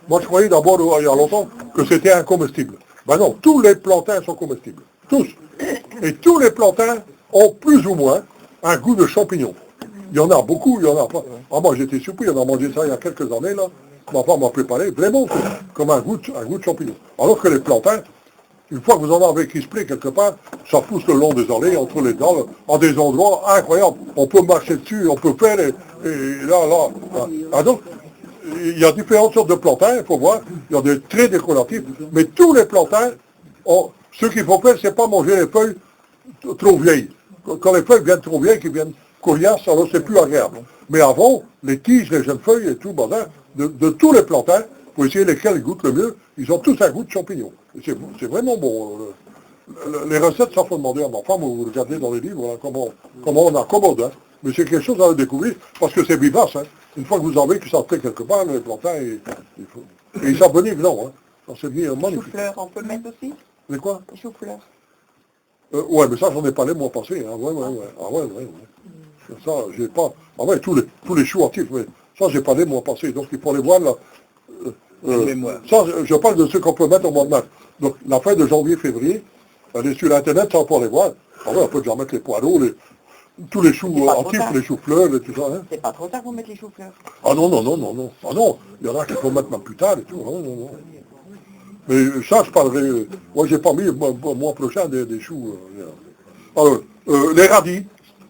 Moi, je croyais d'abord, il y a longtemps, que c'était incomestible. Ben non, tous les plantains sont comestibles. Tous. Et tous les plantains ont plus ou moins un goût de champignon. Il y en a beaucoup, il y en a pas. Ah, moi, j'étais surpris, on a mangé ça il y a quelques années, là. Ma femme m'a préparé, vraiment, comme un goût de champignon. Alors que les plantains, une fois que vous en avez qui se plaît quelque part, ça pousse le long des allées, entre les dalles, à des endroits incroyables. On peut marcher dessus, on peut faire, et là. Ah donc, il y a différentes sortes de plantains, il faut voir, il y a des très décoratifs, mais tous les plantains, ce qu'il faut faire, c'est pas manger les feuilles trop vieilles. Quand les feuilles viennent trop vieilles, qui viennent coriaces, alors c'est plus agréable. Mais avant, les tiges, les jeunes feuilles et tout, de tous les plantains, pour essayer lesquels ils goûtent le mieux, ils ont tous un goût de champignon. C'est vraiment bon. Les recettes, ça faut demander à ma femme, vous regardez dans les livres, hein, comment on accommode. Hein. Mais c'est quelque chose à découvrir, parce que c'est vivace. Hein. Une fois que vous en avez, que ça fait quelque part, les plantains, et ils s'abonnivent, non. Hein. C'est bien magnifique. Chou-fleur, on peut le mettre aussi? Les quoi? Chou-fleur. Ouais, mais ça, j'en ai parlé le mois passé. Hein. Ouais. Ah ouais. Ça, j'ai pas... Ah ouais, tous les choux actifs, mais ça, j'ai parlé le mois passé. Donc, il faut les voir là. Ça, je parle de ceux qu'on peut mettre au mois de mars. Donc, la fin de janvier-février, aller sur Internet, ça, on peut les voir. Ah ouais, on peut déjà mettre les poireaux, tous les choux actifs, les choux-fleurs et tout ça. Hein. C'est pas trop tard pour mettre les choux-fleurs. Ah non. Ah non, il y en a qui faut mettre même plus tard et tout. Non. Mais ça, je parlerai... Moi, j'ai pas mis le mois prochain des choux. Alors, les radis.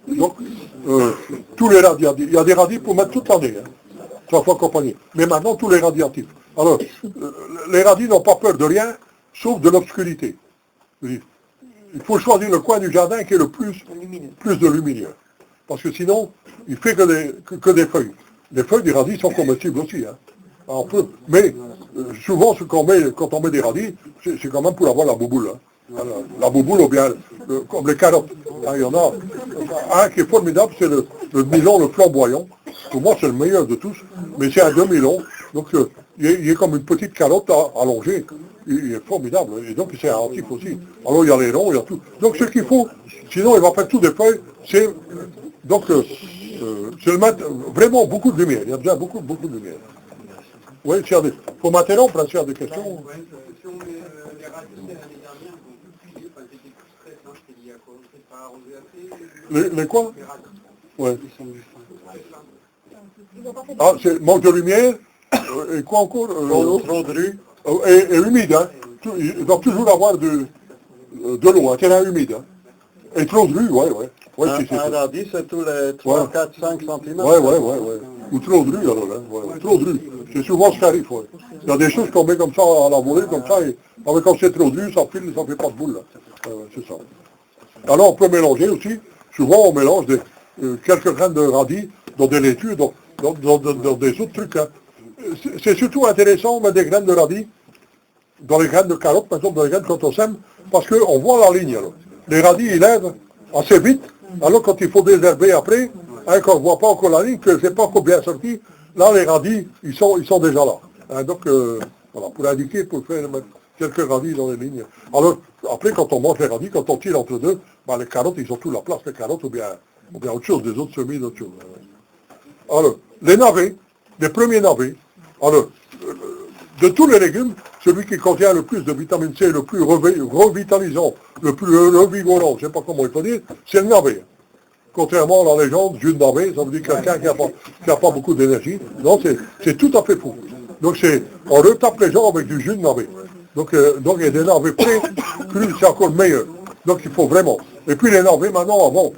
Donc, tous les radis, il y a des radis pour mettre toute l'année. Hein. 3 fois compagnie. Mais maintenant, tous les radis actifs. Alors, les radis n'ont pas peur de rien, sauf de l'obscurité. Il faut choisir le coin du jardin qui est le plus de lumineux. Parce que sinon, il fait que des feuilles. Les feuilles des radis sont comestibles aussi. Hein. Alors, mais souvent, quand on met des radis, c'est quand même pour avoir la bouboule. Hein. La bouboule ou bien comme les carottes. Hein, il y en a un qui est formidable, c'est le milon, le flamboyant. Pour moi, c'est le meilleur de tous, mais c'est un demi-long. Donc, il est comme une petite carotte allongée. Il est formidable. Et donc, c'est un antif aussi. Alors, il y a les ronds, il y a tout. Donc, ce qu'il faut, sinon, il va faire tout des feuilles, c'est le mettre vraiment beaucoup de lumière. Il y a déjà beaucoup de lumière. Oui, il faut m'interrompre, s'il y a des questions. Si on met les radis l'année dernière, ils ont pu c'était plus stress, hein, c'était lié à quoi? C'est pas arrosé assez? Les quoi? Les radis. Ouais. Ils sont du Ah, c'est manque de lumière, et quoi encore? Trop de rue. Et humide, hein. Il doit toujours avoir de l'eau, un terrain humide. Hein. Et trop de rue, ouais. Un radis, c'est tous les 3, 4, 5 cm. Ouais. Ou trop de rue, alors. Hein. Ouais. Trop de rue. C'est souvent ce qui arrive, ouais. Il y a des choses qu'on met comme ça à la volée, comme ça, et quand c'est trop de rue, ça file, ça fait pas de boule. Là. C'est ça. Alors on peut mélanger aussi, souvent on mélange quelques graines de radis dans des laitues, dans des autres trucs. Hein. C'est surtout intéressant de mettre des graines de radis dans les graines de carottes, par exemple, dans les graines quand on sème, parce qu'on voit la ligne. Alors. Les radis, ils lèvent assez vite, alors quand il faut désherber après, hein, quand on ne voit pas encore la ligne, que c'est pas encore bien sorti, là les radis, ils sont déjà là. Hein, donc, voilà, pour indiquer, pour faire mettre quelques radis dans les lignes. Alors, après, quand on mange les radis, quand on tire entre deux, les carottes, ils ont toute la place, les carottes, ou bien autre chose, des autres semis, d'autres choses. Alors, les navets, les premiers navets, alors, de tous les légumes, celui qui contient le plus de vitamine C, le plus revitalisant, le plus revigorant, je ne sais pas comment il faut dire, c'est le navet. Contrairement à la légende, jus de navet, ça veut dire quelqu'un qui n'a pas beaucoup d'énergie. Non, c'est tout à fait faux. Donc on retape les gens avec du jus de navet. Donc il y a des navets crus, c'est encore meilleur. Donc il faut vraiment. Et puis les navets, maintenant, avant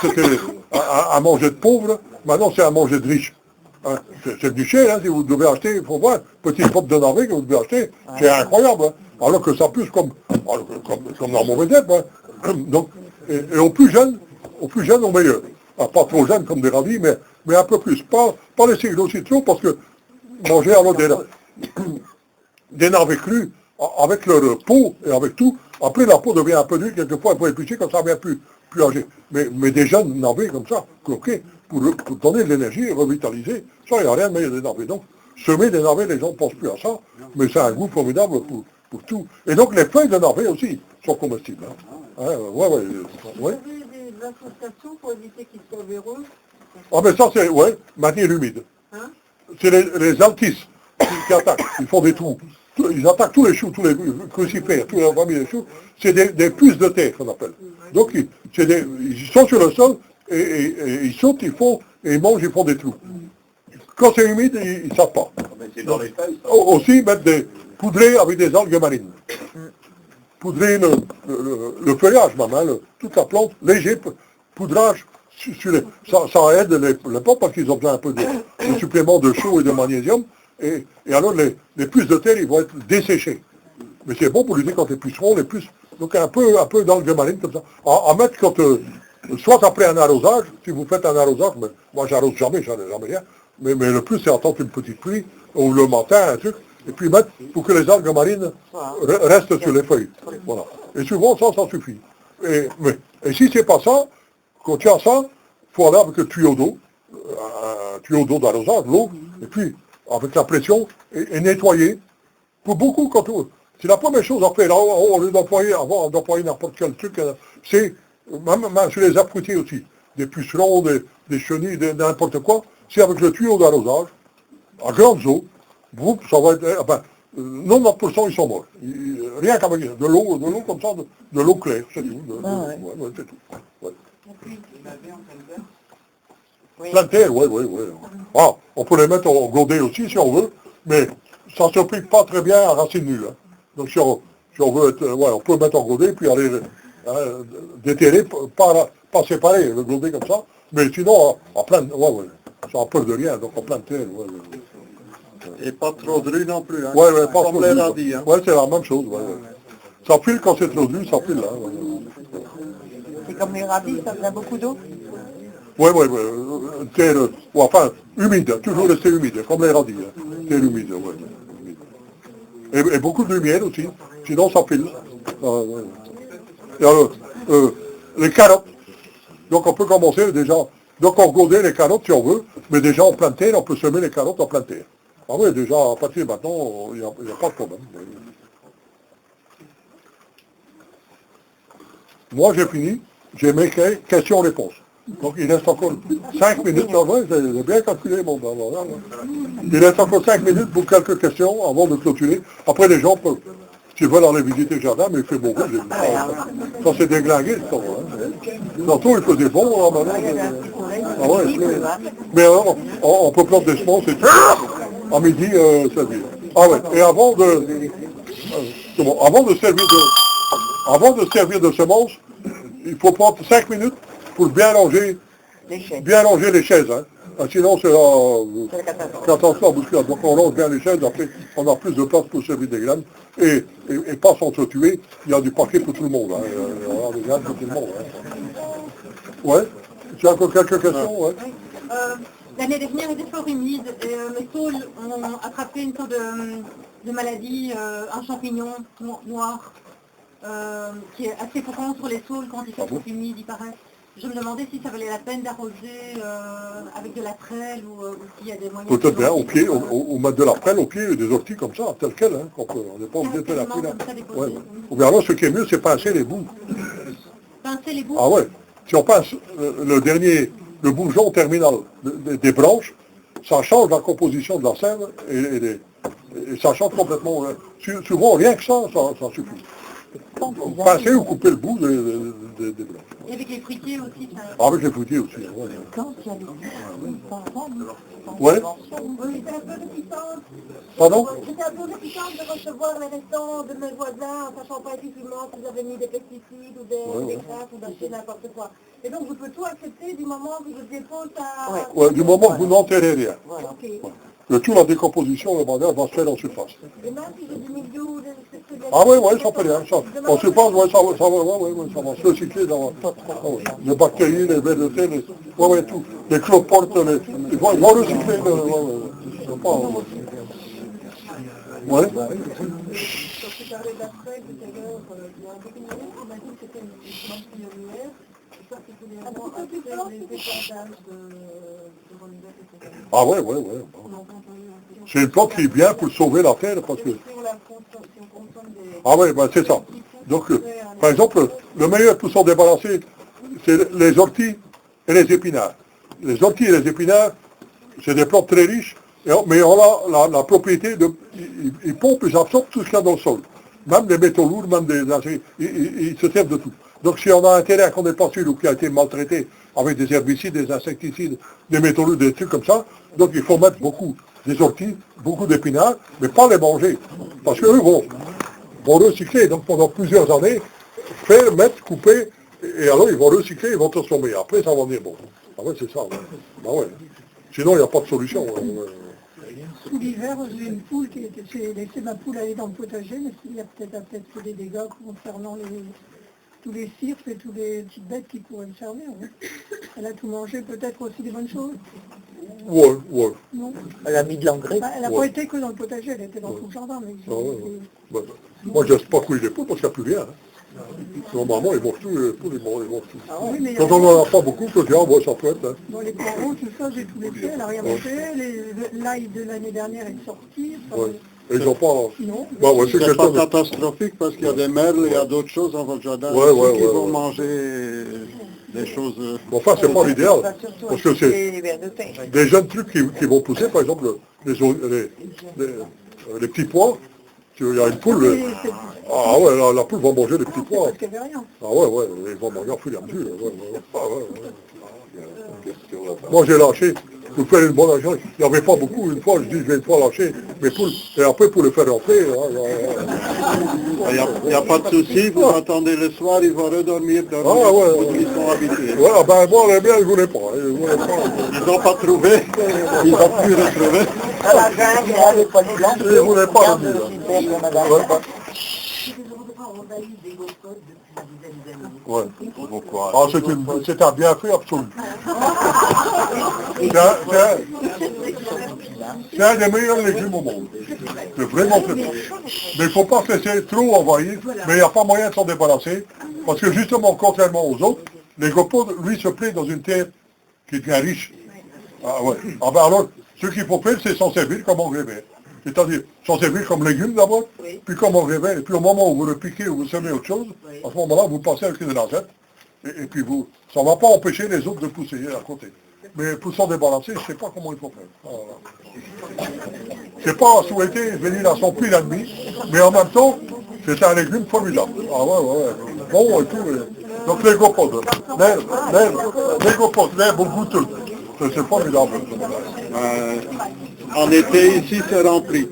c'était à manger de pauvres, maintenant c'est à manger de riches. Hein, c'est du cher, hein, si vous devez acheter, il faut voir, petite pote de navet que vous devez acheter, c'est incroyable, hein, alors que ça pousse comme dans mon vedette. Hein. Donc, et aux plus jeunes, au meilleur. Ah, pas trop jeunes comme des radis, mais un peu plus. Pas laisser aussi trop, parce que manger alors des navets crus, avec leur peau et avec tout, après la peau devient un peu dure, quelquefois elle peut éplucher, comme ça devient plus âgé. Mais des jeunes navets comme ça, croqués, pour donner de l'énergie, revitaliser, ça, il n'y a rien de meilleur des navets. Donc, semer des navets, les gens ne pensent plus à ça, mais c'est un goût formidable pour tout. Et donc, les feuilles de navets aussi sont comestibles. Hein. Ouais. Vous avez des associations pour éviter qu'ils soient véreux? Ah, mais ça, c'est, maintenir humide. Hein? C'est les altis qui attaquent, ils font des trous. Ils attaquent tous les choux, tous les crucifères, toute la famille des choux, c'est des puces de terre qu'on appelle. Donc ils sont sur le sol et ils sautent, ils mangent, ils font des trous. Quand c'est humide, ils ne savent pas. C'est dans les feuilles, ça. Aussi mettre poudrer avec des algues marines. Poudrer le feuillage même, hein, toute la plante, léger poudrage, ça aide les plantes parce qu'ils ont besoin un peu de supplément de chaux et de magnésium. et alors les puces de terre, ils vont être desséchées. Mais c'est bon pour lutter contre les pucerons, les puces. Donc un peu d'algues marines comme ça. À mettre quand, soit après un arrosage, si vous faites un arrosage, mais moi j'arrose jamais, j'en ai jamais rien, mais le plus c'est attendre une petite pluie, ou le matin, un truc, et puis mettre pour que les algues marines restent sur les feuilles. Voilà. Et souvent ça suffit. Et si c'est pas ça, quand tu as ça, il faut aller avec un tuyau d'eau d'arrosage, l'eau, et puis avec la pression, et nettoyer. Pour beaucoup, c'est la première chose à faire, au lieu d'employer, avant d'employer n'importe quel truc, c'est, même sur les arbres fruitiers aussi, des pucerons, des chenilles, n'importe quoi, c'est avec le tuyau d'arrosage, à grandes eaux, ça va être, 90% ils sont morts. Rien qu'avec de l'eau comme ça, de l'eau claire, c'est tout. C'est tout. Ouais. Plein de terre, oui. Ah, on peut les mettre en godet aussi si on veut, mais ça ne s'applique pas très bien à racines nues. Hein. Donc si on veut être, on peut mettre en godet, puis aller déterrer, pas séparer le godet comme ça, mais sinon en plein, ça n'a peur de rien, donc en plein de terre. Et pas trop dru non plus, hein. Pas comme trop les dru. radis. Hein. C'est la même chose. Ça file quand c'est trop dru, ça file là. C'est comme les radis, ça a beaucoup d'eau. Terre, humide, toujours rester humide, comme les radis. Terre humide, Et beaucoup de lumière aussi, sinon ça file. Et alors, les carottes. Donc on peut commencer déjà, donc on godet les carottes si on veut, mais déjà en pleine terre, on peut semer les carottes en pleine terre. Ah oui, déjà à partir de maintenant, il n'y a pas de problème. Moi j'ai fini, j'ai mes questions-réponses. Donc il reste encore 5 minutes, j'ai bien calculé mon bavard. Il reste encore 5 minutes pour quelques questions avant de clôturer. Après les gens peuvent, s'ils veulent aller visiter le jardin, mais il fait bon. Ça s'est déglingué le temps. Tantôt il faisait bon, mais on peut prendre des semences et tout. À midi, ça dit. Ah ouais, et avant de servir de semence, il faut prendre 5 minutes pour bien ranger les chaises. Hein. Sinon, c'est la catastrophe bousculade. Donc on range bien les chaises, après on a plus de place pour servir des graines. Et pas s'entretuer, il y a du paquet pour tout le monde. Hein. Il y a des graines pour tout le monde. Hein. Ouais. Tu as encore quelques questions? Ouais. L'année dernière était fort humide et mes saules ont attrapé une sorte de maladie, un champignon noir, qui est assez courant sur les saules quand il fait trop humide, il paraît. Je me demandais si ça valait la peine d'arroser avec de la prêle ou s'il y a des moyens... Peut-être bien, au pied, ou mettre de la prêle au pied, des orties comme ça, tel quel, hein, on n'est pas obligé de faire la prêle. Ou bien alors, ce qui est mieux, c'est pincer les bouts. Pincer les bouts? Ah ouais, si on pince le bourgeon terminal des branches, ça change la composition de la sève et ça change complètement. Souvent, rien que ça suffit. Pincer ou couper le bout des branches. Et avec les fruitiers aussi, ça... Avec les fruitiers aussi, Quand il y a les Oui, c'était un peu déficient. Pardon? J'étais un peu déficient de recevoir les restants de mes voisins, en sachant pas effectivement qu'ils avaient mis des pesticides ou des grasses ou d'acheter n'importe quoi. Et donc je peux tout accepter du moment que je dépose à... Du moment que vous n'enterrez rien. Voilà. Okay. Toute la décomposition, le bagage va se faire en surface. Et même si j'ai du milieu ou des... Ah oui, ça fait rien. En surface, ça va se recycler. Les bactéries, les vers de terre, tout. Les cloportes, ils vont recycler. Ah ouais. C'est une plante qui est bien pour sauver la terre parce que... Ah oui, c'est ça. Donc, par exemple, le meilleur pour s'en débarrasser, c'est les orties et les épinards. Les orties et les épinards, c'est des plantes très riches, mais on a la propriété de... Ils pompent, ils absorbent tout ce qu'il y a dans le sol. Même les métaux lourds, même ils se servent de tout. Donc si on a un terrain qu'on n'est pas sûr ou qui a été maltraité avec des herbicides, des insecticides, des métaux lourds, des trucs comme ça, donc il faut mettre beaucoup des orties, beaucoup d'épinards, mais pas les manger. Parce qu'eux vont recycler, donc pendant plusieurs années, faire, mettre, couper, et alors ils vont recycler, ils vont transformer. Après, ça va venir bon. Ah ouais, c'est ça. Ouais. Ah ouais. Sinon, il n'y a pas de solution. Sous l'hiver, j'ai une poule j'ai laissé ma poule aller dans le potager, mais il y a peut-être fait des dégâts concernant tous les cirques et toutes les petites bêtes qui pourraient me servir. Oui. Elle a tout mangé, peut-être aussi des bonnes choses. Ouais. Non. Elle a mis de l'engrais. Elle n'a pas été que dans le potager, elle était dans tout le jardin. Mais moi, je ne laisse pas couler les poules parce qu'il n'y a plus rien. Hein. Normalement, ils mangent tout, les poules, ils mangent tout. Ah, oui, quand on n'en a pas beaucoup, je dis, ça peut être. Hein. Bon, les poireaux, tout ça, j'ai tout laissé, elle n'a rien mangé. L'ail de l'année dernière est sorti. Et ils n'ont pas... Non. C'est pas catastrophique parce qu'il y a des merles, il y a d'autres choses dans votre jardin qui vont manger des choses... Enfin, c'est pas l'idéal. Parce que c'est des jeunes trucs qui vont pousser, par exemple, les petits pois. Il y a une poule... la poule va manger les petits pois. Ah ouais, ils vont manger en fur et à mesure. Moi, j'ai lâché. Pour faire une bonne argent, il n'y avait pas beaucoup. Une fois, je dis, je vais une fois lâcher mes poules. Et après, pour les faire rentrer... Il n'y a pas de souci, vous attendez le soir, ils vont redormir. Ils sont habitués. Moi, les miens, ils ne voulaient pas. Ils n'ont pas trouvé. Ils n'ont plus retrouvé. À la jungle, il n'y avait pas de blanc. Ils ne voulaient pas le dire. Ouais. Ah, c'est un bienfait absolu. C'est un des meilleurs légumes au monde. C'est vraiment très bon. Mais il ne faut pas se laisser trop envahir, mais il n'y a pas moyen de s'en débarrasser, parce que justement, contrairement aux autres, les gopodes, lui, se plaît dans une terre qui est bien riche. Ah ouais. Ah ben alors, ce qu'il faut faire, c'est s'en servir comme engrais vert. C'est-à-dire, s'en servir comme légume d'abord, puis comme engrais vert, et puis au moment où vous le piquez ou vous semez autre chose, à ce moment-là, vous passez avec une lancette, et puis ça ne va pas empêcher les autres de pousser à côté. Mais pour s'en débarrasser, je ne sais pas comment il faut faire. Je n'ai pas souhaité venir à son prix l'ennemi, mais en même temps, c'est un légume formidable. Ah ouais. Bon et tout. Donc les gopodes, les gopodes, l'herbe goûteux, c'est formidable. En été, ici, c'est rempli.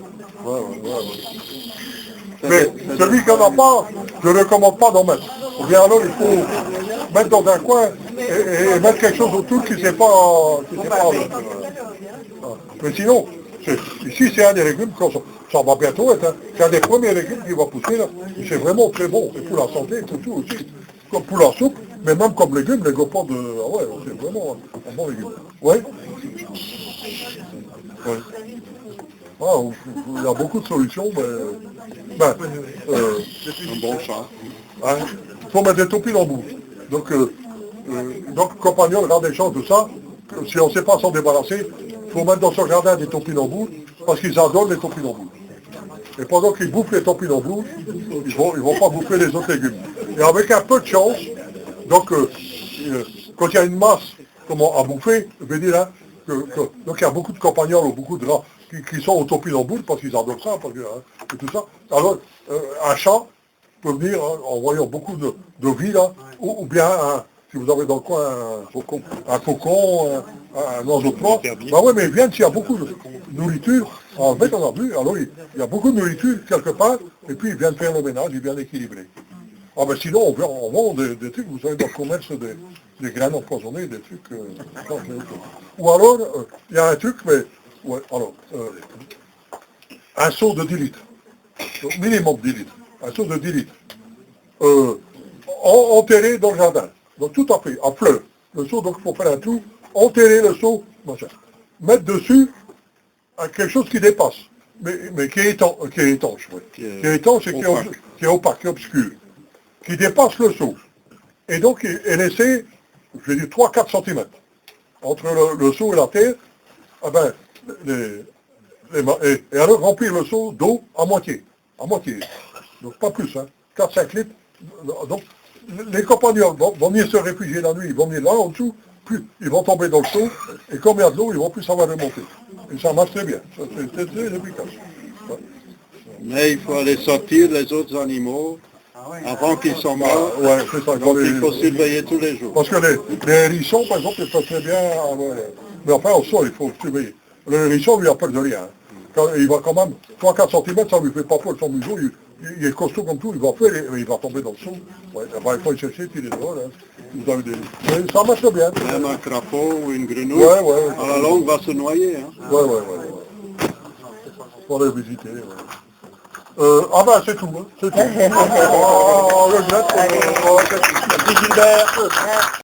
Mais celui qui n'en a pas, je ne recommande pas d'en mettre. Ou bien alors, il faut mettre dans un coin et mettre quelque chose autour qui ne sait pas... Mais sinon, ici, c'est un des légumes, ça va bientôt être, c'est un des premiers légumes qui va pousser, là. C'est vraiment très bon, et pour la santé, pour tout aussi. Comme pour la soupe, mais même comme légumes, les gopodes, c'est vraiment un bon légume. Ouais. Il y a beaucoup de solutions, mais... un bon chat. Il faut mettre des topinambours. Donc, compagnon, regarde des champs, tout ça, si on ne sait pas s'en débarrasser, il faut mettre dans son jardin des topinambours, parce qu'ils adorent les topinambours. Et pendant qu'ils bouffent les topinambours, ils vont pas bouffer les autres légumes. Et avec un peu de chance, donc, quand il y a une masse à bouffer, je veux dire, hein, donc il y a beaucoup de compagnons ou beaucoup de gens qui sont au topinambour parce qu'ils adorent ça, parce que, et tout ça. Alors, un chat peut venir en voyant beaucoup de vie, là, ou bien, si vous avez dans le coin un faucon, un oiseau de proie, mais ils viennent s'il y a beaucoup de nourriture. En fait, on a vu, alors il y a beaucoup de nourriture quelque part, et puis ils viennent faire le ménage, ils viennent équilibrer. Ah ben sinon, on vend des trucs, vous savez, dans le commerce, des graines empoisonnées, des trucs... Ou alors, il y a un truc, mais... Ouais, alors, un seau de 10 litres. Donc, minimum 10 litres. Un seau de 10 litres. Enterré dans le jardin. Donc tout à fait, à fleur. Le seau, donc il faut faire un trou, enterrer le seau, machin. Mettre dessus quelque chose qui dépasse, mais qui est étanche, ouais. Qui est étanche et qui est opaque, qui est obscur. Qui dépasse le seau. Et donc, est laissé, je vais dire, 3-4 cm. Entre le seau et la terre, et alors remplir le seau d'eau à moitié. Donc pas plus, 4-5 litres. Donc les compagnons vont venir se réfugier la nuit, ils vont venir là en dessous, puis ils vont tomber dans le seau, et comme il y a de l'eau, ils vont plus savoir remonter. Et ça marche très bien, c'est très efficace. Ouais. Mais il faut aller sortir les autres animaux avant qu'ils soient morts. C'est ça. Donc il faut surveiller tous les jours. Parce que les hérissons, par exemple, ils peuvent très bien... mais enfin, au sol, il faut surveiller. Le hérisson, lui, a peur de rien. Quand il va quand même 3-4 cm, ça ne lui fait pas peur de son museau. Il est costaud comme tout, il va faire, il va tomber dans le seau. Ouais, il faut le chercher, tirer dehors. Vous avez mais ça marche bien. Même un crapaud ou une grenouille, à la longue, va se noyer. Ouais. Pour les visiter. Ouais. Ah ben c'est tout, hein, c'est tout. Oh, le net, Allez. Merci Gilbert.